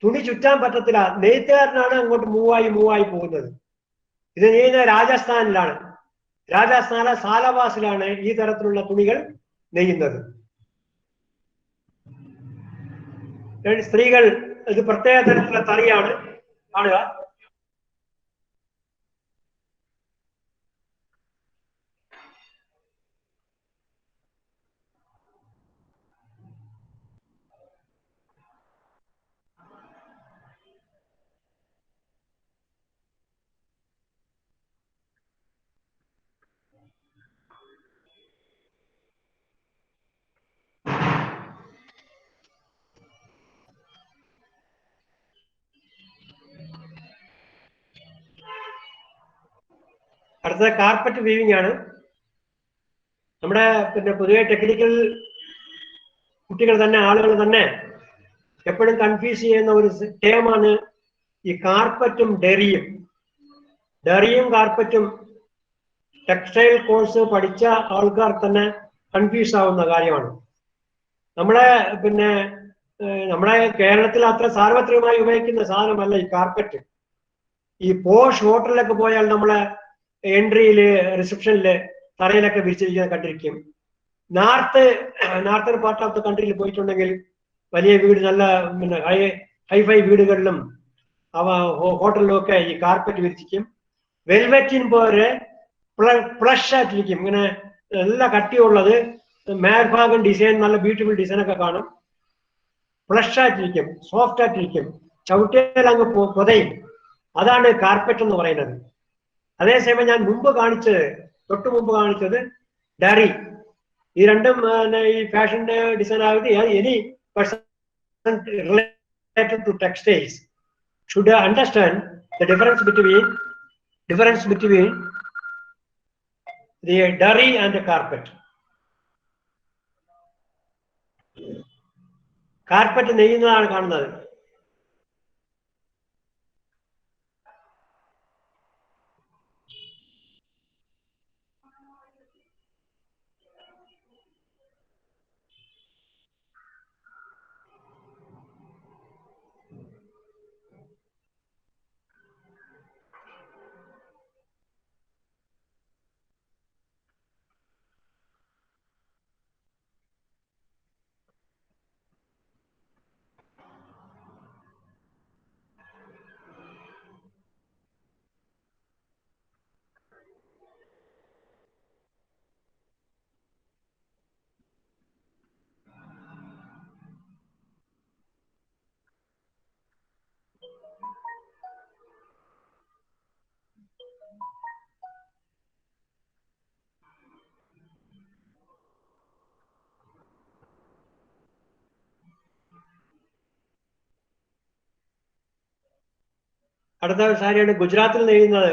തുണി ചുറ്റാൻ പറ്റത്തില്ല. നെയ്ത്തുകാരനാണ് അങ്ങോട്ട് മൂവായി പോകുന്നത്. ഇത് നെയ്യുന്നത് രാജസ്ഥാനിലാണ്. രാജസ്ഥാനിലെ സാലവാസിലാണ് ഈ തരത്തിലുള്ള തുണികൾ നെയ്യുന്നത്. സ്ത്രീകൾ ഇത് പ്രത്യേക തരത്തിലുള്ള തറിയാണ് കാണുക. അടുത്തത് കാർപ്പറ്റ് വീവിംഗ് ആണ്. നമ്മുടെ പൊതുവെ ടെക്നിക്കൽ കുട്ടികൾ തന്നെ, ആളുകൾ തന്നെ എപ്പോഴും കൺഫ്യൂസ് ചെയ്യുന്ന ഒരു ടേമാണ് ഈ കാർപ്പറ്റും ഡെറിയും. ഡെറിയും കാർപ്പറ്റും ടെക്സ്റ്റൈൽ കോഴ്സ് പഠിച്ച ആൾക്കാർ തന്നെ കൺഫ്യൂസ് ആവുന്ന കാര്യമാണ്. നമ്മുടെ കേരളത്തിൽ അത്ര സാർവത്രികമായി ഉപയോഗിക്കുന്ന സാധനമല്ല ഈ കാർപ്പറ്റ്. ഈ പോഷ് ഹോട്ടലിലൊക്കെ പോയാൽ നമ്മളെ എൻട്രിയില് റിസപ്ഷനില് തറയിലൊക്കെ വിരിച്ചിരിക്കുന്നത് കണ്ടിരിക്കും. നോർത്തേൺ പാർട്ട് ഓഫ് ദ കൺട്രിയിൽ പോയിട്ടുണ്ടെങ്കിൽ വലിയ വീട്, നല്ല ഹൈഫൈ വീടുകളിലും ഹോട്ടലിലും ഒക്കെ ഈ കാർപ്പറ്റ് വിരിച്ചിരിക്കും. വെൽവെറ്റിൻ പോലെ ഫ്ലഷ് ആയിട്ടിരിക്കും, ഇങ്ങനെ നല്ല കട്ടിയുള്ളത്. മേൽഭാഗം ഡിസൈൻ നല്ല ബ്യൂട്ടിഫുൾ ഡിസൈൻ ഒക്കെ കാണും. ഫ്ലഷ് ആയിട്ടിരിക്കും, സോഫ്റ്റ് ആയിട്ടിരിക്കും, ചവിട്ടിയാൽ അങ്ങ് പൊതയും. അതാണ് കാർപ്പറ്റ് എന്ന് പറയുന്നത്. അതേസമയം ഞാൻ തൊട്ട് മുമ്പ് കാണിച്ചത് ഡറി. ഈ രണ്ടും ഈ ഫാഷൻ ഡിസൈൻ ആയിട്ട് any person related to textiles should understand the difference between the duri and the carpet. Carpet നെയ്യുന്നതാണ് കാണുന്നത്. അടുത്ത സാരിയാണ് ഗുജറാത്തിൽ നെയ്യുന്നത്.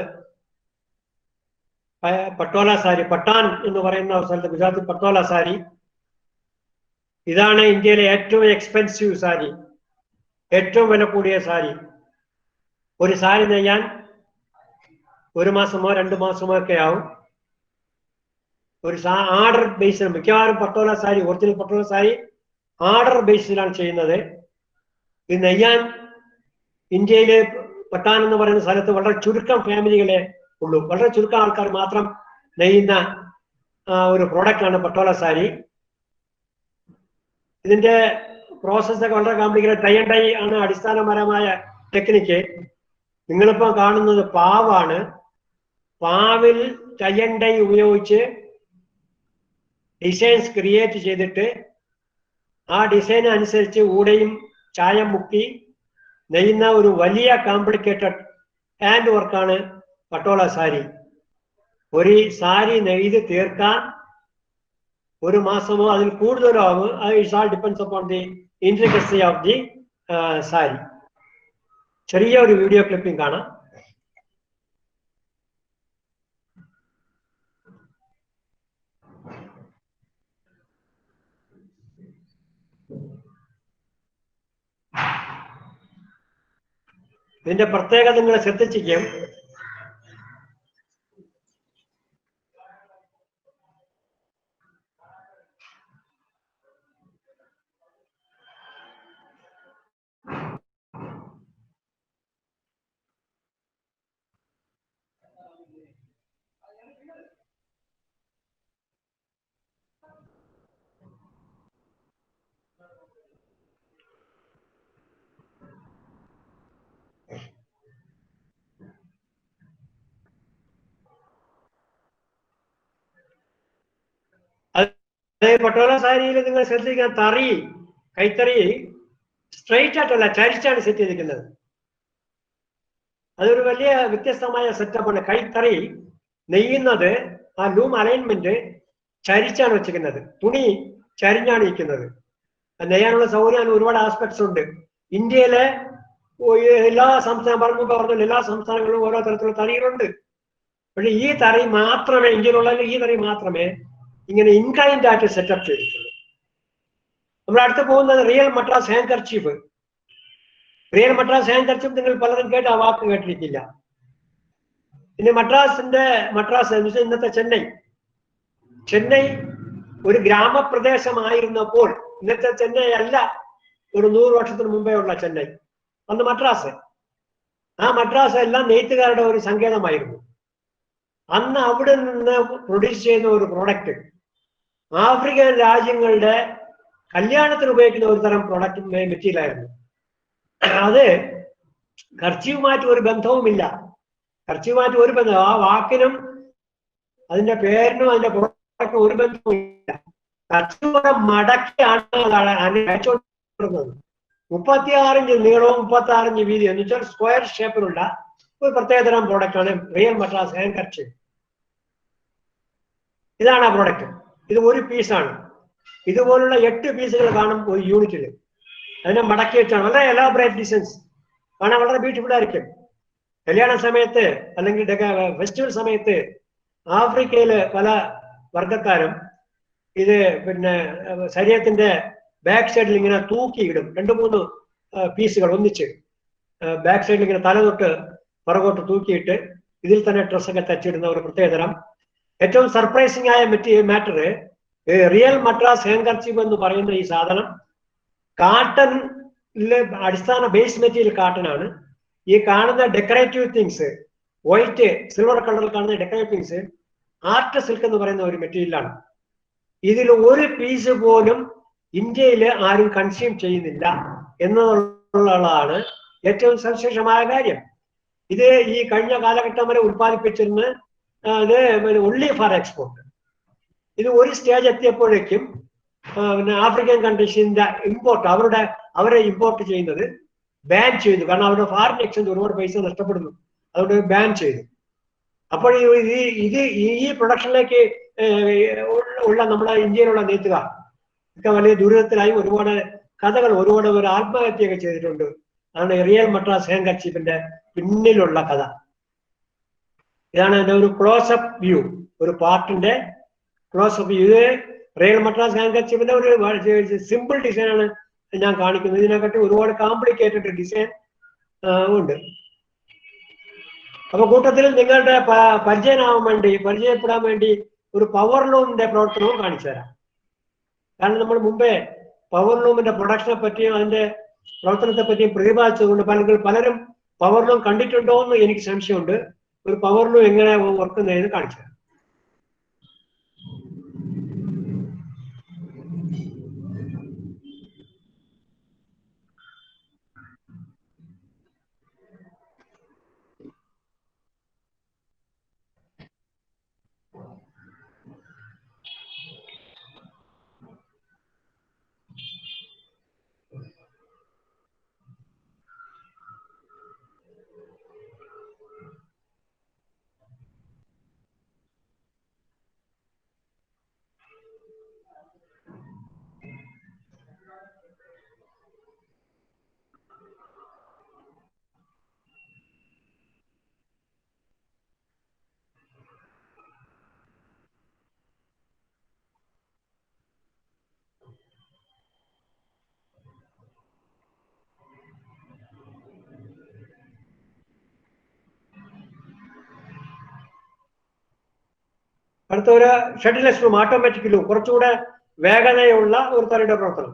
പട്ടോല സാരി, പട്ടാൻ എന്ന് പറയുന്ന സ്ഥലത്ത് ഗുജറാത്തിൽ പട്ടോല സാരി. ഇതാണ് ഇന്ത്യയിലെ ഏറ്റവും എക്സ്പെൻസീവ് സാരി, ഏറ്റവും വില കൂടിയ സാരി. ഒരു സാരി നെയ്യാൻ 1 മാസമോ 2 മാസമോ ഒക്കെ ആവും. ഒരു ആർഡർ ബേസിൽ, മിക്കവാറും പട്ടോല സാരി, ഒറിജിനൽ പട്ടോല സാരി ആർഡർ ബേസിലാണ് ചെയ്യുന്നത്. ഇത് നെയ്യാൻ ഇന്ത്യയിലെ പട്ടാൻ എന്ന് പറയുന്ന സ്ഥലത്ത് വളരെ ചുരുക്കം ഫാമിലികളെ ഉള്ളൂ, വളരെ ചുരുക്കം ആൾക്കാർ മാത്രം നെയ്യുന്ന ഒരു പ്രോഡക്റ്റാണ് പട്ടോല സാരി. ഇതിന്റെ പ്രോസസ്സൊക്കെ വളരെ കോംപ്ലിക്കേറ്റഡ്. ടൈ ആൻഡ് ഡൈ ആണ് അടിസ്ഥാനപരമായ ടെക്നിക്ക്. നിങ്ങളിപ്പോൾ കാണുന്നത് പാവാണ്. പാവിൽ ടൈ ആൻഡ് ഡൈ ഉപയോഗിച്ച് ഡിസൈൻസ് ക്രിയേറ്റ് ചെയ്തിട്ട് ആ ഡിസൈൻ അനുസരിച്ച് ഊടയും ചായം മുക്കി നെയ്യുന്ന ഒരു വലിയ കോംപ്ലിക്കേറ്റഡ് ഹാൻഡ് വർക്കാണ് പട്ടോല സാരി. ഒരു സാരി നെയ്ത് തീർക്കാൻ 1 മാസമോ അതിൽ കൂടുതലോ ആവും. It's all depends upon the intricacy of the sari. ചെറിയ ഒരു വീഡിയോ ക്ലിപ്പിംഗ് കാണാം. ഇതിന്റെ പ്രത്യേകത നിങ്ങൾ ശ്രദ്ധിച്ചിരിക്കും. പട്ടോല സാരിയിൽ നിങ്ങൾ ശ്രദ്ധിക്കാൻ തറി കൈത്തറി സ്ട്രെയിറ്റ് ആയിട്ടല്ല, ചരിച്ചാണ് സെറ്റ് ചെയ്തിരിക്കുന്നത്. അതൊരു വലിയ വ്യത്യസ്തമായ സെറ്റപ്പാണ്. കൈത്തറി നെയ്യുന്നത് ആ ലൂം അലൈൻമെന്റ് ചരിച്ചാണ് വെച്ചിരിക്കുന്നത്. തുണി ചരിഞ്ഞാണ് ഇരിക്കുന്നത്. നെയ്യാനുള്ള സൗകര്യം ഒരുപാട് ആസ്പെക്ട്സ് ഉണ്ട്. ഇന്ത്യയിലെ എല്ലാ എല്ലാ സംസ്ഥാനങ്ങളിലും ഓരോ തരത്തിലുള്ള തറികളുണ്ട്. പക്ഷെ ഈ തറി മാത്രമേ ഇന്ത്യയിലുള്ള ഈ തറി മാത്രമേ ഇങ്ങനെ ഇൻക്ലൈൻഡ് ആയിട്ട് സെറ്റപ്പ് ചെയ്തിട്ടുള്ളൂ. നമ്മൾ അടുത്ത് പോകുന്നത് റിയൽ മദ്രാസ് ഹാൻകർച്ചീഫ്. റിയൽ മദ്രാസ് ഹാൻകർച്ചീഫ് നിങ്ങൾ പലരും കേട്ട് ആ വാക്ക് കേട്ടിരിക്കില്ല. പിന്നെ മദ്രാസ് എന്ന് വെച്ചാൽ ഇന്നത്തെ ചെന്നൈ ഒരു ഗ്രാമപ്രദേശമായിരുന്നപ്പോൾ, ഇന്നത്തെ ചെന്നൈ അല്ല, ഒരു 100 വർഷത്തിന് മുമ്പേ ഉള്ള ചെന്നൈ, അന്ന് മദ്രാസ്. ആ മദ്രാസ് എല്ലാം നെയ്ത്തുകാരുടെ ഒരു സങ്കേതമായിരുന്നു. അന്ന് അവിടെ നിന്ന് പ്രൊഡ്യൂസ് ചെയ്യുന്ന ഒരു പ്രോഡക്റ്റ് ആഫ്രിക്കൻ രാജ്യങ്ങളുടെ കല്യാണത്തിന് ഉപയോഗിക്കുന്ന ഒരു തരം പ്രോഡക്റ്റ് മെറ്റീരിയൽ ആയിരുന്നു. അത് കർച്ചീവുമായിട്ട് ഒരു ബന്ധവുമില്ല. കർച്ചീവുമായിട്ട് ഒരു ബന്ധം, ആ വാക്കിനും അതിന്റെ പേരിനും അതിന്റെ പ്രോഡക്റ്റിനും ഒരു ബന്ധവുമില്ല. കർച്ചീവ് മടക്കിയാണ് അയച്ചുകൊണ്ടിരുന്നത്. 36 ഇഞ്ച് നീളവും 36 ഇഞ്ച് വീതി എന്ന് വെച്ചാൽ സ്ക്വയർ ഷേപ്പിലുള്ള ഒരു പ്രത്യേകതരം പ്രോഡക്റ്റാണ് റിയൽ മദ്രാസ് ഹാൻകർച്ചീഫ്. ഇതാണ് ആ പ്രോഡക്റ്റ്. ഇത് ഒരു പീസാണ്. ഇതുപോലുള്ള 8 പീസുകൾ കാണും ഒരു യൂണിറ്റിൽ. അതിനെ മടക്കി വെച്ചാണ് വളരെ എലാബറേറ്റ് ഡിസൈൻസ്. കാണാൻ വളരെ ബ്യൂട്ടിഫുൾ ആയിരിക്കും. കല്യാണ സമയത്ത് അല്ലെങ്കിൽ ഫെസ്റ്റിവൽ സമയത്ത് ആഫ്രിക്കയില് പല വർഗക്കാരും ഇത് പിന്നെ ശരീരത്തിന്റെ ബാക്ക് സൈഡിൽ ഇങ്ങനെ തൂക്കിയിടും. 2-3 പീസുകൾ ഒന്നിച്ച് ബാക്ക് സൈഡിൽ ഇങ്ങനെ തല തൊട്ട് പുറകോട്ട് തൂക്കിയിട്ട് ഇതിൽ തന്നെ ഡ്രസ്സൊക്കെ തച്ചിടുന്ന ഒരു പ്രത്യേകതരം ഏറ്റവും സർപ്രൈസിംഗ് ആയ മാറ്റർ, റിയൽ മദ്രാസ് ഹാൻകർച്ചീഫ് എന്ന് പറയുന്ന ഈ സാധനം കാട്ടനിലെ അടിസ്ഥാന ബേസ് മെറ്റീരിയൽ കാട്ടനാണ്. ഈ കാണുന്ന ഡെക്കറേറ്റീവ് തിങ്സ്, വൈറ്റ് സിൽവർ കളറിൽ കാണുന്ന ഡെക്കറേറ്റീവ് തിങ്സ് ആർട്ട് സിൽക്ക് എന്ന് പറയുന്ന ഒരു മെറ്റീരിയലാണ്. ഇതിൽ ഒരു പീസ് പോലും ഇന്ത്യയിൽ ആരും കൺസ്യൂം ചെയ്യുന്നില്ല എന്നുള്ളതാണ് ഏറ്റവും സവിശേഷമായ കാര്യം. ഇത് ഈ കഴിഞ്ഞ കാലഘട്ടം വരെ ഉത്പാദിപ്പിച്ചിരുന്ന അത് ഒൺലി ഫോർ എക്സ്പോർട്ട്. ഇത് ഒരു സ്റ്റേജ് എത്തിയപ്പോഴേക്കും പിന്നെ ആഫ്രിക്കൻ കൺട്രീസിന്റെ ഇമ്പോർട്ട് അവരെ ഇമ്പോർട്ട് ചെയ്യുന്നത് ബാൻ ചെയ്തു. കാരണം അവരുടെ ഫോറിൻ എക്സ്ചേഞ്ച് ഒരുപാട് പൈസ നഷ്ടപ്പെടുന്നു, അതുകൊണ്ട് ബാൻ ചെയ്തു. അപ്പോൾ ഈ പ്രൊഡക്ഷനിലേക്ക് ഉള്ള നമ്മുടെ ഇന്ത്യയിലുള്ള നെയ്ത്തുകാർ ഒക്കെ വലിയ ദുരിതത്തിലായി ഒരുപാട് കഥകൾ, ഒരുപാട് ഒരു ആത്മഹത്യയൊക്കെ ചെയ്തിട്ടുണ്ട്. അതാണ് റിയൽ മദ്രാസ് ഹാൻകർച്ചീഫിന്റെ പിന്നിലുള്ള കഥ. ഇതാണ് എൻ്റെ ഒരു ക്ലോസപ്പ് വ്യൂ, ഒരു പാർട്ടിന്റെ ക്ലോസപ്പ് വ്യൂ. ഇത് റിയൽ മദ്രാസ് ഹാൻകർച്ചീഫിന്റെ ഒരു സിമ്പിൾ ഡിസൈനാണ് ഞാൻ കാണിക്കുന്നത്. ഇതിനെക്കാട്ടി ഒരുപാട് കോംപ്ലിക്കേറ്റഡ് ഡിസൈൻ ഉണ്ട്. അപ്പൊ കൂട്ടത്തിൽ നിങ്ങളുടെ പരിചയപ്പെടാൻ വേണ്ടി ഒരു പവർ ലൂമിന്റെ പ്രവർത്തനവും കാണിച്ചു തരാം. കാരണം നമ്മൾ മുമ്പേ പവർ ലൂമിന്റെ പ്രൊഡക്ഷനെ പറ്റിയും അതിന്റെ പ്രവർത്തനത്തെ പറ്റിയും പ്രതിപാദിച്ചതുകൊണ്ട് പലരും പവർ ലൂം കണ്ടിട്ടുണ്ടോ എന്ന് എനിക്ക് സംശയമുണ്ട്. ഒരു പവർ ലൂം എങ്ങനെ വർക്ക് ചെയ്യുന്നത് കാണിച്ചു തരാം. അടുത്ത ഒരു ഷട്ടിൽലെസ് ലൂം, ഓട്ടോമാറ്റിക് ലൂം, കുറച്ചുകൂടെ വേഗതയുള്ള ഒരു തരയുടെ പ്രവർത്തനം.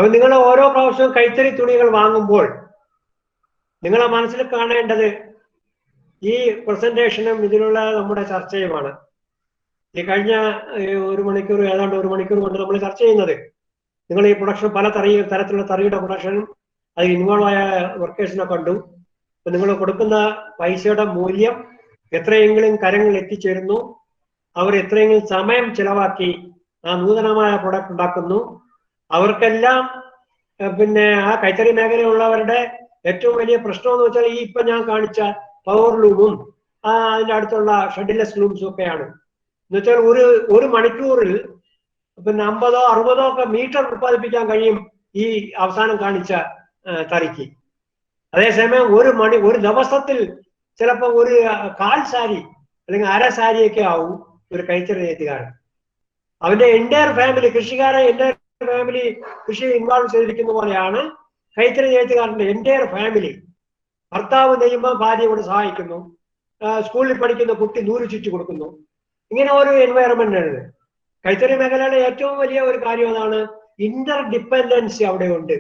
അപ്പൊ നിങ്ങൾ ഓരോ പ്രാവശ്യവും കൈത്തറി തുണികൾ വാങ്ങുമ്പോൾ നിങ്ങളെ മനസ്സിൽ കാണേണ്ടത് ഈ പ്രസന്റേഷനും ഇതിലുള്ള നമ്മുടെ ചർച്ചയുമാണ്. ഈ കഴിഞ്ഞ ഏതാണ്ട് ഒരു മണിക്കൂർ കൊണ്ട് നമ്മൾ ചർച്ച ചെയ്യുന്നത് നിങ്ങൾ ഈ പ്രൊഡക്ഷൻ പല തരത്തിലുള്ള തറിയുടെ പ്രൊഡക്ഷനും അതിൽ ഇൻവോൾവ് ആയ വർക്കേഴ്സിനെ കണ്ടു. അപ്പൊ നിങ്ങൾ കൊടുക്കുന്ന പൈസയുടെ മൂല്യം എത്രയെങ്കിലും കരങ്ങൾ എത്തിച്ചേരുന്നു, അവർ എത്രയെങ്കിലും സമയം ചെലവാക്കി ആ നൂതനമായ പ്രൊഡക്റ്റ് ഉണ്ടാക്കുന്നു. അവർക്കെല്ലാം പിന്നെ ആ കൈത്തറി മേഖലയുള്ളവരുടെ ഏറ്റവും വലിയ പ്രശ്നം എന്ന് വെച്ചാൽ ഈ ഇപ്പൊ ഞാൻ കാണിച്ച പവർ ലൂമും അതിന്റെ അടുത്തുള്ള ഷെഡിലെസ് ലൂംസും ഒക്കെയാണ്. എന്നുവെച്ചാൽ ഒരു മണിക്കൂറിൽ പിന്നെ 50 or 60 മീറ്റർ ഉത്പാദിപ്പിക്കാൻ കഴിയും ഈ അവസാനം കാണിച്ച തറിക്ക്. അതേസമയം ഒരു ദിവസത്തിൽ ചിലപ്പോൾ ഒരു കാൽ സാരി അല്ലെങ്കിൽ അര സാരിയൊക്കെ ആവും ഒരു കൈത്തറി നെയ്ത്തുകാരൻ. അവന്റെ എൻ്റയർ ഫാമിലി, കൃഷിക്കാരൻ എൻ്റയർ ഫാമിലി കൃഷി ഇൻവോൾവ് ചെയ്തിരിക്കുന്ന പോലെയാണ് കൈത്തറി നെയ്ത്തുകാരന്റെ എൻ്റയർ ഫാമിലി. ഭർത്താവ് നെയ്യുമ്പോൾ ഭാര്യ കൂടെ സഹായിക്കുന്നു, സ്കൂളിൽ പഠിക്കുന്ന കുട്ടി നൂല് ചുറ്റി കൊടുക്കുന്നു. ഇങ്ങനെ ഒരു എൻവയറമെന്റ് ആണ്. കൈത്തറി മേഖലയുടെ ഏറ്റവും വലിയ ഒരു കാര്യം അതാണ്, ഇന്റർ ഡിപ്പെൻഡൻസി അവിടെ ഉണ്ട്.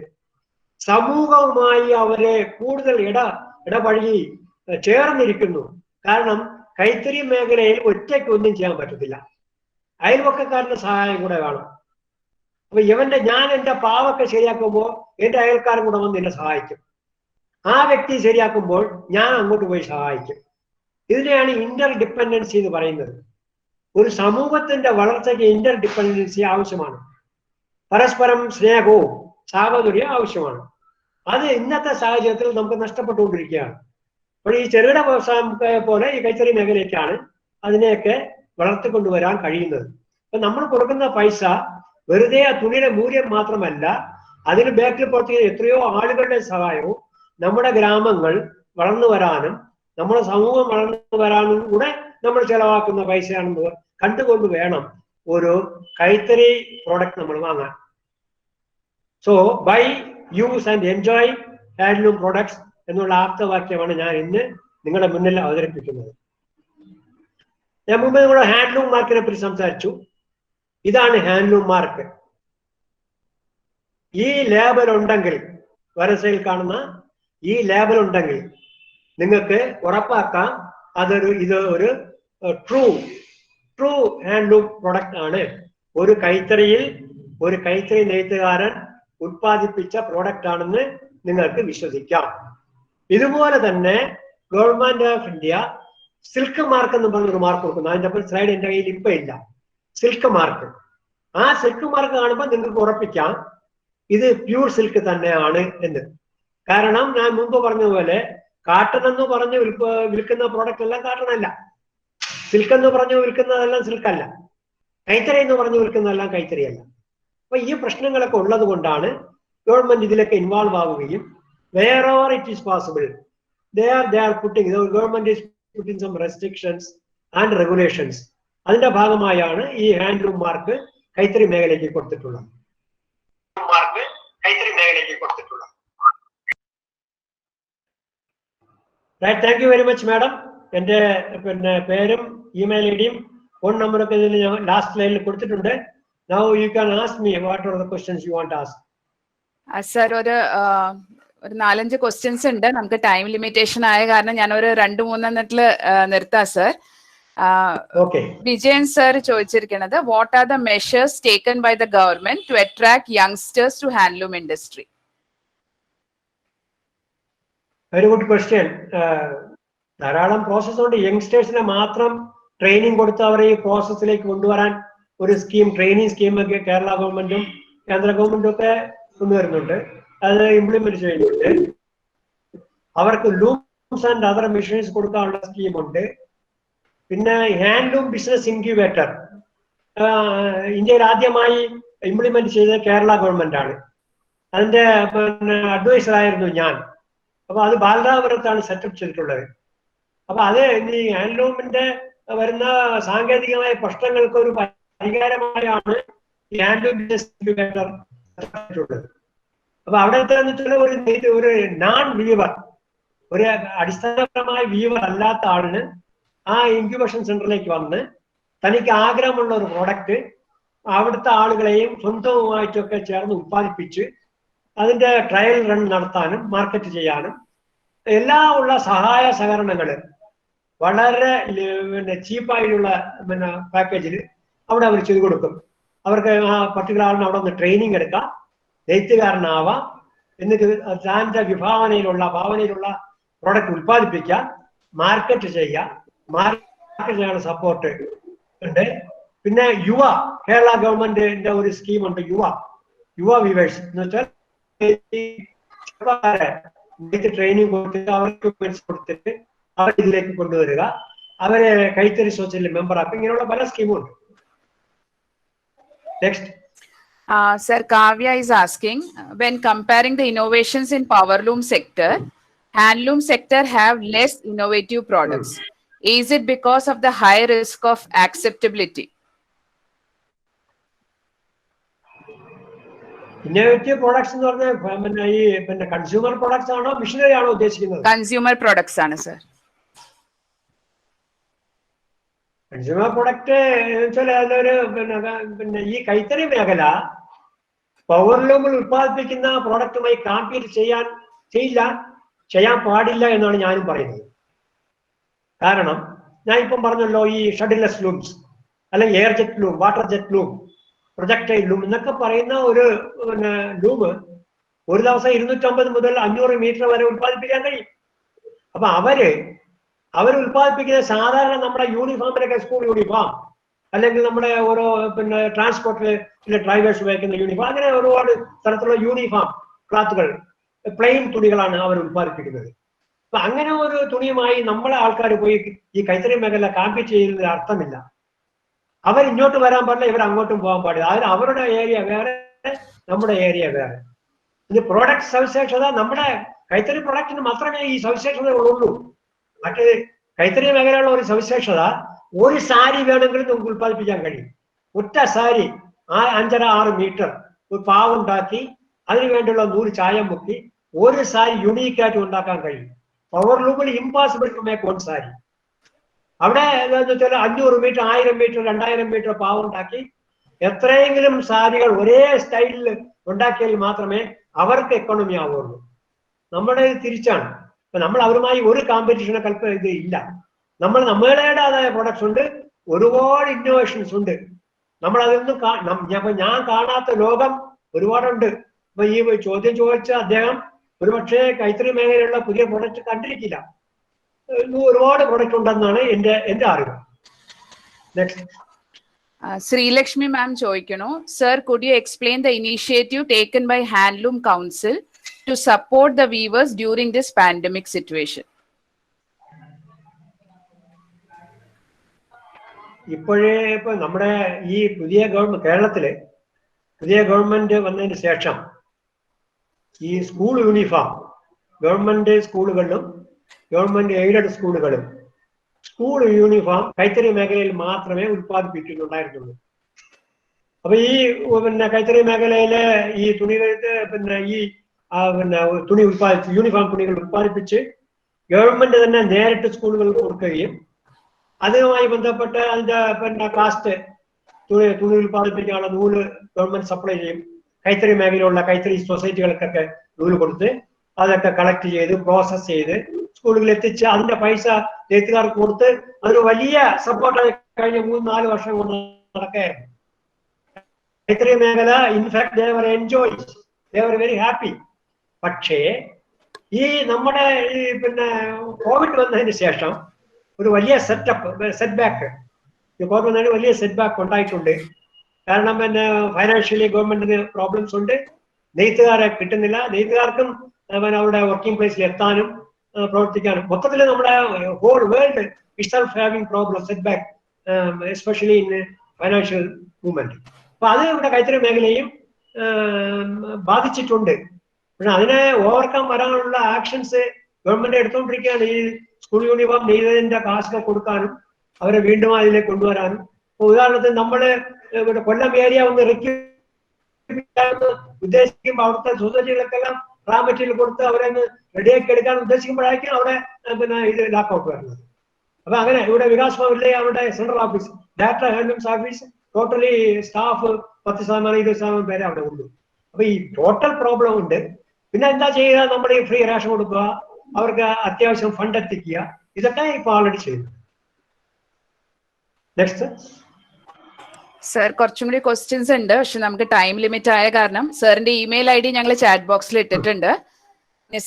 സമൂഹവുമായി അവരെ കൂടുതൽ ഇടപഴകി ചേർന്നിരിക്കുന്നു. കാരണം കൈത്തറി മേഖലയിൽ ഒറ്റയ്ക്ക് ഒന്നും ചെയ്യാൻ പറ്റത്തില്ല, അയൽവക്കക്കാരുടെ സഹായം കൂടെ വേണം. അപ്പൊ ഞാൻ എന്റെ പാവൊക്കെ ശരിയാക്കുമ്പോൾ എന്റെ അയൽക്കാരൻ കൂടെ വന്ന് എന്നെ സഹായിക്കും. ആ വ്യക്തി ശരിയാക്കുമ്പോൾ ഞാൻ അങ്ങോട്ട് പോയി സഹായിക്കും. ഇതിനെയാണ് ഇന്റർ ഡിപ്പെൻഡൻസി എന്ന് പറയുന്നത്. ഒരു സമൂഹത്തിന്റെ വളർച്ചയ്ക്ക് ഇന്റർ ഡിപ്പെൻഡൻസി ആവശ്യമാണ്. പരസ്പരം സ്നേഹവും സാഹോദര്യവും ആവശ്യമാണ്. അത് ഇന്നത്തെ സാഹചര്യത്തിൽ നമുക്ക് നഷ്ടപ്പെട്ടുകൊണ്ടിരിക്കുകയാണ്. അപ്പോൾ ഈ ചെറുകിട വ്യവസായം പോലെ ഈ കൈത്തറി മേഖലയ്ക്കാണ് അതിനെയൊക്കെ വളർത്തിക്കൊണ്ടുവരാൻ കഴിയുന്നത്. അപ്പൊ നമ്മൾ കൊടുക്കുന്ന പൈസ വെറുതെ ആ തുണിയുടെ മൂല്യം മാത്രമല്ല, അതിന് ബാക്കിൽ പ്രവർത്തിക്കുന്ന എത്രയോ ആളുകളുടെ സഹായവും നമ്മുടെ ഗ്രാമങ്ങൾ വളർന്നു വരാനും നമ്മുടെ സമൂഹം വളർന്നു വരാനും കൂടെ നമ്മൾ ചെലവാക്കുന്ന പൈസയാണെന്ന് കണ്ടുകൊണ്ട് വേണം ഒരു കൈത്തറി പ്രോഡക്റ്റ് നമ്മൾ വാങ്ങാൻ. So buy, use and enjoy handloom products എന്നുള്ള ആപ്തവാക്യമാണ് ഞാൻ ഇന്ന് നിങ്ങളുടെ മുന്നിൽ അവതരിപ്പിക്കുന്നത്. ഞാൻ മുമ്പ് നിങ്ങളുടെ ഹാൻഡ്ലൂം മാർക്കിനെ പറ്റി സംസാരിച്ചു. ഇതാണ് ഹാൻഡ്ലൂം മാർക്ക്. ഈ ലേബൽ ഉണ്ടെങ്കിൽ, വരസയിൽ കാണുന്ന ഈ ലേബൽ ഉണ്ടെങ്കിൽ നിങ്ങൾക്ക് ഉറപ്പാക്കാം ഇത് ഒരു ട്രൂ ഹാൻഡ്ലൂം പ്രൊഡക്റ്റ് ആണ്. ഒരു കൈത്തറി നെയ്ത്തുകാരൻ ഉത്പാദിപ്പിച്ച പ്രോഡക്റ്റ് ആണെന്ന് നിങ്ങൾക്ക് വിശ്വസിക്കാം. ഇതുപോലെ തന്നെ government of India silk mark എന്ന് പറഞ്ഞൊരു മാർക്ക് കൊടുക്കുന്നു. അതിന്റെ സ്ലൈഡ് എന്റെ കയ്യിൽ ഇപ്പൊ ഇല്ല. സിൽക്ക് മാർക്ക്, ആ സിൽക്ക് മാർക്ക് കാണുമ്പോൾ നിങ്ങൾക്ക് ഉറപ്പിക്കാം ഇത് പ്യൂർ സിൽക്ക് തന്നെയാണ് എന്ന്. കാരണം ഞാൻ മുമ്പ് പറഞ്ഞതുപോലെ കാട്ടൺ എന്ന് പറഞ്ഞ് വിൽക്കുന്ന പ്രോഡക്റ്റ് എല്ലാം കാട്ടൺ അല്ല, സിൽക്ക് എന്ന് പറഞ്ഞു വിൽക്കുന്നതെല്ലാം സിൽക്കല്ല, കൈത്തറി എന്ന് പറഞ്ഞു വിൽക്കുന്നതെല്ലാം കൈത്തറി അല്ല. അപ്പൊ ഈ പ്രശ്നങ്ങളൊക്കെ ഉള്ളത് കൊണ്ടാണ് ഗവൺമെന്റ് ഇതിലൊക്കെ ഇൻവോൾവ് ആവുകയും wherever it is possible they are putting, the government is putting some restrictions and regulations. അതിന്റെ ഭാഗമായാണ് ഈ ഹാൻഡ്ലൂം മാർക്ക് കൈത്തറി മേഖലയ്ക്ക് കൊടുത്തിട്ടുള്ളത്. Thank you very much madam. എന്റെ പേരും ഇമെയിൽ ഐഡിയും ഫോൺ നമ്പറൊക്കെ ഇതിൽ ഞാൻ ലാസ്റ്റ് സ്ലൈഡിൽ കൊടുത്തിട്ടുണ്ട്. Now you can ask me what are the questions you want to ask. Sir, ഒരു 4-5 ക്വസ്റ്റ്യൻസ് ഉണ്ട്. നമുക്ക് ടൈം ലിമിറ്റേഷൻ ആയ കാരണം ഞാൻ ഒരു 2-3 നിർത്താം സർ. വിജയൻ സർ ചോദിച്ചിരിക്കുന്നത്, what are the measures taken by the government to attract youngsters to handloom industry? Very good question. ധാരാളം പ്രോസസ് ഉണ്ട്. യങ്സ്റ്റേഴ്സിനെ മാത്രം ട്രെയിനിങ് കൊടുത്ത് അവരെ ഈ പ്രോസസ്സിലേക്ക് കൊണ്ടുവരാൻ ഒരു ട്രെയിനിങ് സ്കീമൊക്കെ കേരള ഗവൺമെന്റും കേന്ദ്ര ഗവൺമെന്റും ഒക്കെ കൊണ്ടുവരുന്നുണ്ട്. അത് ഇംപ്ലിമെന്റ് ചെയ്യുന്നുണ്ട്. അവർക്ക് ലൂംസ് ആൻഡ് അതർ മെഷീൻസ് കൊടുക്കാനുള്ള സ്കീമുണ്ട്. പിന്നെ ഹാൻഡ്ലൂം ബിസിനസ് ഇൻക്യുബേറ്റർ ഇന്ത്യയിൽ ആദ്യമായി ഇംപ്ലിമെന്റ് ചെയ്തത് കേരള ഗവൺമെന്റ് ആണ്. അതിന്റെ അഡ്വൈസർ ആയിരുന്നു ഞാൻ. അപ്പൊ അത് ബാലരാപുരത്താണ് സെറ്റപ്പ് ചെയ്തിട്ടുള്ളത്. അപ്പൊ അത് ഈ ഹാൻഡ്ലൂമിന്റെ വരുന്ന സാങ്കേതികമായ പ്രശ്നങ്ങൾക്ക് ഒരു പരിഹാരമായാണ് ഈ ഹാൻഡ്ലൂം ബിസിനസ് ഇൻക്യുബേറ്റർ ഉള്ളത്. അപ്പൊ അവിടുത്തെ ഒരു നോൺ വീവർ, ഒരു അടിസ്ഥാനപരമായ വീവർ അല്ലാത്ത ആളിന് ആ ഇൻക്യുബേഷൻ സെന്ററിലേക്ക് വന്ന് തനിക്ക് ആഗ്രഹമുള്ള ഒരു പ്രോഡക്റ്റ് അവിടുത്തെ ആളുകളെയും സ്വന്തവുമായിട്ടൊക്കെ ചേർന്ന് ഉത്പാദിപ്പിച്ച് അതിന്റെ ട്രയൽ റൺ നടത്താനും മാർക്കറ്റ് ചെയ്യാനും എല്ലാം ഉള്ള സഹായ സഹകരണങ്ങൾ വളരെ പിന്നെ ചീപ്പായിട്ടുള്ള പിന്നെ പാക്കേജിൽ അവിടെ അവർ ചെയ്തു കൊടുക്കും. അവർക്ക് ആ പർട്ടിക്കുലർ ആളിന് അവിടെ നിന്ന് ട്രെയിനിങ് എടുക്കാം, നെയ്ത്തുകാരനാവാം, എന്നിട്ട് താൻ്റെ ഭാവനയിലുള്ള പ്രോഡക്റ്റ് ഉൽപ്പാദിപ്പിക്കുക, മാർക്കറ്റ് ചെയ്യുക. മാർക്കറ്റ് ചെയ്യാനുള്ള സപ്പോർട്ട് ഉണ്ട്. പിന്നെ കേരള ഗവൺമെന്റിന്റെ ഒരു സ്കീമുണ്ട്, യുവ വീവേഴ്സ് എന്ന് വെച്ചാൽ ട്രെയിനിങ് കൊടുത്തിട്ട് അവർക്ക് കൊടുത്തിട്ട് അവർ ഇതിലേക്ക് കൊണ്ടുവരിക, അവരെ കൈത്തറി സൊസൈറ്റിയിൽ മെമ്പർ ആക്കുക. ഇങ്ങനെയുള്ള പല സ്കീമുണ്ട്. Next. Sir, Kavya is asking, when comparing the innovations in powerloom sector, handloom sector have less innovative products. Is it because of the high risk of acceptability? Innovative products എന്ന് പറഞ്ഞാൽ പിന്നെ കൺസ്യൂമർ പ്രോഡക്ട്സ് ആണോ missionary ആണോ ഉദ്ദേശിക്കുന്നത്? Consumer products ആണ് sir. Consumer product വെച്ചാൽ അതൊരു പിന്നെ ഈ കൈത്തറി മേഖല പവർലൂമിൽ ഉത്പാദിപ്പിക്കുന്ന പ്രോഡക്റ്റുമായി കോമ്പീറ്റ് ചെയ്യാൻ പാടില്ല എന്നാണ് ഞാനും പറയുന്നത്. കാരണം ഞാൻ ഇപ്പം പറഞ്ഞല്ലോ, ഈ ഷട്ടിൽലെസ് ലൂംസ് അല്ലെങ്കിൽ air jet loom, water jet loom, projectile loom എന്നൊക്കെ പറയുന്ന ഒരു പിന്നെ ലൂമ് ഒരു ദിവസം 250 മുതൽ 500 മീറ്റർ വരെ ഉത്പാദിപ്പിക്കാൻ കഴിയും. അപ്പൊ അവർ ഉത്പാദിപ്പിക്കുന്ന സാധാരണ നമ്മുടെ യൂണിഫോമിലൊക്കെ, സ്കൂൾ യൂണിഫോം അല്ലെങ്കിൽ നമ്മുടെ ഓരോ പിന്നെ ട്രാൻസ്പോർട്ടിലെ ഡ്രൈവേഴ്സ് ഉപയോഗിക്കുന്ന യൂണിഫോം, അങ്ങനെ ഒരുപാട് തരത്തിലുള്ള യൂണിഫോം ക്ലാത്തുകൾ, പ്ലെയിൻ തുണികളാണ് അവർ ഉത്പാദിപ്പിക്കുന്നത്. അപ്പൊ അങ്ങനെ ഒരു തുണിയുമായി നമ്മളെ ആൾക്കാർ പോയി ഈ കൈത്തറി മേഖല കോമ്പീറ്റ് ചെയ്യുന്നതിൽ അർത്ഥമില്ല. അവർ ഇങ്ങോട്ട് വരാൻ പാടില്ല, ഇവർ അങ്ങോട്ടും പോകാൻ പാടില്ല. അതിന് അവരുടെ ഏരിയ വേറെ, നമ്മുടെ ഏരിയ വേറെ. ഇത് പ്രോഡക്റ്റ് സവിശേഷത, നമ്മുടെ കൈത്തറി പ്രൊഡക്റ്റിന് മാത്രമേ ഈ സവിശേഷതകളുള്ളൂ. മറ്റേ കൈത്തറി മേഖലയുള്ള ഒരു സവിശേഷത, ഒരു സാരി വേണമെങ്കിലും നമുക്ക് ഉത്പാദിപ്പിക്കാൻ കഴിയും. ഒറ്റ സാരി 5.5-6 മീറ്റർ ഒരു പാവുണ്ടാക്കി അതിന് വേണ്ടിയുള്ള നൂല് ചായം മുക്കി ഒരു സാരി യുണീക്കായിട്ട് ഉണ്ടാക്കാൻ കഴിയും. പവർലൂമിൽ impossible to make one sari. അവിടെ എന്താണെന്ന് വെച്ചാൽ 500 മീറ്റർ, 1000 മീറ്റർ, 2000 മീറ്റർ പാവുണ്ടാക്കി എത്രയെങ്കിലും സാരികൾ ഒരേ സ്റ്റൈലിൽ ഉണ്ടാക്കിയാൽ മാത്രമേ അവർക്ക് എക്കോണമി ആവുള്ളൂ. നമ്മുടെ തിരിച്ചാണ്. ഇപ്പൊ നമ്മൾ അവരുമായി ഒരു കോമ്പറ്റീഷനെ ഇത് ഇല്ല. നമ്മുടേതായ പ്രൊഡക്ട്സ് ഉണ്ട്, ഒരുപാട് ഇന്നോവേഷൻസ് ഉണ്ട്. നമ്മൾ അതൊന്നും ഞാൻ കാണാത്ത ലോകം ഒരുപാടുണ്ട്. അപ്പൊ ഈ ചോദ്യം ചോദിച്ച അദ്ദേഹം ഒരുപക്ഷെ കൈത്തറി മേഖലയിലുള്ള പുതിയ പ്രൊഡക്റ്റ് കണ്ടിരിക്കില്ല. ഒരുപാട് പ്രൊഡക്റ്റ് ഉണ്ടെന്നാണ് എന്റെ അറിവ്. നെക്സ്റ്റ്. ശ്രീലക്ഷ്മി മാം ചോദിക്കണു, sir could you explain the initiative taken by handloom council to support the weavers during this pandemic situation? ഇപ്പൊ നമ്മുടെ ഈ പുതിയ കേരളത്തിലെ പുതിയ ഗവൺമെന്റ് വന്നതിന് ശേഷം ഈ സ്കൂൾ യൂണിഫോം ഗവൺമെന്റ് സ്കൂളുകളിലും ഗവൺമെന്റ് എയ്ഡഡ് സ്കൂളുകളും സ്കൂൾ യൂണിഫോം കൈത്തറി മേഖലയിൽ മാത്രമേ ഉത്പാദിപ്പിക്കുന്നുണ്ടായിരുന്നുള്ളൂ. അപ്പൊ ഈ പിന്നെ കൈത്തറി മേഖലയിലെ ഈ തുണി യൂണിഫോം തുണികൾ ഉത്പാദിപ്പിച്ച് ഗവൺമെന്റ് തന്നെ നേരിട്ട് സ്കൂളുകളിൽ കൊടുക്കുകയും അതുമായി ബന്ധപ്പെട്ട് അതിന്റെ കാസ്റ്റ് തുണി ഉത്പാദിപ്പിക്കാനുള്ള നൂല് ഗവൺമെന്റ് സപ്ലൈ ചെയ്യും. കൈത്തറി മേഖലയിലുള്ള കൈത്തറി സൊസൈറ്റികൾക്കൊക്കെ നൂല് കൊടുത്ത് അതൊക്കെ കളക്ട് ചെയ്ത് പ്രോസസ് ചെയ്ത് സ്കൂളുകളിൽ എത്തിച്ച് അതിന്റെ പൈസ നെയ്ത്തുകാർക്ക് കൊടുത്ത് അതൊരു വലിയ സപ്പോർട്ടായി കഴിഞ്ഞ 3-4 വർഷം കൊണ്ട് നടക്കുകയായിരുന്നു. കൈത്തറി മേഖല in fact they were very happy. പക്ഷേ ഈ നമ്മുടെ ഈ കോവിഡ് വന്നതിന് ശേഷം ഒരു വലിയ സെറ്റ് ബാക്ക് വലിയ സെറ്റ് ബാക്ക് ഉണ്ടായിട്ടുണ്ട്. കാരണം ഫൈനാൻഷ്യലി ഗവൺമെന്റിന് പ്രോബ്ലംസ് ഉണ്ട്, നെയ്ത്തുകാരെ കിട്ടുന്നില്ല, നെയ്ത്തുകാർക്കും അവരുടെ വർക്കിംഗ് പ്ലേസിൽ എത്താനും പ്രവർത്തിക്കാനും മൊത്തത്തിൽ നമ്മുടെ whole world itself having problem set back especially in financial movement. അപ്പൊ അത് ഇവിടെ കൈത്തറി മേഖലയും ബാധിച്ചിട്ടുണ്ട്. പക്ഷെ അതിനെ ഓവർകം വരാനുള്ള ആക്ഷൻസ് ഗവൺമെന്റ് എടുത്തുകൊണ്ടിരിക്കുകയാണ്. ഈ സ്കൂൾ യൂണിഫോം നെയ്തതിന്റെ കാശൊക്കെ കൊടുക്കാനും അവരെ വീണ്ടും അതിലേക്ക് കൊണ്ടുവരാനും. ഉദാഹരണത്തിന് നമ്മള് ഇവിടെ കൊല്ലം ഏരിയ ഒന്ന് ഉദ്ദേശിക്കുമ്പോൾ അവിടുത്തെ സൊസൈറ്റികൾക്കെല്ലാം റാ മെറ്റീരിയൽ കൊടുത്ത് അവരെ റെഡിയാക്കി എടുക്കാൻ ഉദ്ദേശിക്കുമ്പോഴായിരിക്കും അവിടെ ഇത് ലാക്കൗട്ട് വരുന്നത്. അപ്പൊ അങ്ങനെ ഇവിടെ വികാസ് ഭവനിലെ അവരുടെ central office director handlooms office totally staff 10%-20% പേരെ അവിടെ ഉള്ളൂ. അപ്പൊ ഈ ടോട്ടൽ പ്രോബ്ലം ഉണ്ട്. പിന്നെ എന്താ ചെയ്യുക? നമ്മൾ ഈ ഫ്രീ റേഷൻ കൊടുക്കുക, അവർക്ക് അത്യാവശ്യം ഫണ്ട് എത്തിക്കുക, ഇതൊക്കെ ഇപ്പൊ ഓൾറെഡി ചെയ്യുന്നു. നെക്സ്റ്റ് സർ, കുറച്ചും കൂടി ക്വസ്റ്റ്യൻസ് ഉണ്ട്, പക്ഷെ നമുക്ക് ടൈം ലിമിറ്റ് ആയ കാരണം സാറിന്റെ ഇമെയിൽ ഐ ഡി ഞങ്ങൾ ചാറ്റ് ബോക്സിൽ ഇട്ടിട്ടുണ്ട്.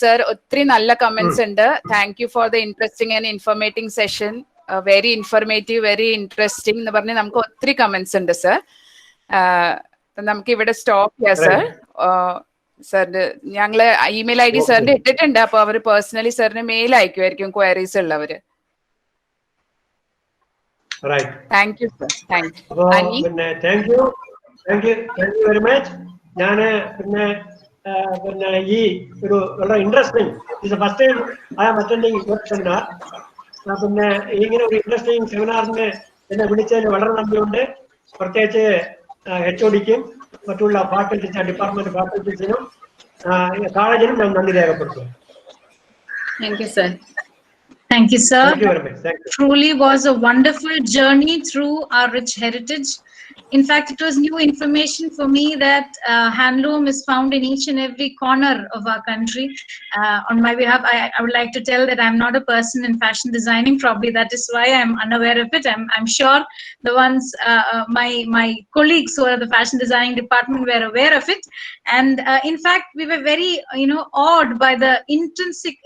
സർ, ഒത്തിരി നല്ല കമന്റ്സ് ഉണ്ട്. Thank you for the interesting and informative session. Very informative, very interesting എന്ന് പറഞ്ഞ് നമുക്ക് ഒത്തിരി കമന്റ്സ് ഉണ്ട് സർ. നമുക്ക് ഇവിടെ സ്റ്റോപ്പ് ചെയ്യാം സർ. സാറിന്റെ ഞങ്ങള് ഇമെയിൽ ഐ ഡി സാറിന്റെ ഇട്ടിട്ടുണ്ട്. അപ്പൊ അവർ പേഴ്സണലി സാറിന് മെയിൽ അയക്കുമായിരിക്കും ക്വയറീസ് ഉള്ളവര്. Thank you sir. പിന്നെ താങ്ക് യു വെരി മച്ച്. ഞാന് പിന്നെ ഈ ഒരു വളരെ ഇൻട്രസ്റ്റിംഗ്, ഇത് first time I am attending your seminar. പിന്നെ ഇങ്ങനെ ഒരു ഇൻട്രസ്റ്റിംഗ് സെമിനാറിന് എന്നെ വിളിച്ചതിന് വളരെ നന്ദിയുണ്ട്. പ്രത്യേകിച്ച് HODക്കും മറ്റുള്ള ഫാക്കൽറ്റീസ്, ഡിപ്പാർട്ട്മെന്റ് ഫാക്കൽറ്റീസിനും കോളേജിനും ഞാൻ നന്ദി രേഖപ്പെടുത്തുന്നു. Thank you, sir. Thank you, sir. Thank you very much. Thank you. Truly was a wonderful journey through our rich heritage. In fact, it was new information for me that handloom is found in each and every corner of our country. On my behalf, I would like to tell that I'm not a person in fashion designing. Probably that is why I'm unaware of it. I'm sure the ones, my colleagues who are the fashion designing department were aware of it. And in fact, we were very, awed by the intrinsic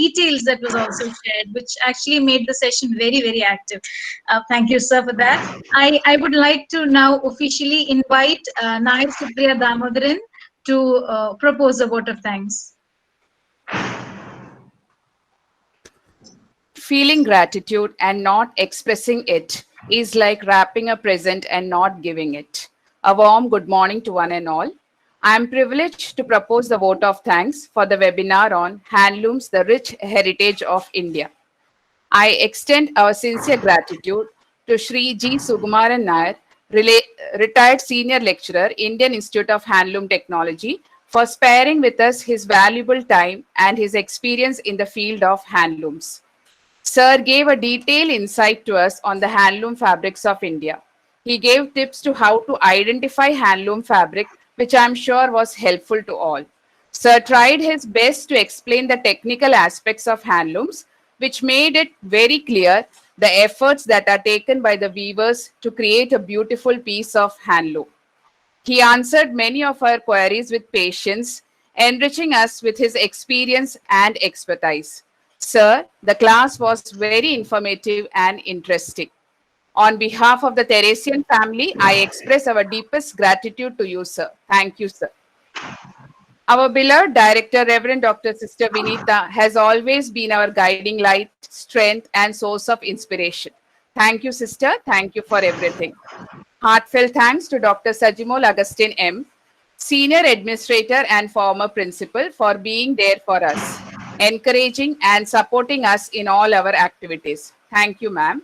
details that was also shared, which actually made the session very, very active. Thank you, sir, for that. I would like to now officially invite Nair Supriya Damodaran to propose a vote of thanks. Feeling gratitude and not expressing it is like wrapping a present and not giving it. A warm good morning to one and all. I am privileged to propose the vote of thanks for the webinar on Handlooms, the Rich Heritage of India. I extend our sincere gratitude to Shri G. Sugumaran Nair, retired senior lecturer, Indian Institute of Handloom Technology, for sparing with us his valuable time and his experience in the field of handlooms. Sir gave a detailed insight to us on the handloom fabrics of India. He gave tips to how to identify handloom fabric, which I'm sure was helpful to all. Sir tried his best to explain the technical aspects of handlooms, which made it very clear the efforts that are taken by the weavers to create a beautiful piece of handloom. He answered many of our queries with patience, enriching us with his experience and expertise. Sir, the class was very informative and interesting. On behalf of the Theresian family, I express our deepest gratitude to you, sir. Thank you, sir. Our beloved director, Reverend Dr. Sister Vinita, has always been our guiding light, strength, and source of inspiration. Thank you, sister. Thank you for everything. Heartfelt thanks to Dr. Sajimol Augustine M., senior administrator and former principal, for being there for us, encouraging and supporting us in all our activities. Thank you, ma'am.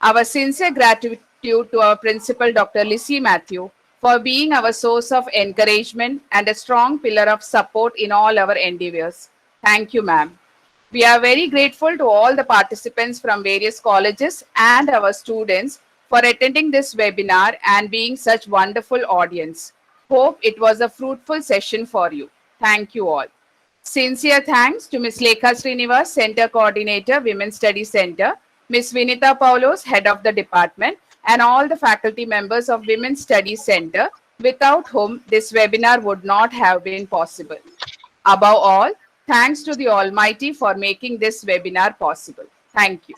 Our sincere gratitude to our principal, Dr. Lissy Matthew, for being our source of encouragement and a strong pillar of support in all our endeavors. Thank you, ma'am. We are very grateful to all the participants from various colleges and our students for attending this webinar and being such wonderful audience. Hope it was a fruitful session for you. Thank you all. Sincere thanks to Ms. Lekha Srinivas, Center Coordinator, Women's Studies Center, Ms. Vinita Paulos, Head of the Department, and all the faculty members of Women's Studies Center, without whom this webinar would not have been possible. Above all, thanks to the Almighty for making this webinar possible. Thank you.